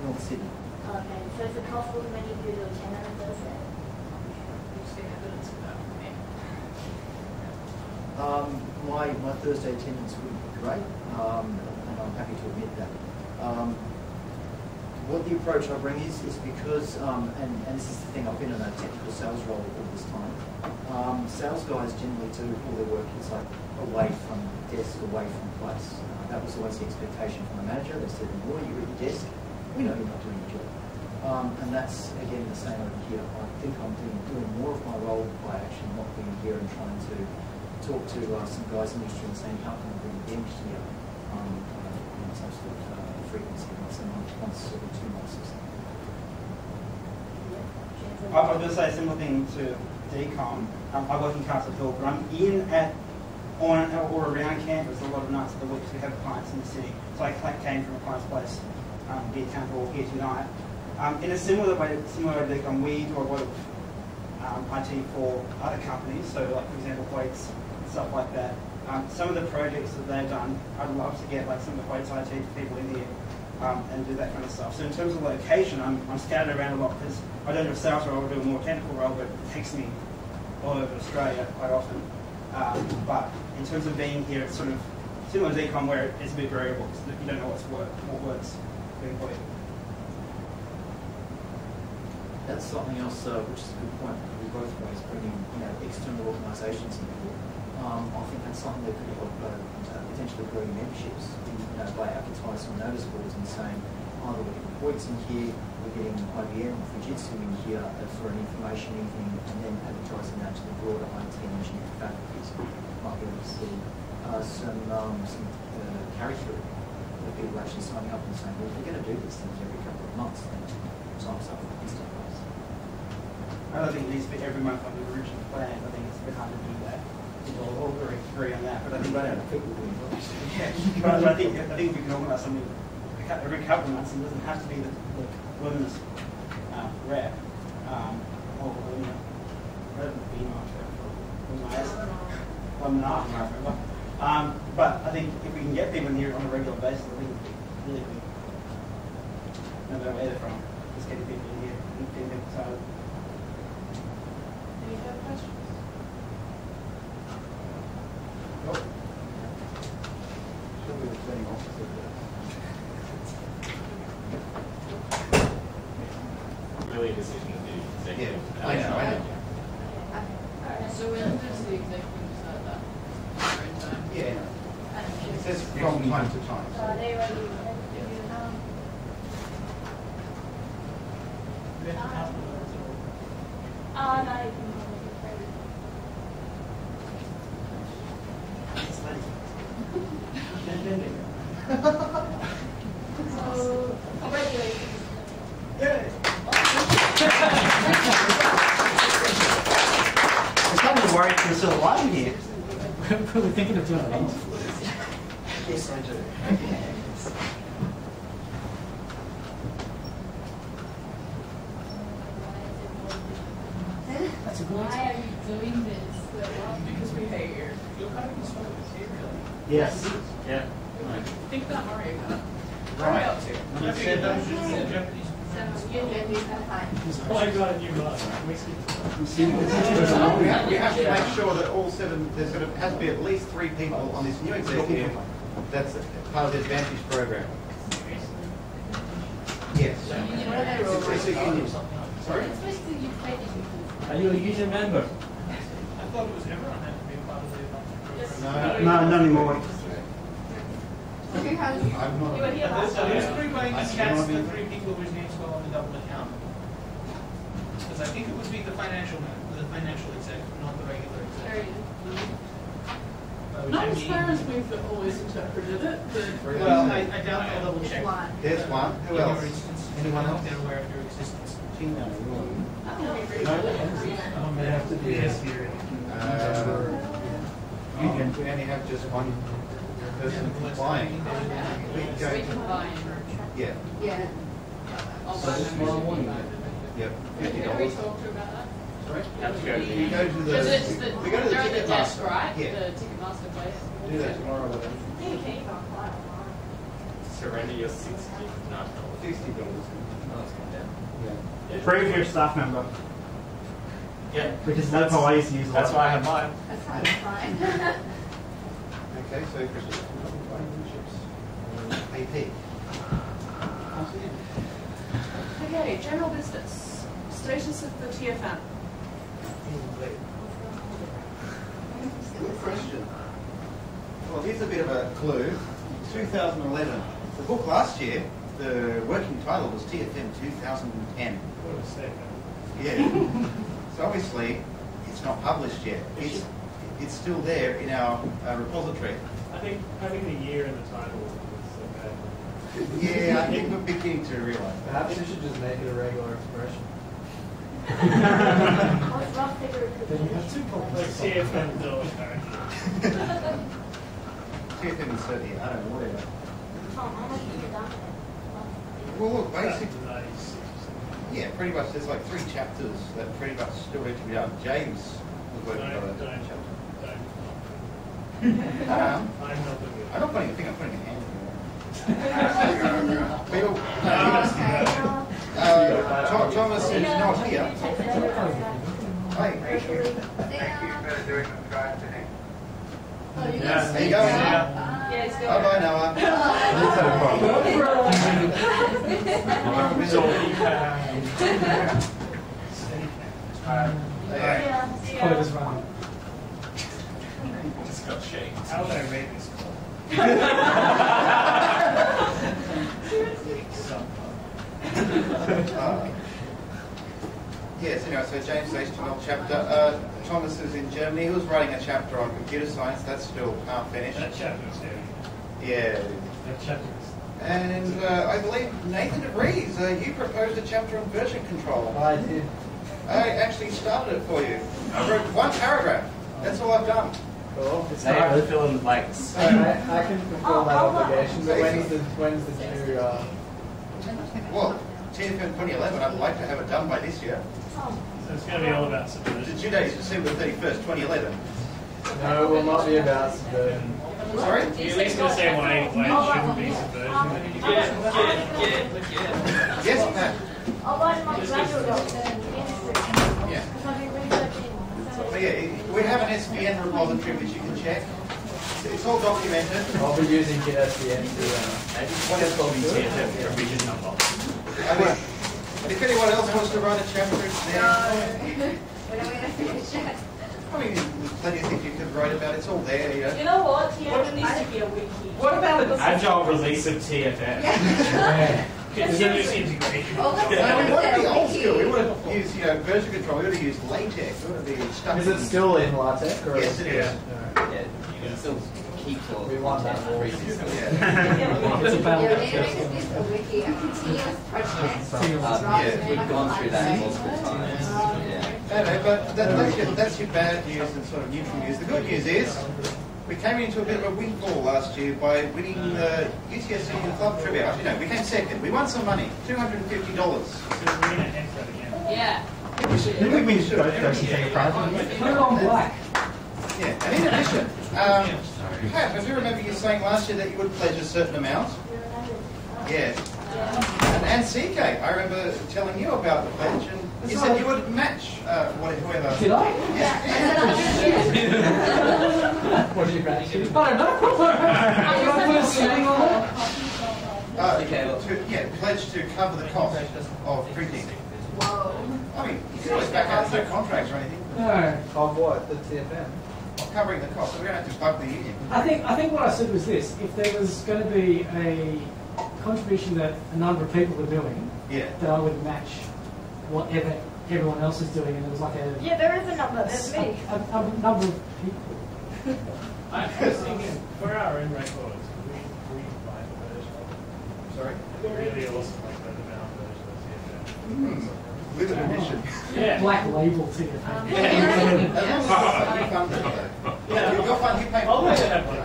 North Sydney. Okay, so is it possible for many of you to attend on a Thursday? You've seen evidence of that from me. My Thursday attendance would be great, and I'm happy to admit that. What the approach I bring is because, and this is the thing, I've been in a technical sales role all this time. Sales guys generally do all their work inside, away from desk, away from place. That was always the expectation from the manager. They said, the more you're at your desk, we know you're not doing your job. And that's, again, the same over here. I think I'm doing more of my role by actually not being here and trying to talk to some guys in the industry and saying, how can I bring them here in some sort of frequency, once a month, once every 2 months or something. I was going to say a similar thing to DCOM. I work in Castle Hill, but I'm in at, on or around campus a lot of nights of the week because we have clients in the city. So I came from a client's place, be at town hall here tonight. In a similar way to DCOM, we do a lot of IT for other companies, so like for example Waits and stuff like that. Some of the projects that they've done, I'd love to get like some of the Waits IT people in here and do that kind of stuff. So in terms of location, I'm scattered around a lot because I don't do a sales role, I do a more technical role, but it takes me all over Australia quite often. But in terms of being here, it's sort of similar to DCOM where it's a bit variable because you don't know what works being for you. That's something else which is a good point. We both ways bringing external organisations in here. I think that's something that could help potentially growing memberships by advertising on notice boards and saying either we're getting points in here, we're getting IBM, Fujitsu in here for an information evening, and then advertising that to the broader IT and engineering faculties. Might be able to see some carry through of people actually signing up and saying, well, if we're going to do these things every couple of months, then time's up for this stuff. I don't think it needs to be every month on the original plan. I think it's a bit hard to do that. We'll all agree on that. But I think I think we can organise something every couple of months. It doesn't have to be the women's rep or but I think if we can get people in here on a regular basis, I think it's really good. I don't know where they're from. Just getting people in here and getting them started. Any other questions? Nope. Should be returning officer. Really a decision of the executive. Yeah, I know. So when does the executive decide that? Every time? Yeah. It says from time to time. So are they ready? No, you can So, congratulations. I'm kind of worried you're still alive here. We're thinking of doing it. Yes, I do. That's a good one. Why are you doing this? Because we hate you. You're kind of useful with this here, really. Yes. Yeah. Think about Mario Kart. Right. Up to. You said that. Oh, I got a new bus. You have to make sure that all seven, there's going to has to be at least 3 people on this new executive that's part of the Advantage program. Yes. It's a union. Sorry? Are you a union member? I thought it was everyone had to be a part of the advantage. No, not anymore. I'm not. There's 3 blank cats, the 3 people whose names go on the double account. Because I think it would be the financial exec, not the regular exec. Not as far as we've always interpreted it, but... Well, I doubt I'll double check. There's one. Who else? Anyone else? They're aware of your existence. Tina. They have to be Yes. We only have just one person applying. We can buy in. Yeah. Yeah. I'll So buy this them. tomorrow morning. Yep. Have we $50. talked to about that? Sorry? Have to go to We go to the. Because it's the, we go to the they're at the ticket desk, master. right? Yeah. The Ticketmaster place. Do that tomorrow. Surrender your $69. $60. Oh, it's come down. Yeah. Prove you're a staff member. Yeah. Because that's how I used to use it. That's why I have mine. That's fine. Okay, so Christopher, AP. Okay, general business. Status of the TFM. Good question. Well, here's a bit of a clue. 2011. The book last year, the working title was TFM 2010. What a mistake. Yeah. So obviously, it's not published yet. It's still there in our repository. I think having the year in the title was okay. Yeah, I think we're beginning to realise that. Perhaps you should just make it a regular expression. What's rough figure could be? Like TFM dollar currently. TFM is certainly, I don't know, whatever. Tom, how much have you done there? Well, look, basically, Nice. yeah, pretty much there's like 3 chapters that pretty much still need to be done. James was working on it. Don't. I'm I'm not the good. not putting a finger, I'm putting a hand in there. Bill, Thomas is not here. Hey. Thank you for doing the drive today. Oh, you Yeah. guys There you go, see Noah. Yeah, it's Bye-bye, Noah. Probably was wrong. Just got shamed. How would I rate this call? Yes, anyway, so James HTML chapter. Thomas is in Germany. He was writing a chapter on computer science. That's still half finished. That chapter is heavy. Yeah. That chapter is... And I believe Nathan DeVries, you proposed a chapter on version control. I did. I actually started it for you. I wrote 1 paragraph. That's all I've done. Cool. It's now you fill in the blanks. I can fulfill that obligation, but when's the due? Well, TFM 2011, I'd like to have it done by this year. So it's going to be all about subversion. The due date is December 31st, 2011. No, it will not be about subversion. Sorry? Are you at least going to say why it shouldn't be subversion? Yes, Pat. I'll write my graduate doctorate in chemistry. Yeah. Because I've been researching. But yeah, we have an SPN repository which you can check. It's all documented. I'll be using GSPN to What else will be TFM revision number. I mean, and if anyone else wants to write a chapter, it's there. When are we going to finish it? I mean, there's plenty of things you could write about. It's all there, you know. You know what? TFM needs to be a wiki. What about an agile release of TFM? It's a loose integration. No, we want to be old school. We want to use, version control. We want to use latex. We want to be stuck. Is it still in LaTeX? Or Yes, it is. Yeah, you can still keep all We want that more. Yeah. It's about Yeah, we need to make this a wiki, a continuous project. yeah, we've gone through that multiple times. Yeah. No, but that's your bad news and sort of neutral news. The good news is we came into a bit of a windfall last year by winning the UTS Senior Club Trivia. Actually, no, we came second. We won some money, $250. Yeah. Didn't we win both those and take a prize? Put it on black. Yeah, and in addition, Pat, I do remember you saying last year that you would pledge a certain amount. Yeah. And CK, I remember telling you about the pledge, and you said you would match whoever. Did I? Yes. What did you match? I don't know. Pledge to cover the cost of printing. Whoa. I mean, you can always back out, there's no contracts or anything. No. Of what? The TFM? Of covering the cost, so we don't have to bug the union. I think what I said was this: if there was going to be a contribution that a number of people were doing, that I would match whatever everyone else is doing, and it was like a Yeah, there is a number. There's me. a number of people. I was thinking, for our own records, we provide the version. Sorry? Really awesome, like the amount version of TFM. Limited edition. Yeah. Black label TFM. You're fine, you pay. I'll let it have one. I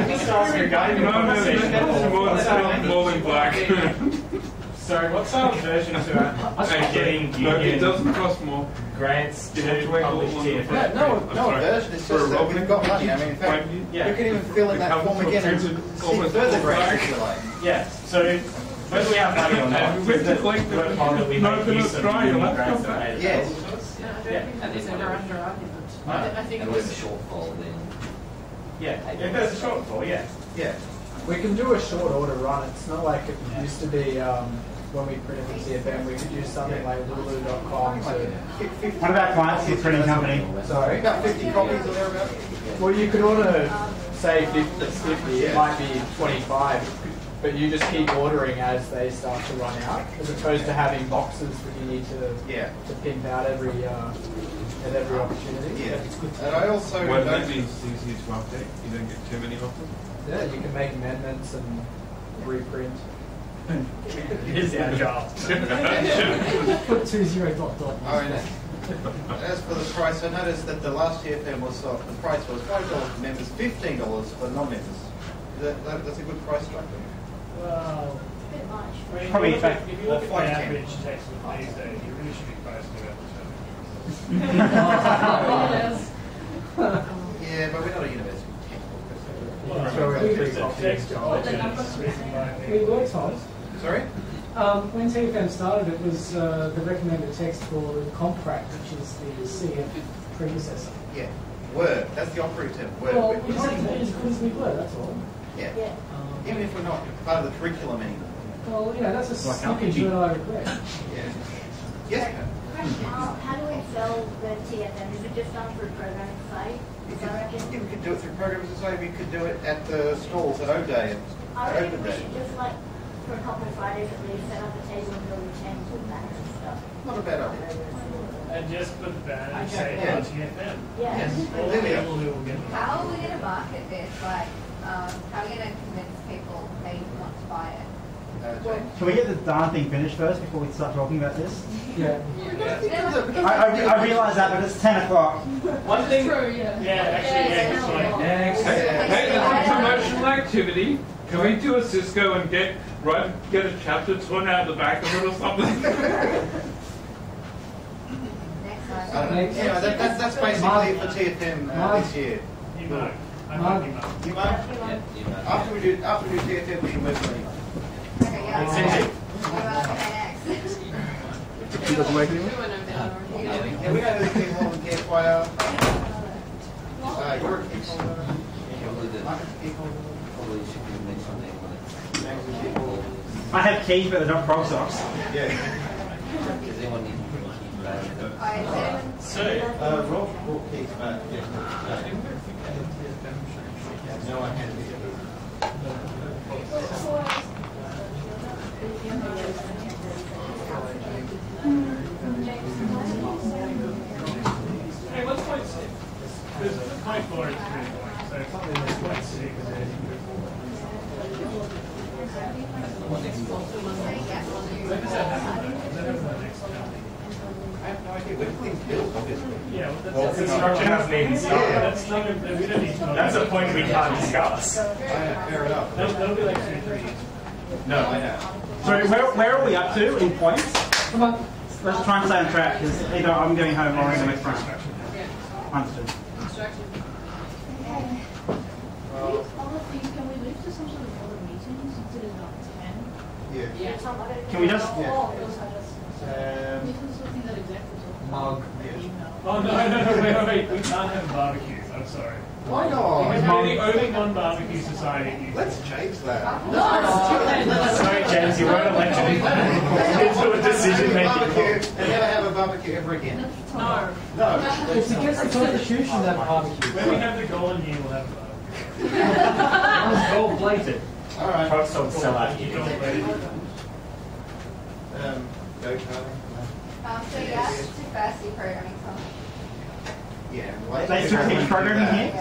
think it's also a guy more than black. Sorry, what's our version to getting Look, it doesn't cost more. grants to You have to publish TFM? No version, it's just that we've got money. I mean, in fact, you can even fill in that form again and seek further grants if you like. Yeah, so whether we have money or not, We have to collect we're on that we make use of the grants that are Yes. And it's under argument. I think And it with was a shortfall, then Yeah, if there's a shortfall, yeah. Yeah. We can do a short order run. It's not like it used to be when we printed the TFM. We could use something like lulu.com to... One of our clients is a printing company. Sorry? About 50 copies or thereabouts. Well, you could order, say, 50, it might be 25, but you just keep ordering as they start to run out, as opposed to having boxes that you need to pimp out at every opportunity. Yeah. And I also Well, that means it's easy to update. You don't get too many of them. Yeah, you can make amendments and reprint. It is agile. Put 20 ... Oh, and as for the price, I noticed that the last TFM was the price was $5 for members, $15 for non-members. That's a good price structure. Well, A bit much. I mean, Probably if you look at the 510. average text these days, you really should be posting about Yeah, but we're not a university. We were told. Sorry? When TFM started, it was the recommended text for Compract, which is the CF predecessor. Yeah. Word. That's the operative term. Word. Well, we just have to be as good as we were, that's all. Yeah. Even if we're not part of the curriculum anymore. Well, that's a slippage that I regret. Yeah. Yes, ma'am. How do we sell the TFM? Is it just done through programming site? If we could do it through Programmers Society, we could do it at the stalls at O-Day and I at think Open we Day. should just for a couple of Fridays at least, set up a table and build a channel with banners and stuff. Not a bad idea. and just put the banner and say Yeah. TFM. Yes. All the people who will get How are we going to market this? Like, how are we going to convince people maybe not to buy it? Can we get the darn thing finished first before we start talking about this? Yeah. I realise that, but it's 10 o'clock. One thing. True, yeah. Hey, that's a promotional activity. Can we do a Cisco and get a chapter torn out the back of it or something? That's basically for TFM this year. You might. After we do TFF, we can move to anyone. Okay, yeah. He doesn't work anymore? Yeah, we know who's people on care choir. You're a key holder. I'm a key holder. Probably should be mentioned there. I have keys, but they're not ProgSocs. Yeah. Does anyone need to bring keys back? So, Rob brought keys back. No, I can't. Hey, what's point 6? Because point 4 is pretty boring, so it's point 6. When does that happen? Does that happen the next time? I have no idea. When things built, obviously. Yeah, Well, construction hasn't even started. That's not, we don't need to know. That's a point we can't discuss. Fair enough. That'll be like 2-3 years. No, I know. So where are we up to in points? Come on. Let's try and stay on track, because either I'm going home or I'm going to make friends. Understood. Can we move to some sort of other meetings instead of not 10? Yeah. Can we just... Something that exactly Mug. Oh, no, wait. We can't have barbecues. I'm sorry. Why not? We're the only one barbecue society. Let's change that. Sorry, James, you weren't elected into a decision making. And never have a barbecue ever again. No. No. It's against the Constitution that barbecue. When we have the golden year, we'll have barbecue. That was gold plated. All right. ProgSoc sell out. Go, Charlie. So yeah, it's a first-year programming class. Yeah. They still teach programming here?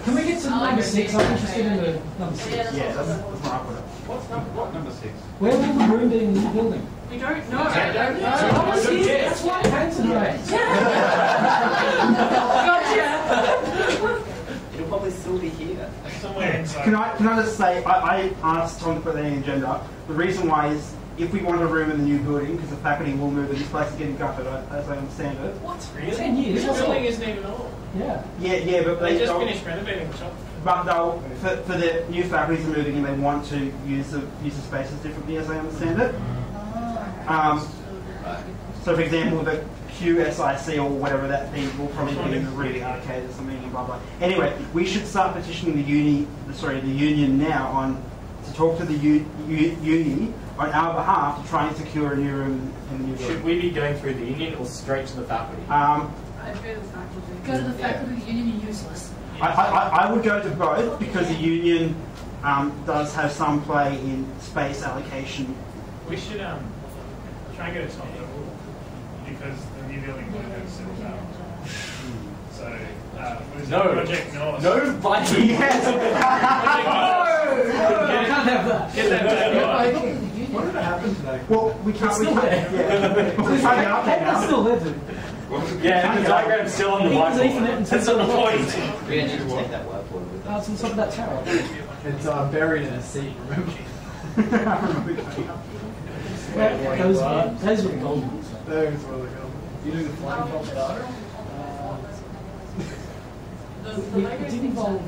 Can we get to number 6? I'm interested in the number 6. Yeah, that's not up with it. What number 6? Where will the room be in the building? We don't know. I was here. That's why I came today. Gotcha. It'll probably still be here. Somewhere inside. Can I just say, I asked Tom to put that in the agenda. The reason why is, if we want a room in the new building, because the faculty will move and this place is getting gutted, as I understand it. What? Really? 10 years. This building isn't even old. Yeah. Yeah, but They just they'll- finished renovating the shop. But they'll, for the new faculties are moving in, they want to use the spaces differently, as I understand it. So, for example, the QSIC or whatever that thing will probably be in the reading arcade or something, and blah blah. Anyway, we should start petitioning the union now to talk to the uni on our behalf to try and secure a new room in the new building. Should we be going through the union or straight to the faculty? I'd go to the faculty. Go to the faculty, the union are useless. I would go to both, because the union does have some play in space allocation. We should try and get a top level because the new building won't have civil tower. So, what is it? Project North. No budget. Yes. Can't have that. Get that back on. What did happen today? Well, we can't. It's still there. Yeah. We can't get up there now. It's still there, dude. Yeah, the diagram's still on the whiteboard. That's the point. We're going to need to take that whiteboard with us. It's on top of that tower. It's buried in a seat, remember? Those were the golden ones. Those were the gold. You do the flying fox starter? It didn't involve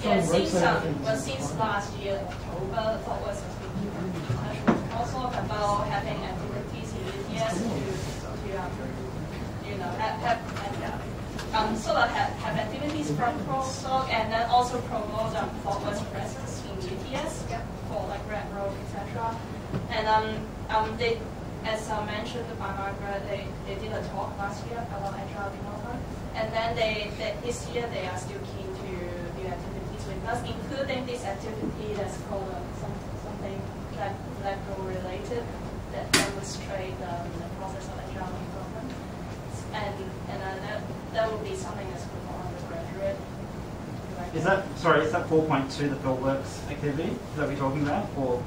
Yeah, throwing ropes over things. since last year, October, ProgSoc has been in touch with ProgSoc about having activities in UTS to sort of have activities from ProgSoc and then also promote ProgSoc's presence in UTS for like Red Road, etc. And they, as mentioned by Margaret, they did a talk last year about agile development, and then this year they are still keen to do activities with us, including this activity that's called something that Lego related that demonstrate the process of agile development, and that would be something that's good for undergraduate. Is that 4.2 the ThoughtWorks activity that we're talking about, or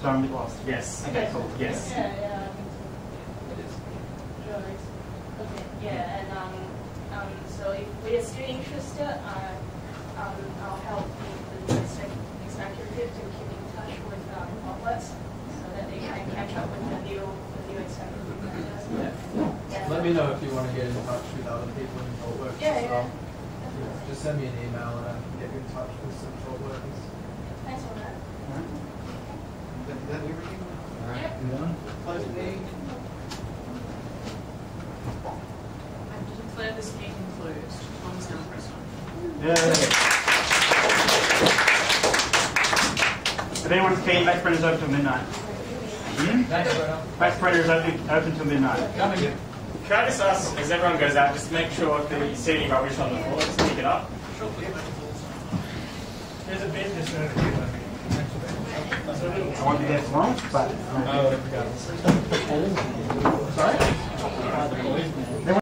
so I'm a bit lost? Yes. Okay, cool. Yes. Yeah. Okay. Yeah, and so if we are still interested, I'll help the executive to keep in touch with ProgSoc so that they can catch up with the new executive. Yeah. Let me know if you want to get in touch with other people in ThoughtWorks as well. just send me an email and I can get you in touch with some job workers. Thanks for that. Is that everything? All right. Yep. Close the meeting. I declare this meeting closed. Tom's now president. If anyone's keen, back printer's open till midnight. Back printer's open till midnight. Can I just ask, as everyone goes out, just make sure if you see any rubbish on the floor, just pick it up. There's a business over here. I won't be there for long, but... Sorry?